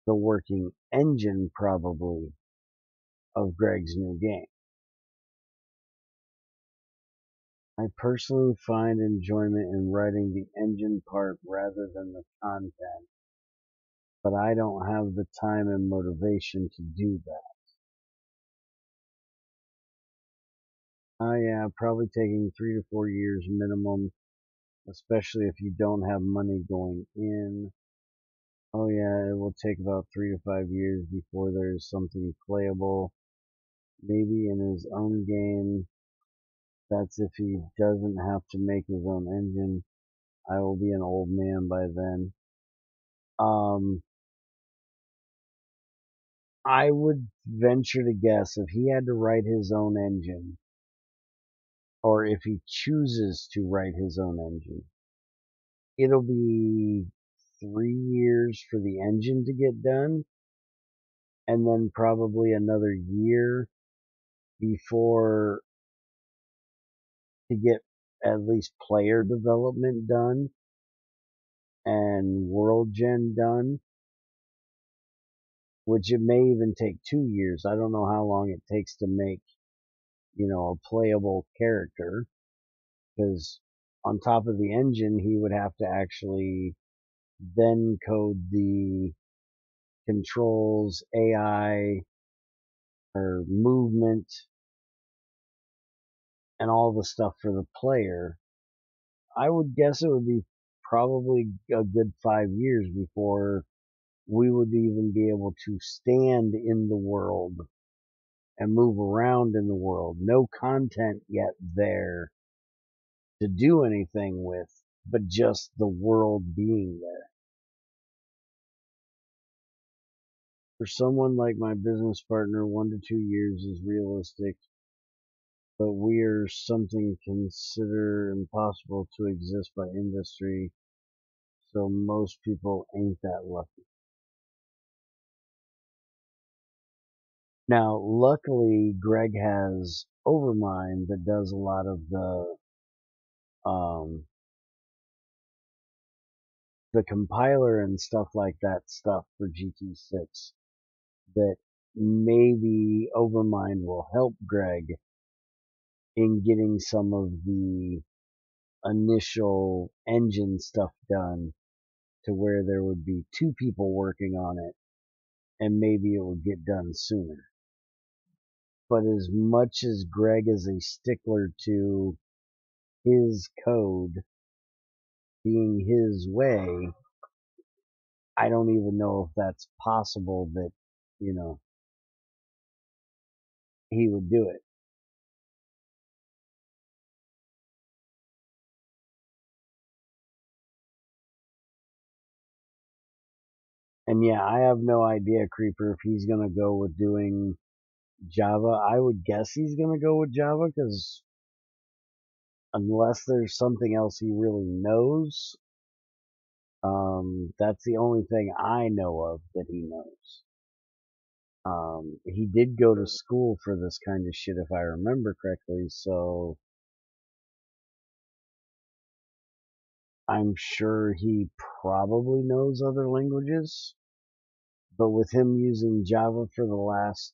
the working engine, probably, of Greg's new game. I personally find enjoyment in writing the engine part rather than the content, but I don't have the time and motivation to do that. Yeah, probably taking 3 to 4 years minimum, especially if you don't have money going in. Oh yeah, it will take about 3 to 5 years before there's something playable. Maybe in his own game. That's if he doesn't have to make his own engine. I will be an old man by then. I would venture to guess if he had to write his own engine, or if he chooses to write his own engine, it'll be 3 years for the engine to get done, and then probably another year before to get at least player development done and world gen done, which it may even take 2 years. I don't know how long it takes to make, a playable character, because on top of the engine, he would have to actually then code the controls, AI, or movement, and all the stuff for the player. I would guess it would be probably a good 5 years before we would even be able to stand in the world and move around in the world. No content yet there to do anything with, but just the world being there. For someone like my business partner, 1 to 2 years is realistic, but we are something consider impossible to exist by industry, so most people ain't that lucky. Now, luckily, Greg has Overmind that does a lot of the compiler and stuff like that stuff for GT6, that maybe Overmind will help Greg in getting some of the initial engine stuff done, to where there would be 2 people working on it, and maybe it would get done sooner. But as much as Greg is a stickler to his code being his way, I don't even know if that's possible that, he would do it. And yeah, I have no idea, Creeper, if he's gonna go with doing Java. I would guess he's gonna go with Java, because unless there's something else he really knows, that's the only thing I know of that he knows. He did go to school for this kind of shit, if I remember correctly, so I'm sure he probably knows other languages. But with him using Java for the last,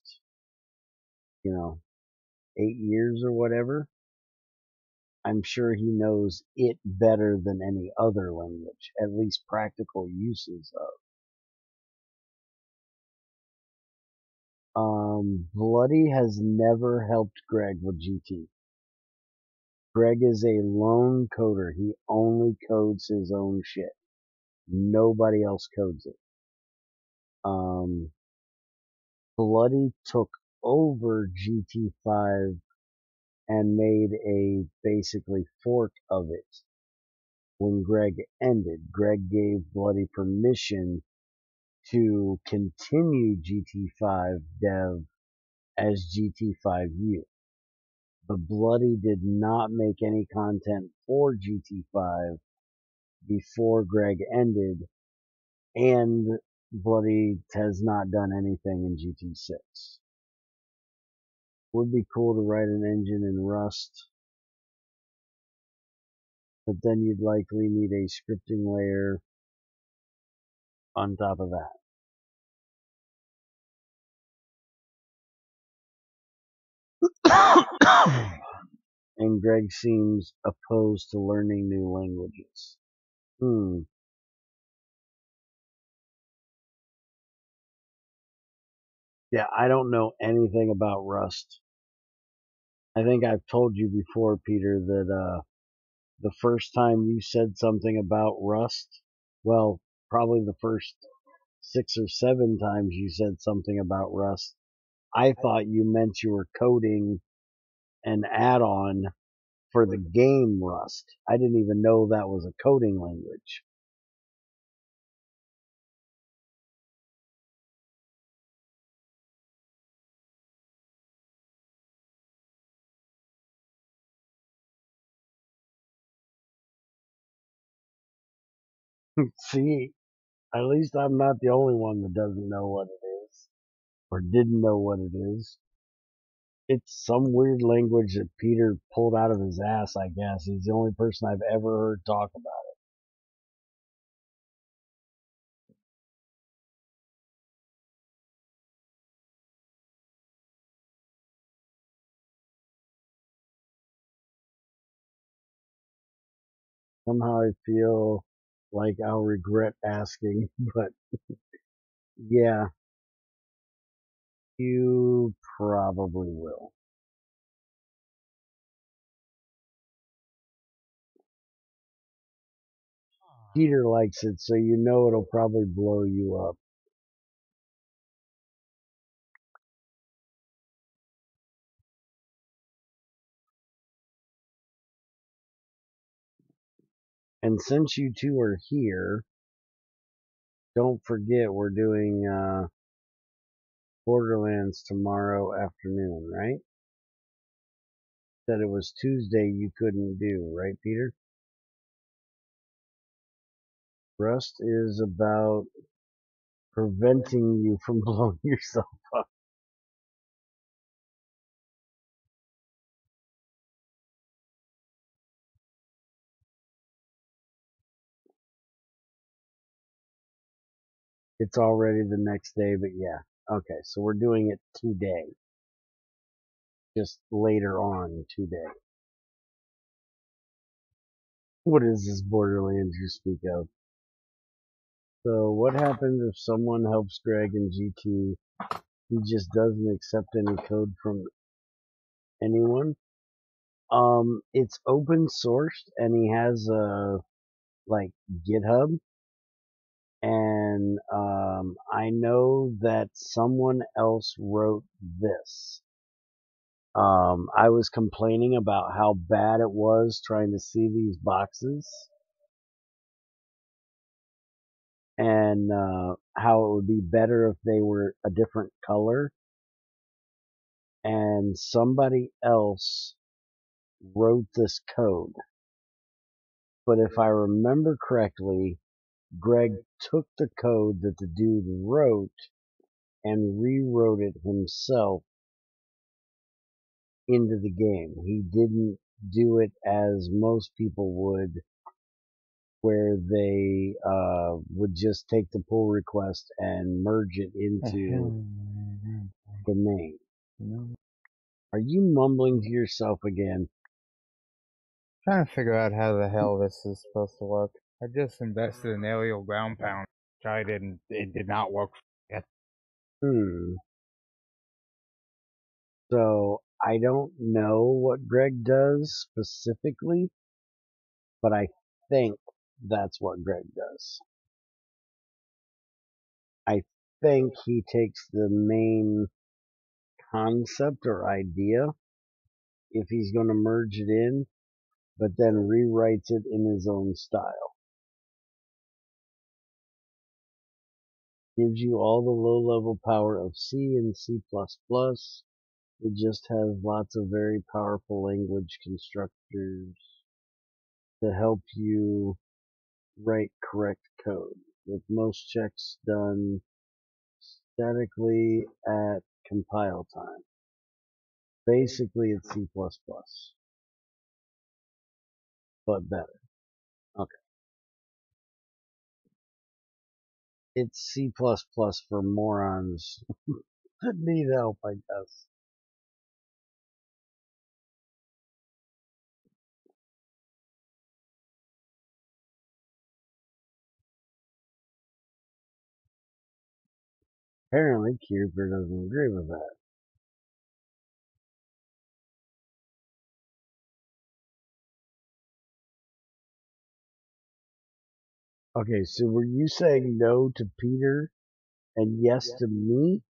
8 years or whatever, I'm sure he knows it better than any other language, at least practical uses of. Bloody has never helped Greg with GT. Greg is a lone coder. He only codes his own shit. Nobody else codes it. Bloody took over GT5 and made a basically fork of it. When Greg ended, Greg gave Bloody permission to continue GT5 dev as GT5U. But Bloody did not make any content for GT5 before Greg ended, and Bloody has not done anything in GT6. Would be cool to write an engine in Rust, but then you'd likely need a scripting layer on top of that. And Greg seems opposed to learning new languages. Yeah, I don't know anything about Rust. I think I've told you before, Peter, that the first time you said something about Rust, well, probably the first 6 or 7 times you said something about Rust, I thought you meant you were coding an add-on for the game Rust. I didn't even know that was a coding language. See, at least I'm not the only one that doesn't know what it is, or didn't know what it is. It's some weird language that Peter pulled out of his ass, I guess. He's the only person I've ever heard talk about it. Somehow I feel like I'll regret asking, but yeah, you probably will. Peter likes it, so you know it'll probably blow you up. And since you two are here, don't forget we're doing Borderlands tomorrow afternoon, right? Said it was Tuesday you couldn't do, right, Peter? Rust is about preventing you from blowing yourself up. It's already the next day, but yeah. Okay, so we're doing it today. Just later on today. What is this Borderlands you speak of? So what happens if someone helps Greg in G2? He just doesn't accept any code from anyone. It's open sourced and he has a like GitHub, and I know that someone else wrote this. I was complaining about how bad it was trying to see these boxes, and how it would be better if they were a different color. And somebody else wrote this code. But if I remember correctly, Greg took the code that the dude wrote and rewrote it himself into the game. He didn't do it as most people would, where they would just take the pull request and merge it into the main. Are you mumbling to yourself again? Trying to figure out how the hell this is supposed to work. I just invested in aerial ground pound. Tried it and it did not work yet. So I don't know what Greg does specifically, but I think that's what Greg does. I think he takes the main concept or idea, if he's going to merge it in, but then rewrites it in his own style. Gives you all the low-level power of C and C++. It just has lots of very powerful language constructors to help you write correct code, with most checks done statically at compile time. Basically, it's C++, but better. Okay. It's C++ for morons that need help, I guess. Apparently, Keeper doesn't agree with that. Okay, so were you saying no to Peter and yes to me?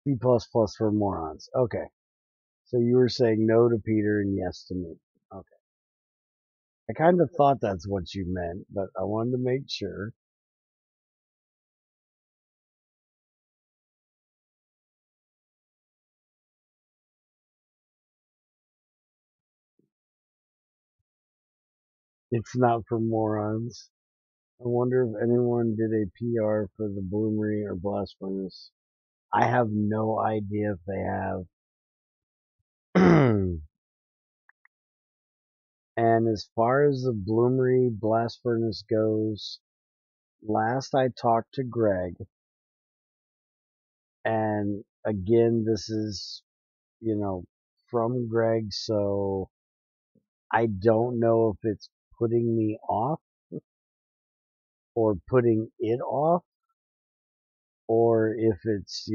C++ for morons. Okay. So you were saying no to Peter and yes to me. Okay. I kind of thought that's what you meant, but I wanted to make sure. It's not for morons. I wonder if anyone did a PR for the Bloomery or Blast Furnace. I have no idea if they have. And as far as the Bloomery Blast Furnace goes, last I talked to Greg, and again, this is, from Greg, so I don't know if it's putting me off or putting it off, or if it's,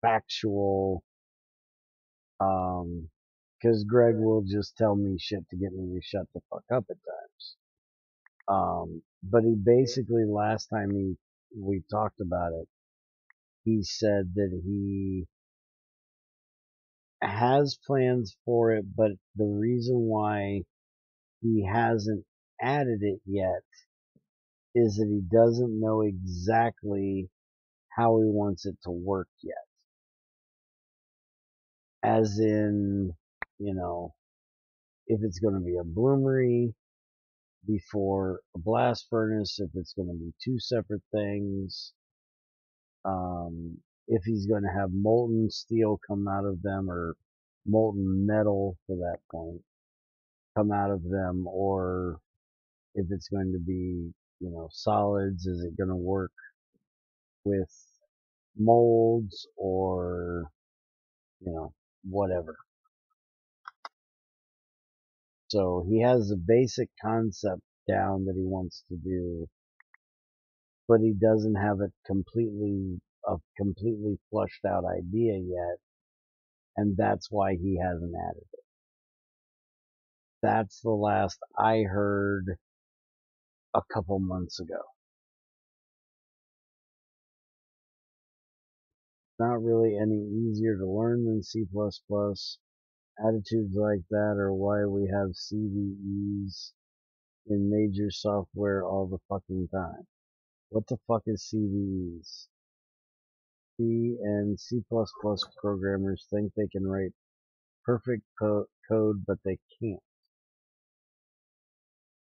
factual, because Greg will just tell me shit to get me to shut the fuck up at times. But he basically, last time we talked about it, he said that he has plans for it, but the reason why he hasn't added it yet is that he doesn't know exactly how he wants it to work yet. As in, if it's going to be a bloomery before a blast furnace, if it's going to be two separate things, if he's going to have molten steel come out of them, or molten metal for that point come out of them, or if it's going to be, solids, is it going to work with molds, or, whatever. So he has the basic concept down that he wants to do, but he doesn't have a completely flushed out idea yet, and that's why he hasn't added it. That's the last I heard a couple months ago. Not really any easier to learn than C++. Attitudes like that are why we have CVEs in major software all the fucking time. What the fuck is CVEs? C and C++ programmers think they can write perfect code, but they can't.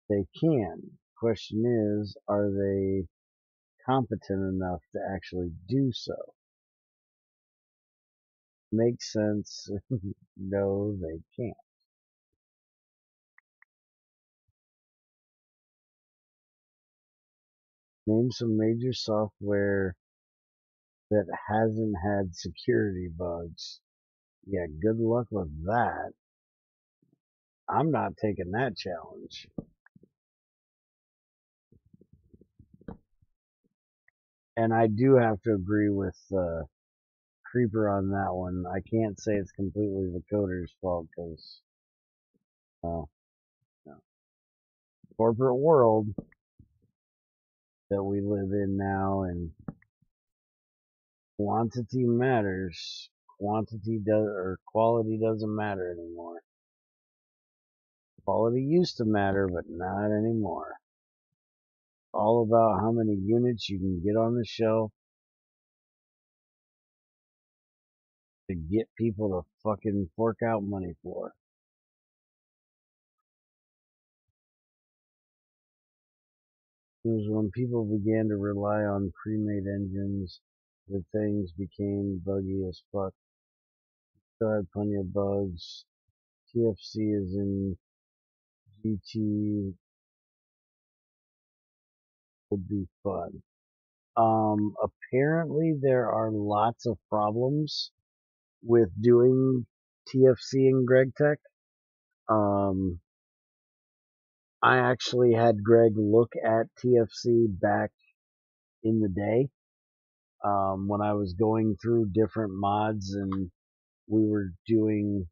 They can. Question is, are they competent enough to actually do so? Makes sense. No, they can't. Name some major software that hasn't had security bugs. Yeah, good luck with that. I'm not taking that challenge. And I do have to agree with Creeper on that one. I can't say it's completely the coder's fault, because no. Corporate world that we live in now, and quantity matters. Quality doesn't matter anymore. Quality used to matter, but not anymore. All about how many units you can get on the shelf to get people to fucking fork out money for. It was when people began to rely on pre-made engines that things became buggy as fuck. Still had plenty of bugs. TFC is in GT would be fun. Apparently there are lots of problems with doing TFC in GregTech. I actually had Greg look at TFC back in the day when I was going through different mods and we were doing,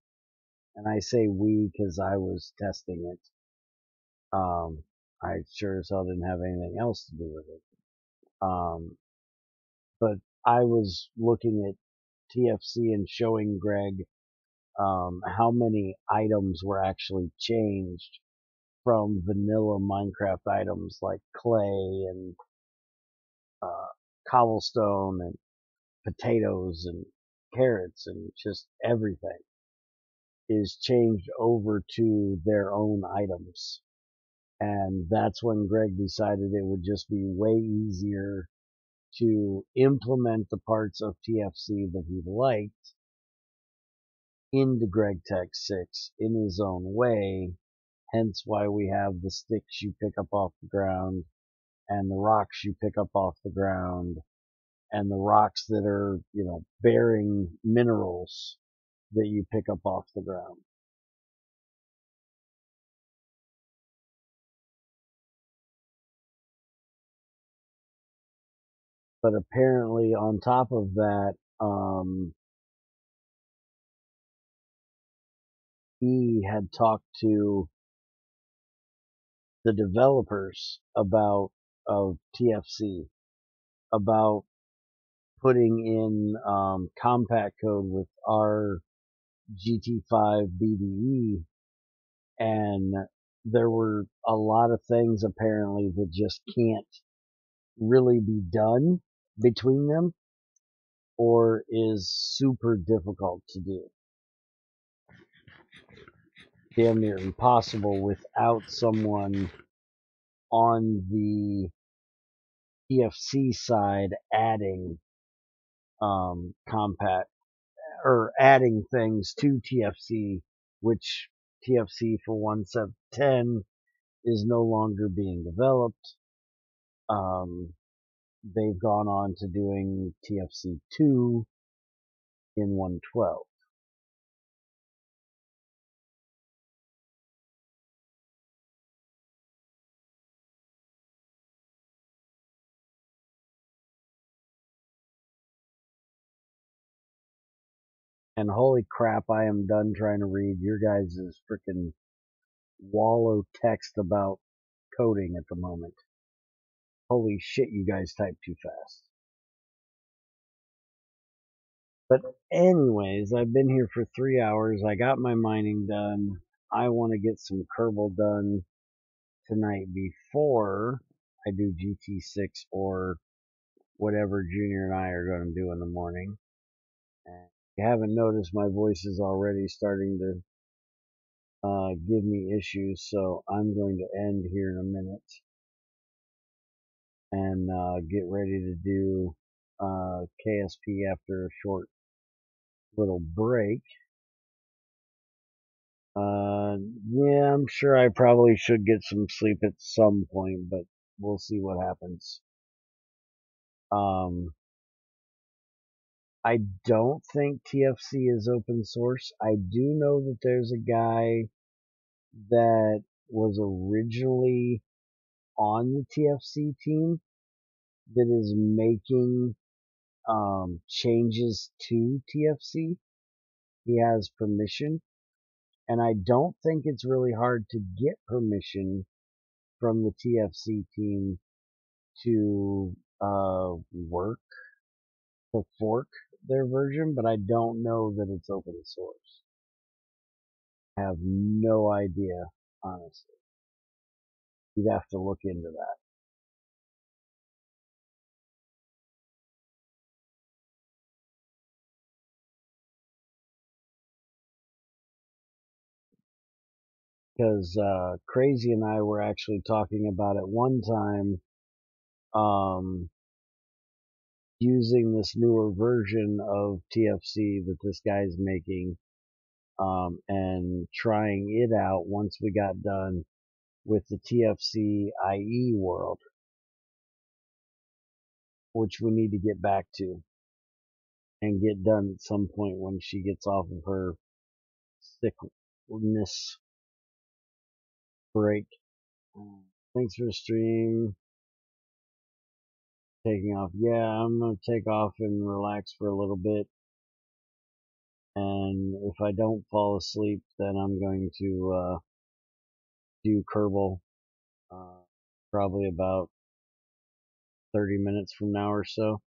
and I say we because I was testing it. I sure as hell didn't have anything else to do with it. But I was looking at TFC and showing Greg how many items were actually changed from vanilla Minecraft items like clay and cobblestone and potatoes and carrots and just everything is changed over to their own items. And that's when Greg decided it would just be way easier to implement the parts of TFC that he liked into GregTech 6 in his own way. Hence why we have the sticks you pick up off the ground and the rocks you pick up off the ground and the rocks that are, bearing minerals that you pick up off the ground. But apparently on top of that, he had talked to the developers of TFC about putting in compact code with our GT5 BDE, and there were a lot of things apparently that just can't really be done between them or is super difficult to do. Damn near impossible without someone on the TFC side adding compact or adding things to TFC, which TFC for 1.7.10 is no longer being developed. They've gone on to doing TFC 2 in 1.12. And holy crap, I am done trying to read your guys' freaking wall of text about coding at the moment. Holy shit, you guys type too fast. But anyways, I've been here for 3 hours. I got my mining done. I want to get some Kerbal done tonight before I do GT6 or whatever Junior and I are going to do in the morning. And if you haven't noticed, my voice is already starting to give me issues, so I'm going to end here in a minute and get ready to do KSP after a short little break. Yeah, I'm sure I probably should get some sleep at some point, but we'll see what happens. I don't think TFC is open source. I do know that there's a guy that was originally on the TFC team that is making changes to TFC. He has permission, and I don't think it's really hard to get permission from the TFC team to fork their version, but I don't know that it's open source. I have no idea, honestly. You'd have to look into that. Because Crazy and I were actually talking about it one time, using this newer version of TFC that this guy's making, and trying it out once we got done with the TFC IE world, which we need to get back to and get done at some point when she gets off of her sickness break. Thanks for the stream. taking off. Yeah, I'm going to take off and relax for a little bit. And if I don't fall asleep, then I'm going to do Kerbal probably about 30 minutes from now or so.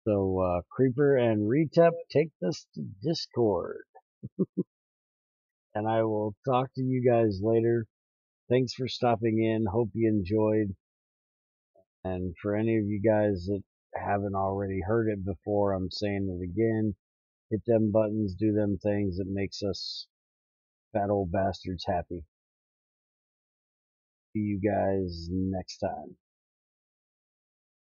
So, Creeper and Retep, take this to Discord. And I will talk to you guys later. Thanks for stopping in. Hope you enjoyed. And for any of you guys that haven't already heard it before, I'm saying it again. Hit them buttons, do them things that makes us fat old bastards happy. See you guys next time.